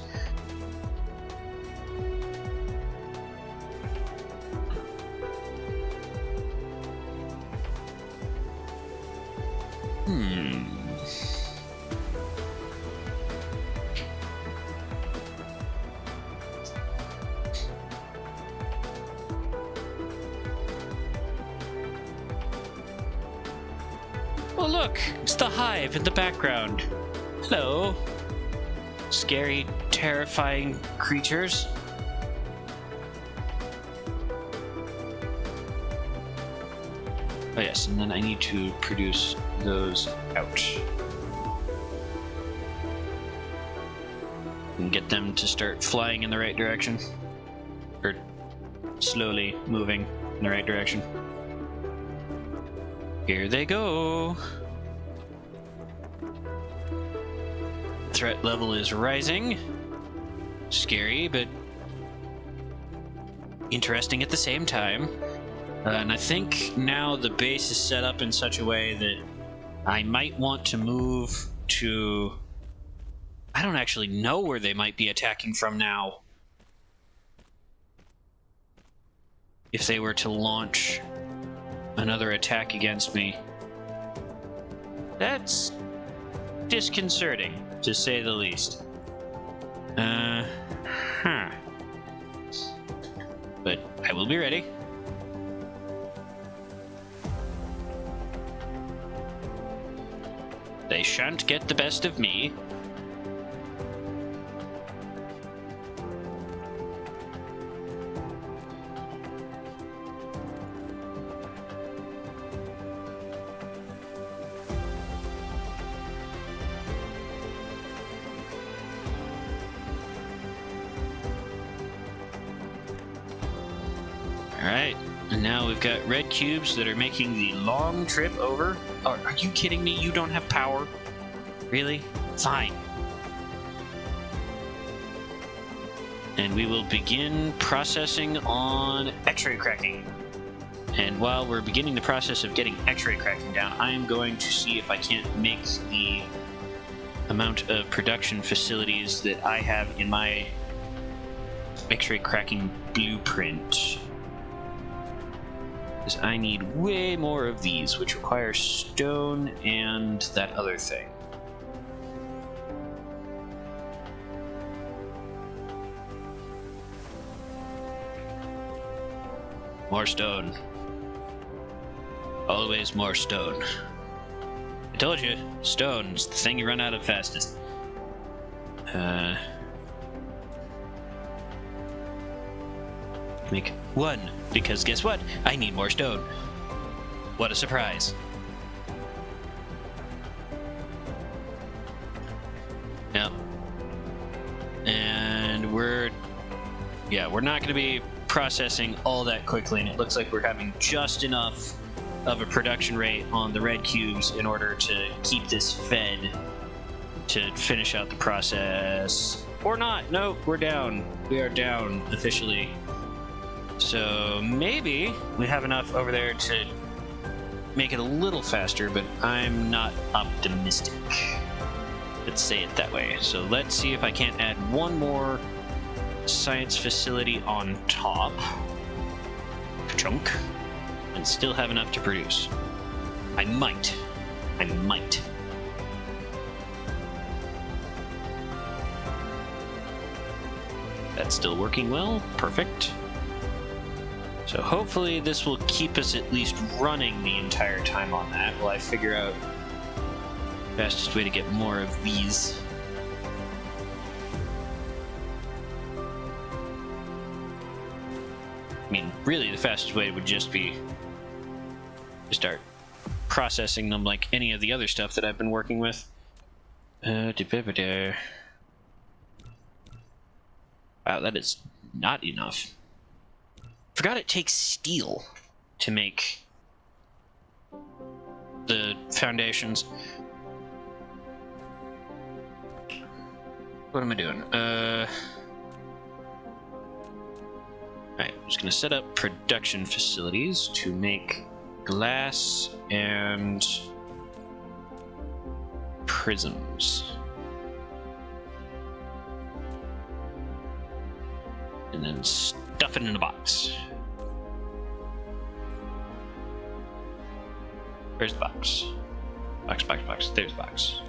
Oh look, it's the hive in the background. Hello. Scary, terrifying creatures. Oh yes, and then I need to produce those out. And get them to start flying in the right direction. Or slowly moving in the right direction. Here they go. Threat level is rising. Scary, but interesting at the same time. And I think now the base is set up in such a way that I might want to move to... I don't actually know where they might be attacking from now. If they were to launch another attack against me. That's disconcerting, to say the least. but I will be ready. They shan't get the best of me. Alright, and now we've got red cubes that are making the long trip over. Oh, are you kidding me? You don't have power? Really? Fine. And we will begin processing on X-ray cracking. And while we're beginning the process of getting X-ray cracking down, I am going to see if I can't make the amount of production facilities that I have in my X-ray cracking blueprint. Because I need way more of these, which require stone and that other thing. More stone. Always more stone. I told you, stone's the thing you run out of fastest. Make one, because guess what? I need more stone. What a surprise. Yep. And we're not going to be processing all that quickly, and it looks like we're having just enough of a production rate on the red cubes in order to keep this fed to finish out the process. Or not. No, we're down. We are down officially. So maybe we have enough over there to make it a little faster, but I'm not optimistic. Let's say it that way. So let's see if I can't add one more science facility on top. Chunk. And still have enough to produce. I might. That's still working well. Perfect. So hopefully this will keep us at least running the entire time on that while I figure out the fastest way to get more of these. I mean, really the fastest way would just be to start processing them like any of the other stuff that I've been working with. Wow, that is not enough. Forgot it takes steel to make the foundations. What am I doing? Alright, I'm just gonna set up production facilities to make glass and prisms. And then stuff it in a box. Where's the box? Box. There's the box.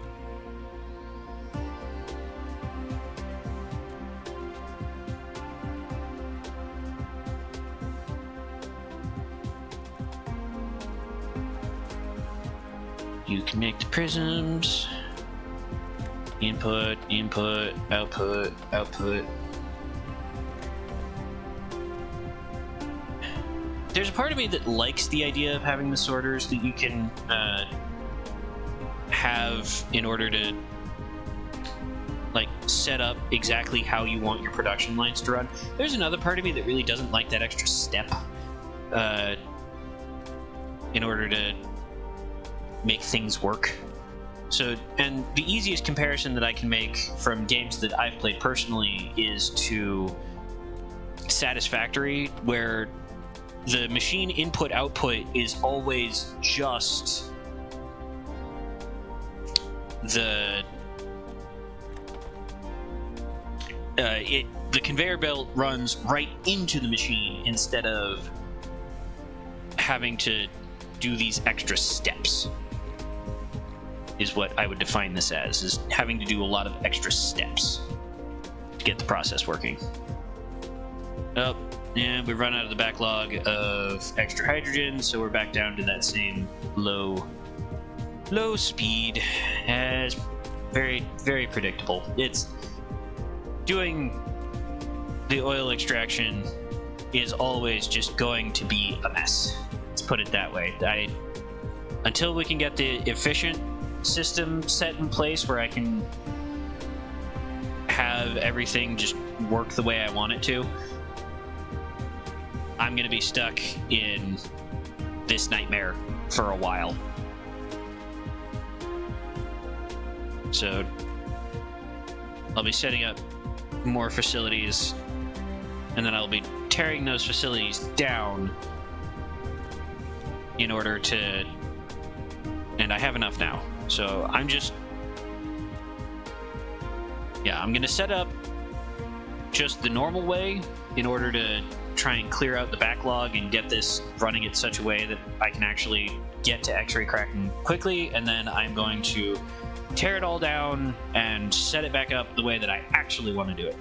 You can make the prisms. Input, output. There's a part of me that likes the idea of having the sorters that you can have in order to like set up exactly how you want your production lines to run. There's another part of me that really doesn't like that extra step in order to make things work. So, and the easiest comparison that I can make from games that I've played personally is to Satisfactory, where the machine input-output is always just the conveyor belt runs right into the machine instead of having to do these extra steps, is what I would define this as, is having to do a lot of extra steps to get the process working. Oh, And we've run out of the backlog of extra hydrogen, so we're back down to that same low speed as very, very predictable. It's doing the oil extraction is always just going to be a mess. Let's put it that way. Until we can get the efficient system set in place where I can have everything just work the way I want it to, I'm gonna be stuck in this nightmare for a while. So I'll be setting up more facilities, and then I'll be tearing those facilities down in order to, and I have enough now. So I'm gonna set up just the normal way in order to try and clear out the backlog and get this running in such a way that I can actually get to X-ray cracking quickly, and then I'm going to tear it all down and set it back up the way that I actually want to do it.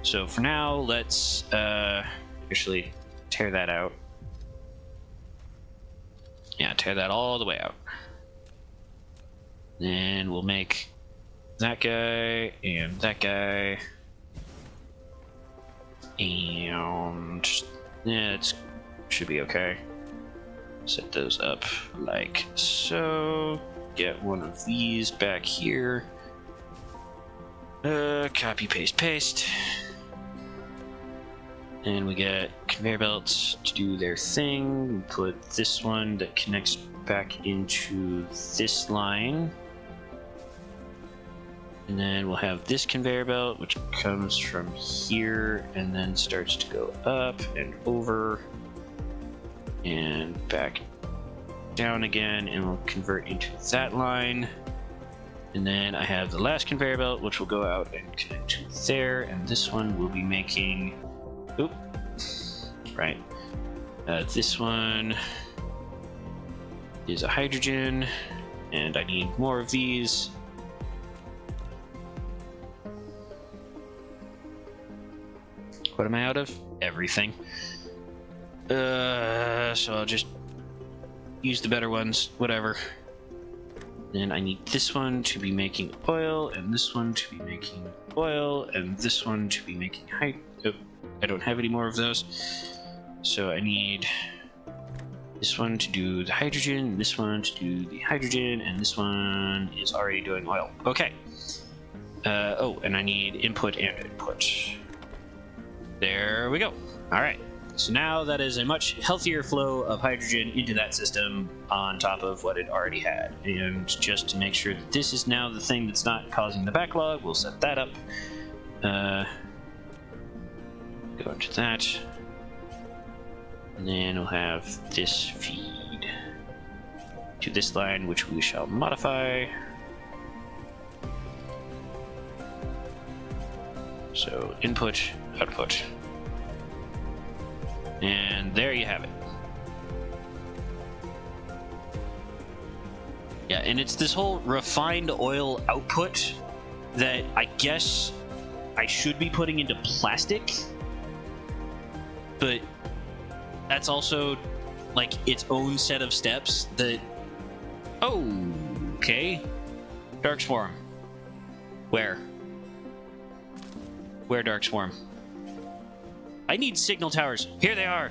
So for now, let's actually tear that out. Yeah, tear that all the way out. Then we'll make that guy and that guy. And yeah, it should be okay. Set those up like so. Get one of these back here. Copy, paste, paste. And we get conveyor belts to do their thing. We put this one that connects back into this line. And then we'll have this conveyor belt, which comes from here and then starts to go up and over and back down again, and we'll convert into that line. And then I have the last conveyor belt, which will go out and connect to there, and this one will be making... Oop. Right. This one is a hydrogen, and I need more of these. What am I out of? Everything. So I'll just use the better ones, whatever. Then I need this one to be making oil, and this one to be making oil, and this one to be making oh, I don't have any more of those. So I need this one to do the hydrogen, this one to do the hydrogen, and this one is already doing oil. Okay. Oh, and I need input and input. There we go. All right. So now that is a much healthier flow of hydrogen into that system on top of what it already had. And just to make sure that this is now the thing that's not causing the backlog, we'll set that up. Go into that. And then we'll have this feed to this line, which we shall modify. So input, output. And there you have it. Yeah, and it's this whole refined oil output that I guess I should be putting into plastic, but that's also like its own set of steps that... Oh, okay. Dark Swarm. Where? Where, Dark Swarm? I need signal towers. Here they are.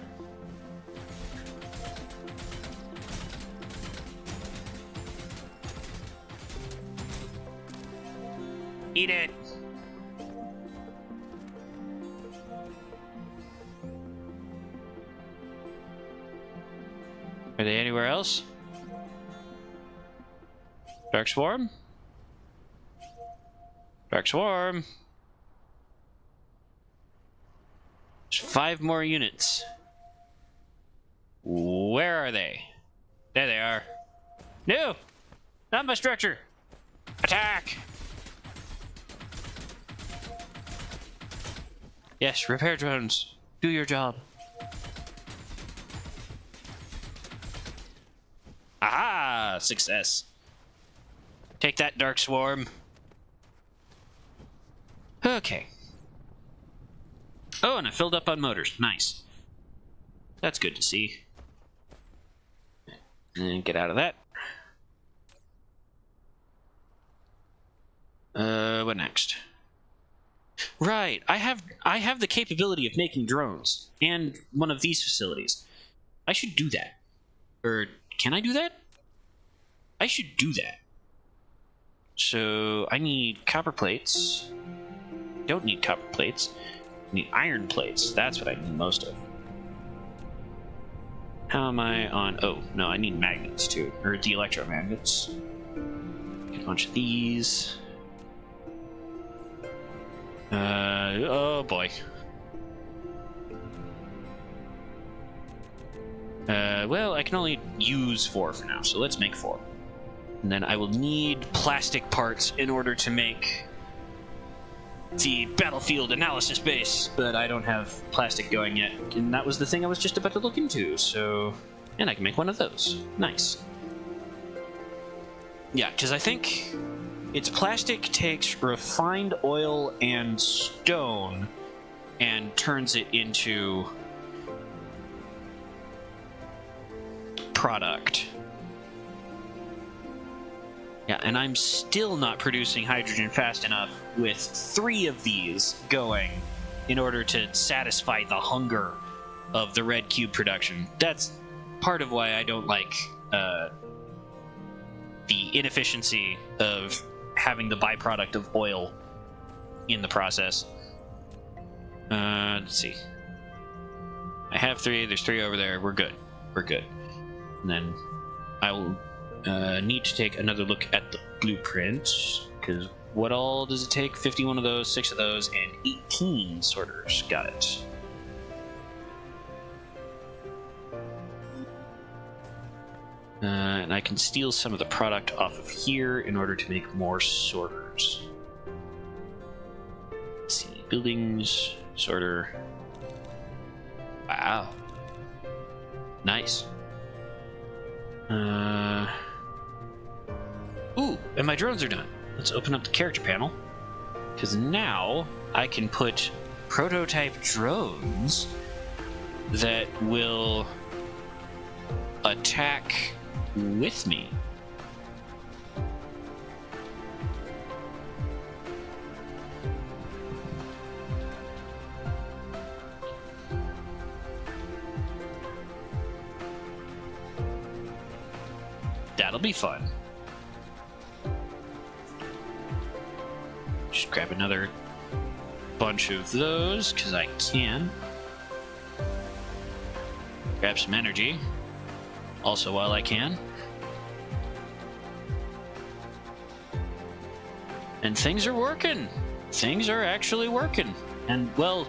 Eat it. Are they anywhere else? Dark Swarm? Dark Swarm. There's 5 more units. Where are they? There they are. No! Not my structure! Attack! Yes, repair drones. Do your job. Aha! Success. Take that, Dark Swarm. Okay. Oh, and I filled up on motors. Nice. That's good to see. And get out of that. What next? Right, I have the capability of making drones and one of these facilities. I should do that. Or can I do that? I should do that. So I need copper plates. Don't need copper plates. I need iron plates. That's what I need most of. How am I on? Oh, no, I need magnets too. Or the electromagnets. Get a bunch of these. Oh boy. Well, I can only use 4 for now, so let's make 4. And then I will need plastic parts in order to make the battlefield analysis base, but I don't have plastic going yet, and that was the thing I was just about to look into, so... And I can make one of those. Nice. Yeah, because I think its plastic takes refined oil and stone and turns it into product. Yeah, and I'm still not producing hydrogen fast enough with 3 of these going in order to satisfy the hunger of the red cube production. That's part of why I don't like the inefficiency of having the byproduct of oil in the process. Let's see. I have 3. There's 3 over there. We're good. We're good. And then I will need to take another look at the blueprint, because what all does it take? 51 of those, 6 of those, and 18 sorters. Got it. And I can steal some of the product off of here in order to make more sorters. Let's see, buildings, sorter. Wow. Nice. Ooh, and my drones are done. Let's open up the character panel, because now I can put prototype drones that will attack with me. That'll be fun. Just grab another bunch of those, because I can. Grab some energy, also while I can. And things are working. Things are actually working. And, well,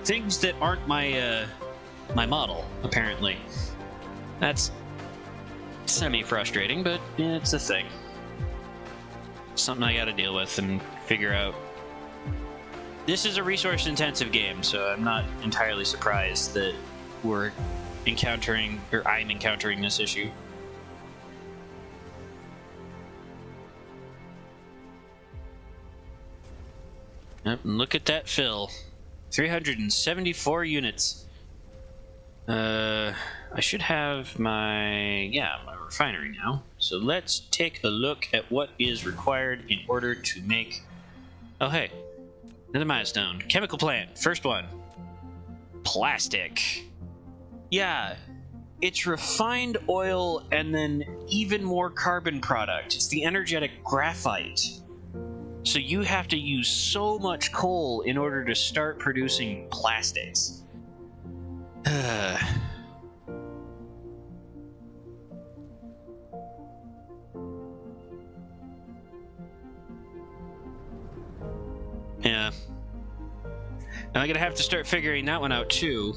things that aren't my model, apparently. That's semi-frustrating, but yeah, it's a thing. Something I gotta deal with and figure out. This is a resource-intensive game, so I'm not entirely surprised that we're encountering, or I'm encountering this issue. Yep, and look at that fill. 374 units. I should have my refinery now. So let's take a look at what is required in order to make... Oh, hey. Another milestone. Chemical plant. First one. Plastic. Yeah. It's refined oil and then even more carbon product. It's the energetic graphite. So you have to use so much coal in order to start producing plastics. Yeah. Now I'm gonna have to start figuring that one out too,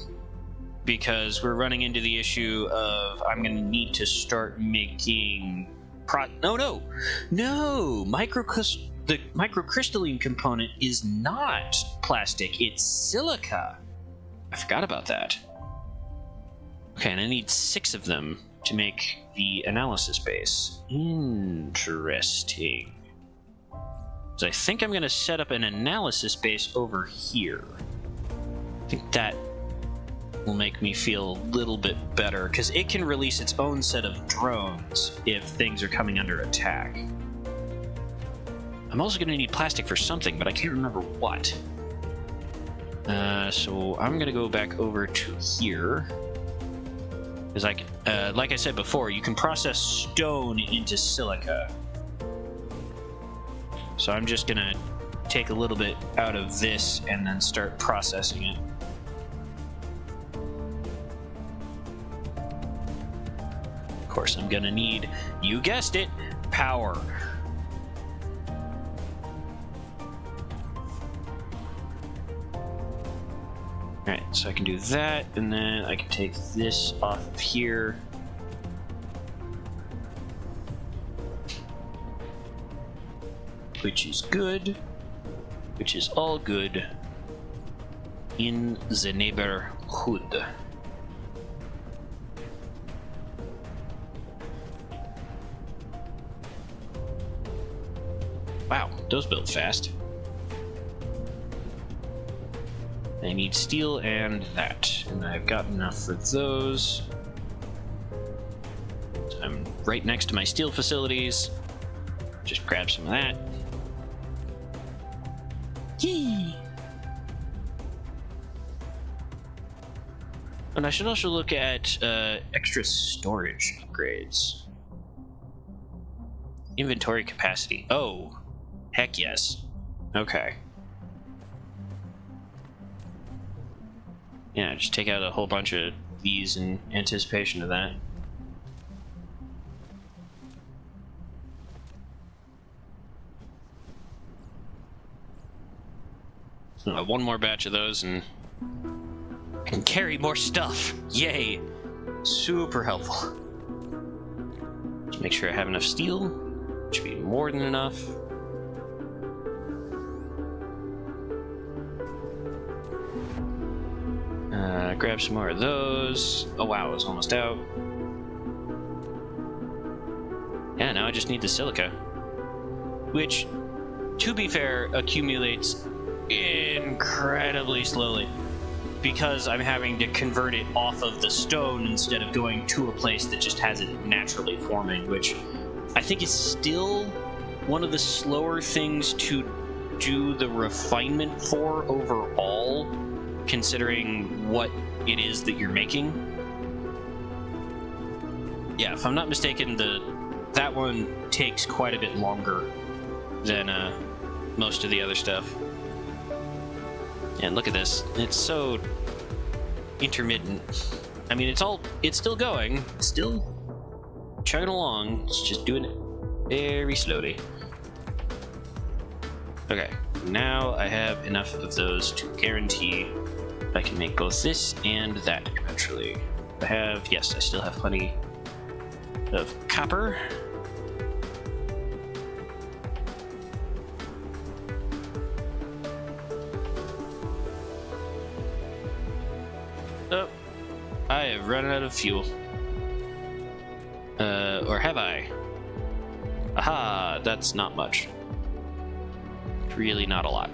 because we're running into the issue of I'm gonna need to start making the microcrystalline component is not plastic, it's silica. I forgot about that. Okay, and I need 6 of them to make the analysis base. Interesting. So I think I'm going to set up an analysis base over here. I think that will make me feel a little bit better, because it can release its own set of drones if things are coming under attack. I'm also going to need plastic for something, but I can't remember what. So I'm going to go back over to here. Because like I said before, you can process stone into silica. So I'm just going to take a little bit out of this and then start processing it. Of course, I'm going to need, you guessed it, power. Alright, so I can do that, and then I can take this off of here. Which is good. Which is all good in the neighborhood. Wow, those build fast. I need steel and that, and I've got enough for those. So I'm right next to my steel facilities. Just grab some of that. Yee! And I should also look at extra storage upgrades. Inventory capacity. Oh, heck yes. Okay. Yeah, just take out a whole bunch of these in anticipation of that. One more batch of those and can carry more stuff. Yay! Super helpful. Just make sure I have enough steel. Should be more than enough. Grab some more of those. Oh wow, it was almost out. Yeah, now I just need the silica. Which, to be fair, accumulates incredibly slowly. Because I'm having to convert it off of the stone instead of going to a place that just has it naturally forming, which I think is still one of the slower things to do the refinement for overall, considering what it is that you're making. Yeah, if I'm not mistaken, that one takes quite a bit longer than most of the other stuff. And look at this, it's so intermittent. I mean, it's still going, still chugging along, it's just doing it very slowly. Okay, now I have enough of those to guarantee I can make both this and that eventually. Yes, I still have plenty of copper. Oh, I have run out of fuel. Or have I? Aha, that's not much. It's really not a lot.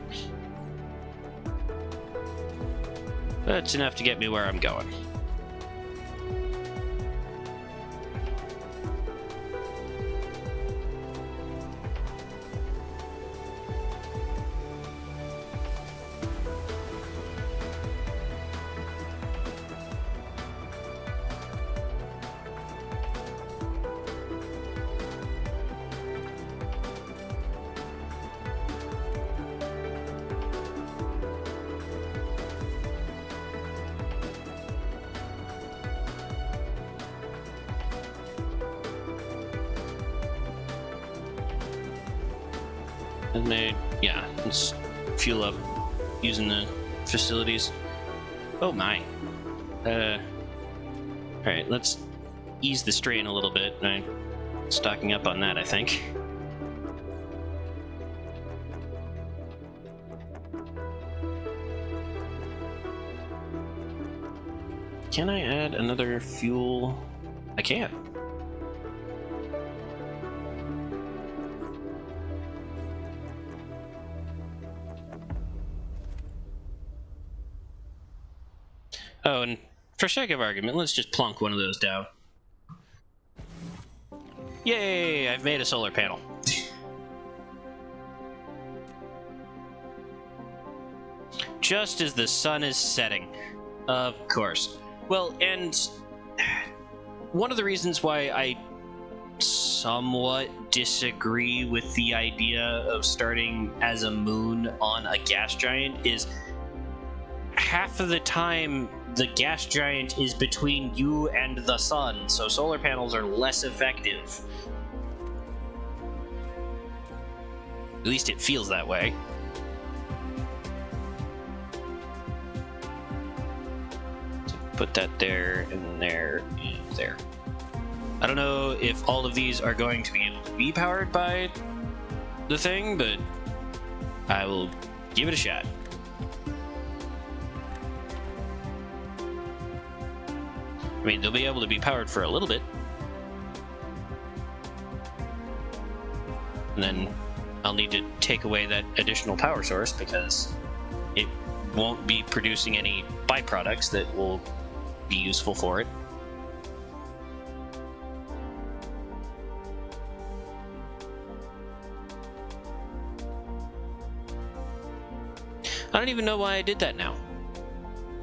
But it's enough to get me where I'm going. And let's fuel up using the facilities. Oh my. Alright, let's ease the strain a little bit. I'm stocking up on that, I think. Can I add another fuel? I can. Oh, and For sake of argument, let's just plunk one of those down. Yay! I've made a solar panel. Just as the sun is setting. Of course. Well, and one of the reasons why I somewhat disagree with the idea of starting as a moon on a gas giant is half of the time the gas giant is between you and the sun, so solar panels are less effective. At least it feels that way. So put that there, and there, and there. I don't know if all of these are going to be able to be powered by the thing, but I will give it a shot. I mean, they'll be able to be powered for a little bit. And then I'll need to take away that additional power source because it won't be producing any byproducts that will be useful for it. I don't even know why I did that now.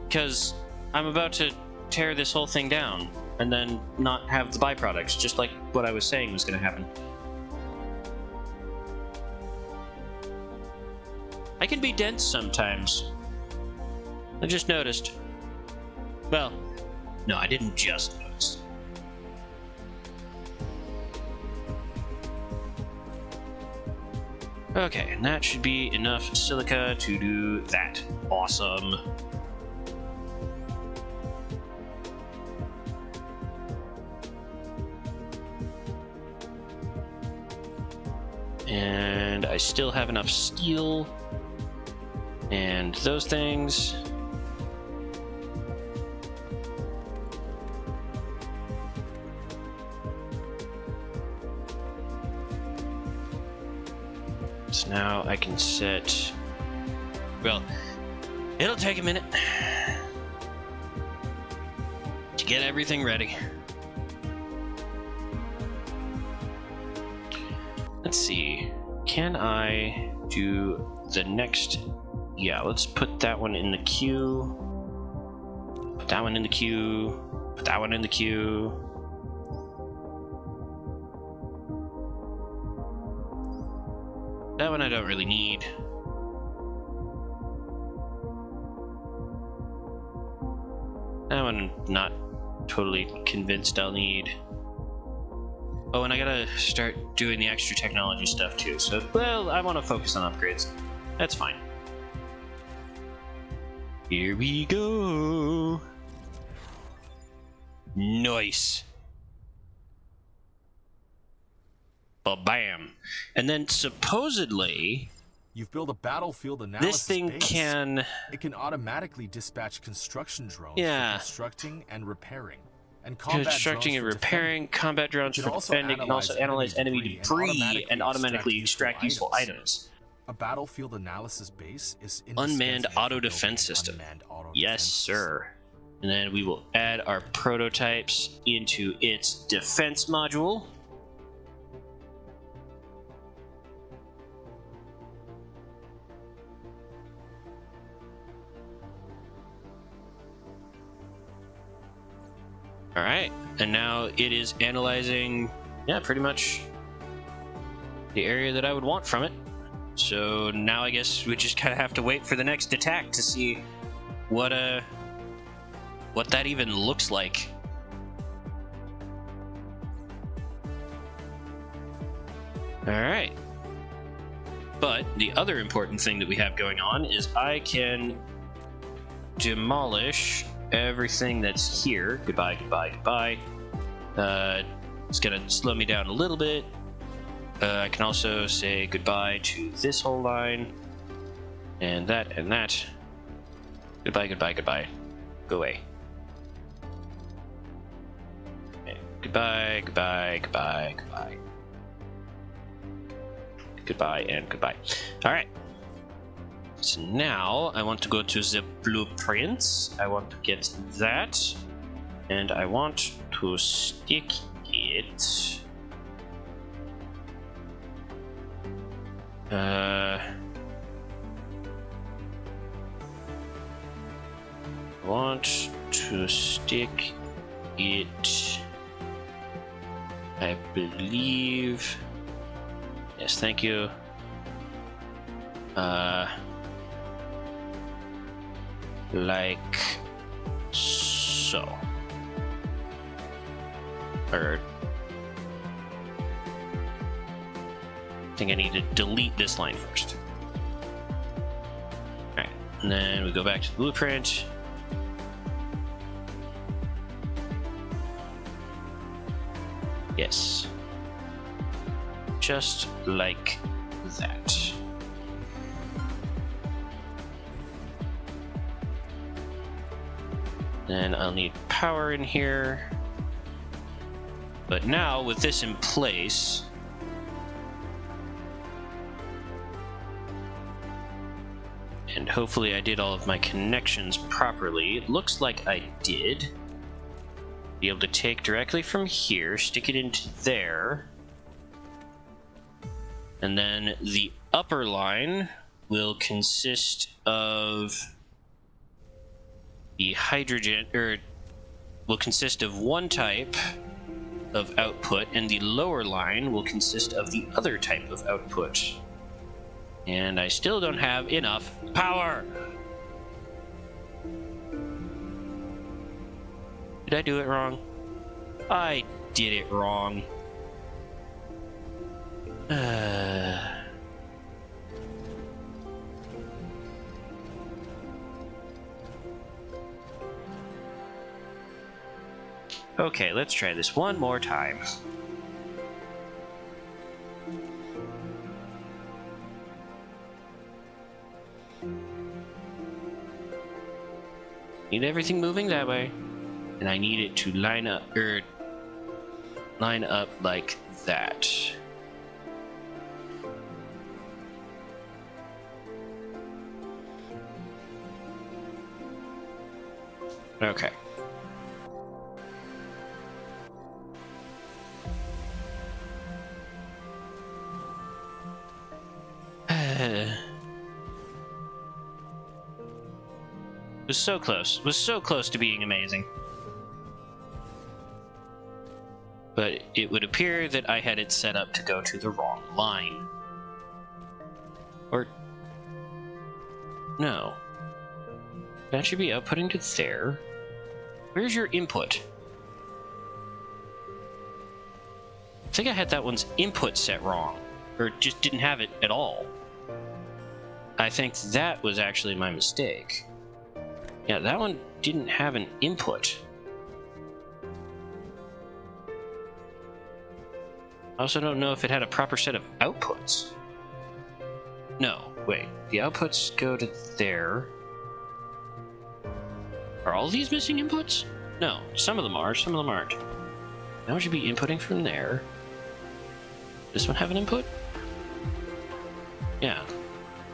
Because I'm about to tear this whole thing down and then not have the byproducts, just like what I was saying was going to happen. I can be dense sometimes. I just noticed. Well, no, I didn't just notice. Okay, and that should be enough silica to do that. Awesome. And I still have enough steel and those things. So now I can set, well, it'll take a minute to get everything ready. Let's see, can I do the next? Yeah, let's put that one in the queue. Put that one in the queue. Put that one in the queue. That one I don't really need. That one I'm not totally convinced I'll need. Oh, and I gotta start doing the extra technology stuff too, so, well, I want to focus on upgrades. That's fine. Here we go. Nice. Ba-bam. And then supposedly, you've built a battlefield analysis this thing base. It can automatically dispatch construction drones for constructing and repairing. And constructing and repairing, combat drones for defending, and also analyze enemy debris and automatically extract useful items. A battlefield analysis base is unmanned auto defense system. Yes, sir. And then we will add our prototypes into its defense module. All right, and now it is analyzing, yeah, pretty much the area that I would want from it. So now I guess we just kind of have to wait for the next attack to see what that even looks like. All right. But the other important thing that we have going on is I can demolish everything that's here. Goodbye, goodbye, goodbye. It's gonna slow me down a little bit. I can also say goodbye to this whole line, and that, and that. Goodbye, goodbye, goodbye. Go away. Okay. Goodbye, goodbye, goodbye, goodbye. Goodbye and goodbye. All right. So now I want to go to the blueprints. I want to get that. And I want to stick it... I want to stick it... I believe... Yes, thank you. Like so. Or I think I need to delete this line first. Alright, and then we go back to the blueprint. Yes. Just like that. Then I'll need power in here. But now, with this in place, and hopefully I did all of my connections properly. It looks like I did. Be able to take directly from here, stick it into there. And then the upper line will consist of the hydrogen, or will consist of one type of output, and the lower line will consist of the other type of output. And I still don't have enough power. Did I do it wrong? I did it wrong. Okay, let's try this one more time. Need everything moving that way. And I need it to line up like that. Okay. Was so close. Was so close to being amazing. But it would appear that I had it set up to go to the wrong line. Or... no. That should be outputting to there. Where's your input? I think I had that one's input set wrong. Or just didn't have it at all. I think that was actually my mistake. Yeah, that one didn't have an input. I also don't know if it had a proper set of outputs. No, wait. The outputs go to there. Are all these missing inputs? No, some of them are, some of them aren't. That one should be inputting from there. This one have an input? Yeah.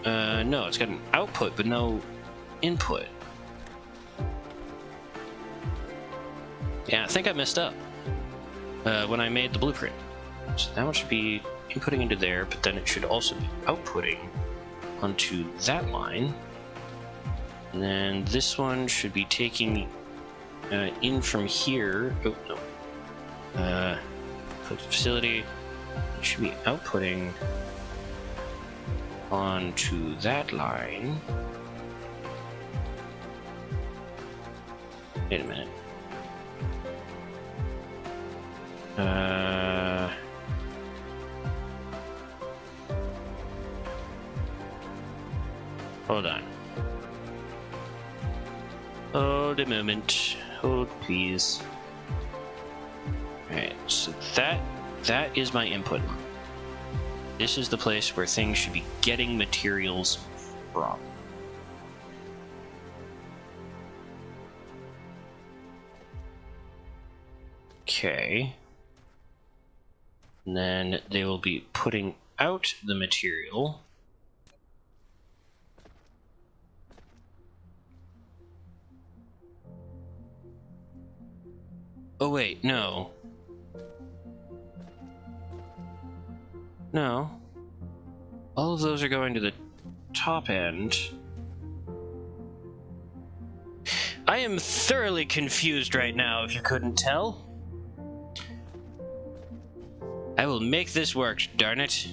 No, it's got an output, but no input. Yeah, I think I messed up when I made the blueprint. So that one should be inputting into there, but then it should also be outputting onto that line. And then this one should be taking in from here. Oh, no. Click the facility. It should be outputting onto that line. Wait a minute. Hold on. Hold a moment. Hold, please. Alright, so that is my input. This is the place where things should be getting materials from. Okay. And then they will be putting out the material. Oh wait, no. No. All of those are going to the top end. I am thoroughly confused right now, if you couldn't tell. I will make this work, darn it.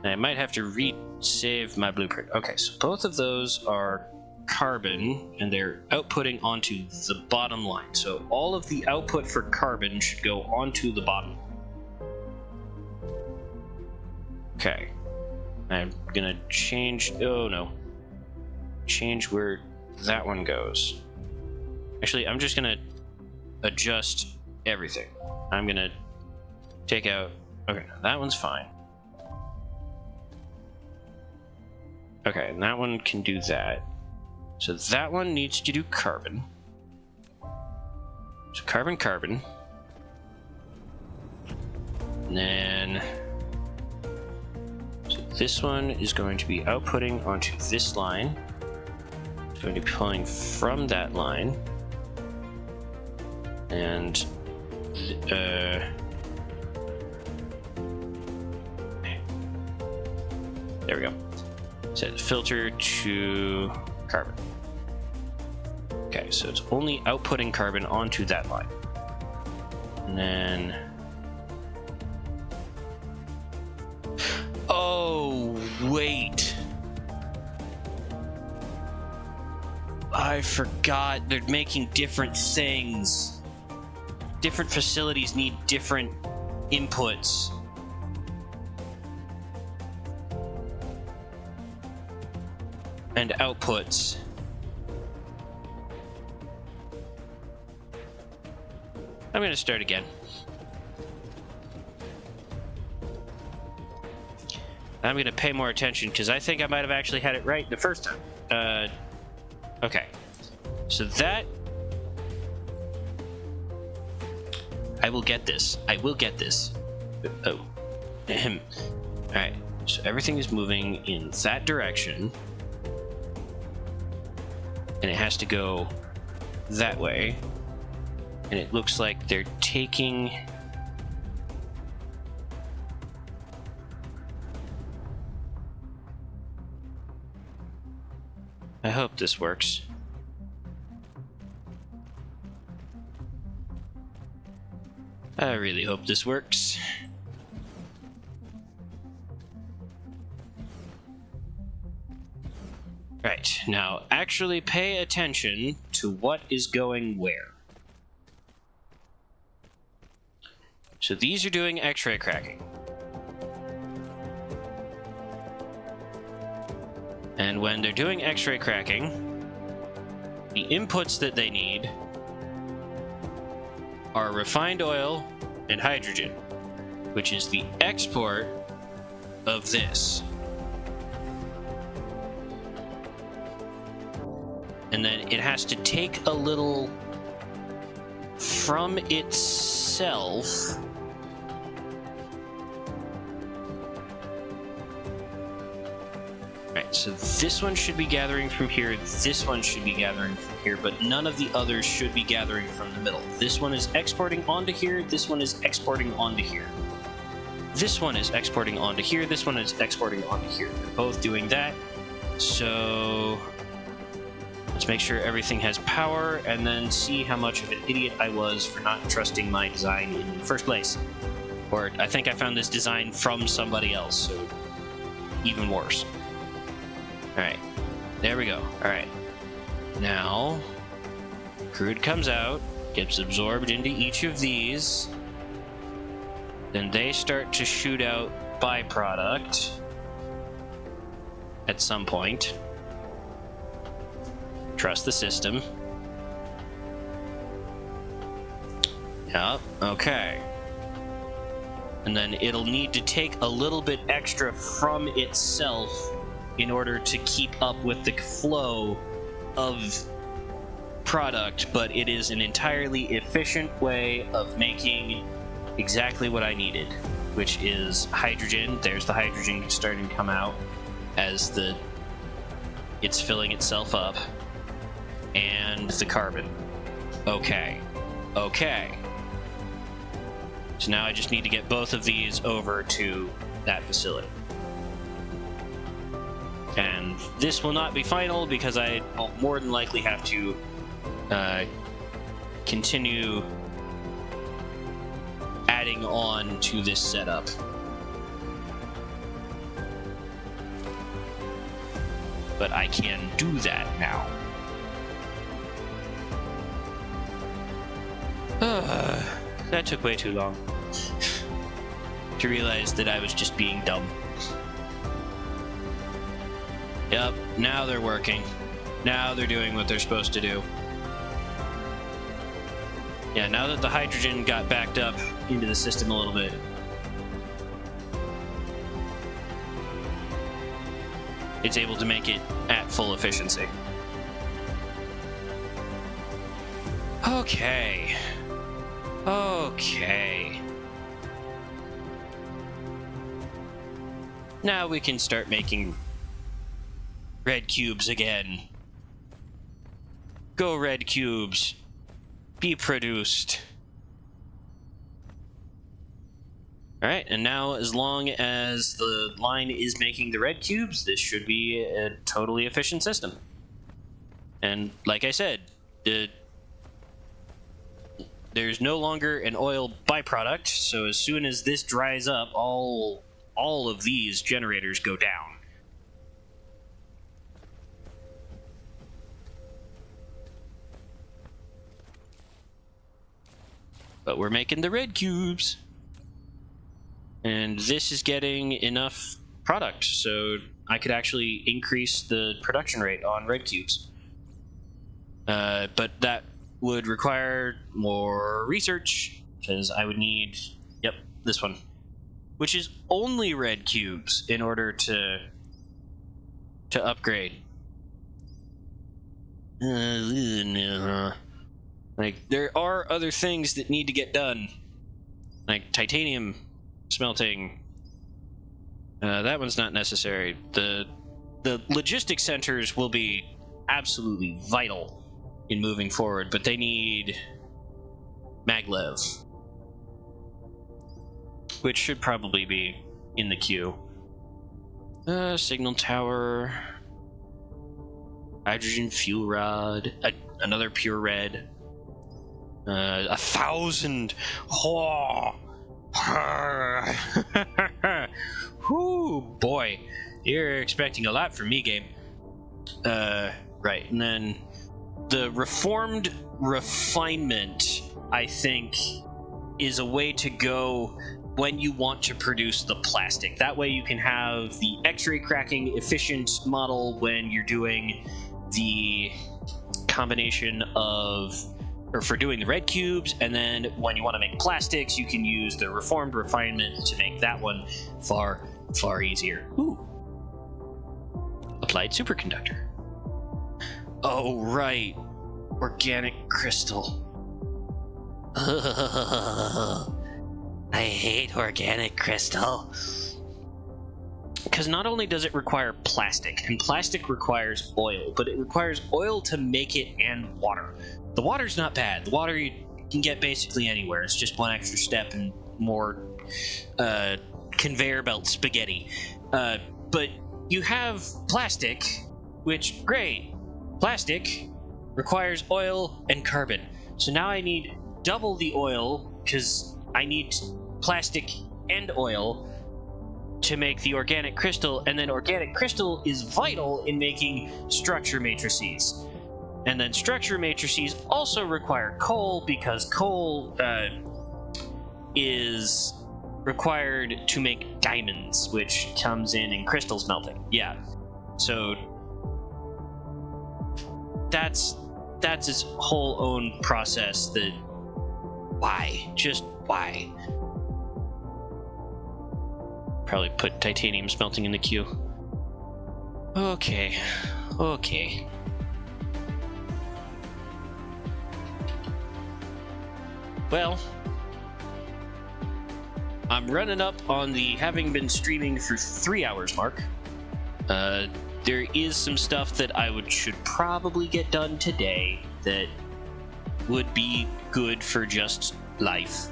And I might have to re-save my blueprint. Okay, so both of those are carbon, and they're outputting onto the bottom line. So all of the output for carbon should go onto the bottom. Okay. I'm gonna change... Oh, no. Change where that one goes. Actually, I'm just gonna adjust everything. I'm gonna take out... Okay, that one's fine. Okay, and that one can do that. So that one needs to do carbon. So carbon, carbon. And then... So this one is going to be outputting onto this line. It's going to be pulling from that line. And... there we go. Set filter to carbon. Okay, so it's only outputting carbon onto that line. And then... Oh, wait. I forgot. They're making different things. Different facilities need different inputs. And outputs. I'm going to start again. I'm going to pay more attention because I think I might have actually had it right the first time. Okay. So that... I will get this. I will get this. Oh. Ahem. Alright. So everything is moving in that direction. And it has to go that way. And it looks like they're taking... I hope this works. I really hope this works. Right, now actually pay attention to what is going where. So these are doing X-ray cracking. And when they're doing X-ray cracking, the inputs that they need are refined oil and hydrogen, which is the export of this. And then it has to take a little from itself. Right, so this one should be gathering from here, this one should be gathering from here, but none of the others should be gathering from the middle. This one is exporting onto here, this one is exporting onto here. This one is exporting onto here, this one is exporting onto here. They're both doing that, so... Let's make sure everything has power, and then see how much of an idiot I was for not trusting my design in the first place. Or, I think I found this design from somebody else, so even worse. Alright, there we go. Alright, now, crude comes out, gets absorbed into each of these, then they start to shoot out byproduct at some point. Trust the system. Yep, okay. And then it'll need to take a little bit extra from itself in order to keep up with the flow of product, but it is an entirely efficient way of making exactly what I needed, which is hydrogen. There's the hydrogen starting to come out as it's filling itself up. And the carbon. Okay. Okay. So now I just need to get both of these over to that facility. And this will not be final because I will more than likely have to continue adding on to this setup. But I can do that now. That took way too long to realize that I was just being dumb. Yep, now they're working. Now they're doing what they're supposed to do. Yeah, now that the hydrogen got backed up into the system a little bit. It's able to make it at full efficiency. Okay. Okay. Now we can start making red cubes again. Go red cubes. Be produced. Alright, and now as long as the line is making the red cubes, this should be a totally efficient system. And like I said, there's no longer an oil byproduct, so as soon as this dries up, all of these generators go down. But we're making the red cubes. And this is getting enough product, so I could actually increase the production rate on red cubes. But that would require more research, because I would need, yep, this one, which is only red cubes in order to upgrade. Like, there are other things that need to get done, like titanium smelting. That one's not necessary. The logistics centers will be absolutely vital in moving forward, but they need maglev, which should probably be in the queue. Signal tower, hydrogen fuel rod, another pure red, 1,000. Oh. Whoo, boy, you're expecting a lot from me, game. Right, and then the reformed refinement, I think, is a way to go when you want to produce the plastic. That way you can have the X-ray cracking efficient model when you're doing the combination of, or for doing the red cubes, and then when you want to make plastics, you can use the reformed refinement to make that one far, far easier. Ooh. Applied superconductor. Oh, right. Organic crystal. I hate organic crystal. Because not only does it require plastic, and plastic requires oil, but it requires oil to make it and water. The water's not bad. The water you can get basically anywhere. It's just one extra step and more conveyor belt spaghetti. But you have plastic, which, great. Plastic requires oil and carbon. So now I need double the oil, because I need plastic and oil to make the organic crystal, and then organic crystal is vital in making structure matrices. And then structure matrices also require coal, because coal is required to make diamonds, which comes in crystal smelting. Yeah. So that's its whole own process that, why? Just why? Probably put titanium smelting in the queue. Okay. Well, I'm running up on the having been streaming for 3 hours mark. There is some stuff that should probably get done today that would be good for just life.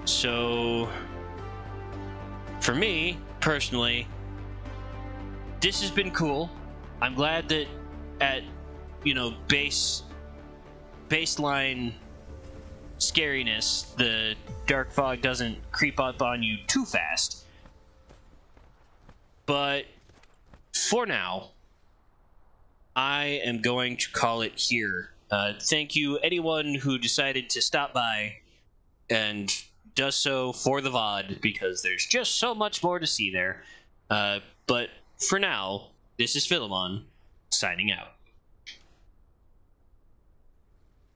So, for me, personally, this has been cool. I'm glad that at, baseline scariness, the dark fog doesn't creep up on you too fast. But for now, I am going to call it here. Thank you, anyone who decided to stop by and does so for the VOD, because there's just so much more to see there. But for now, this is Philemon, signing out.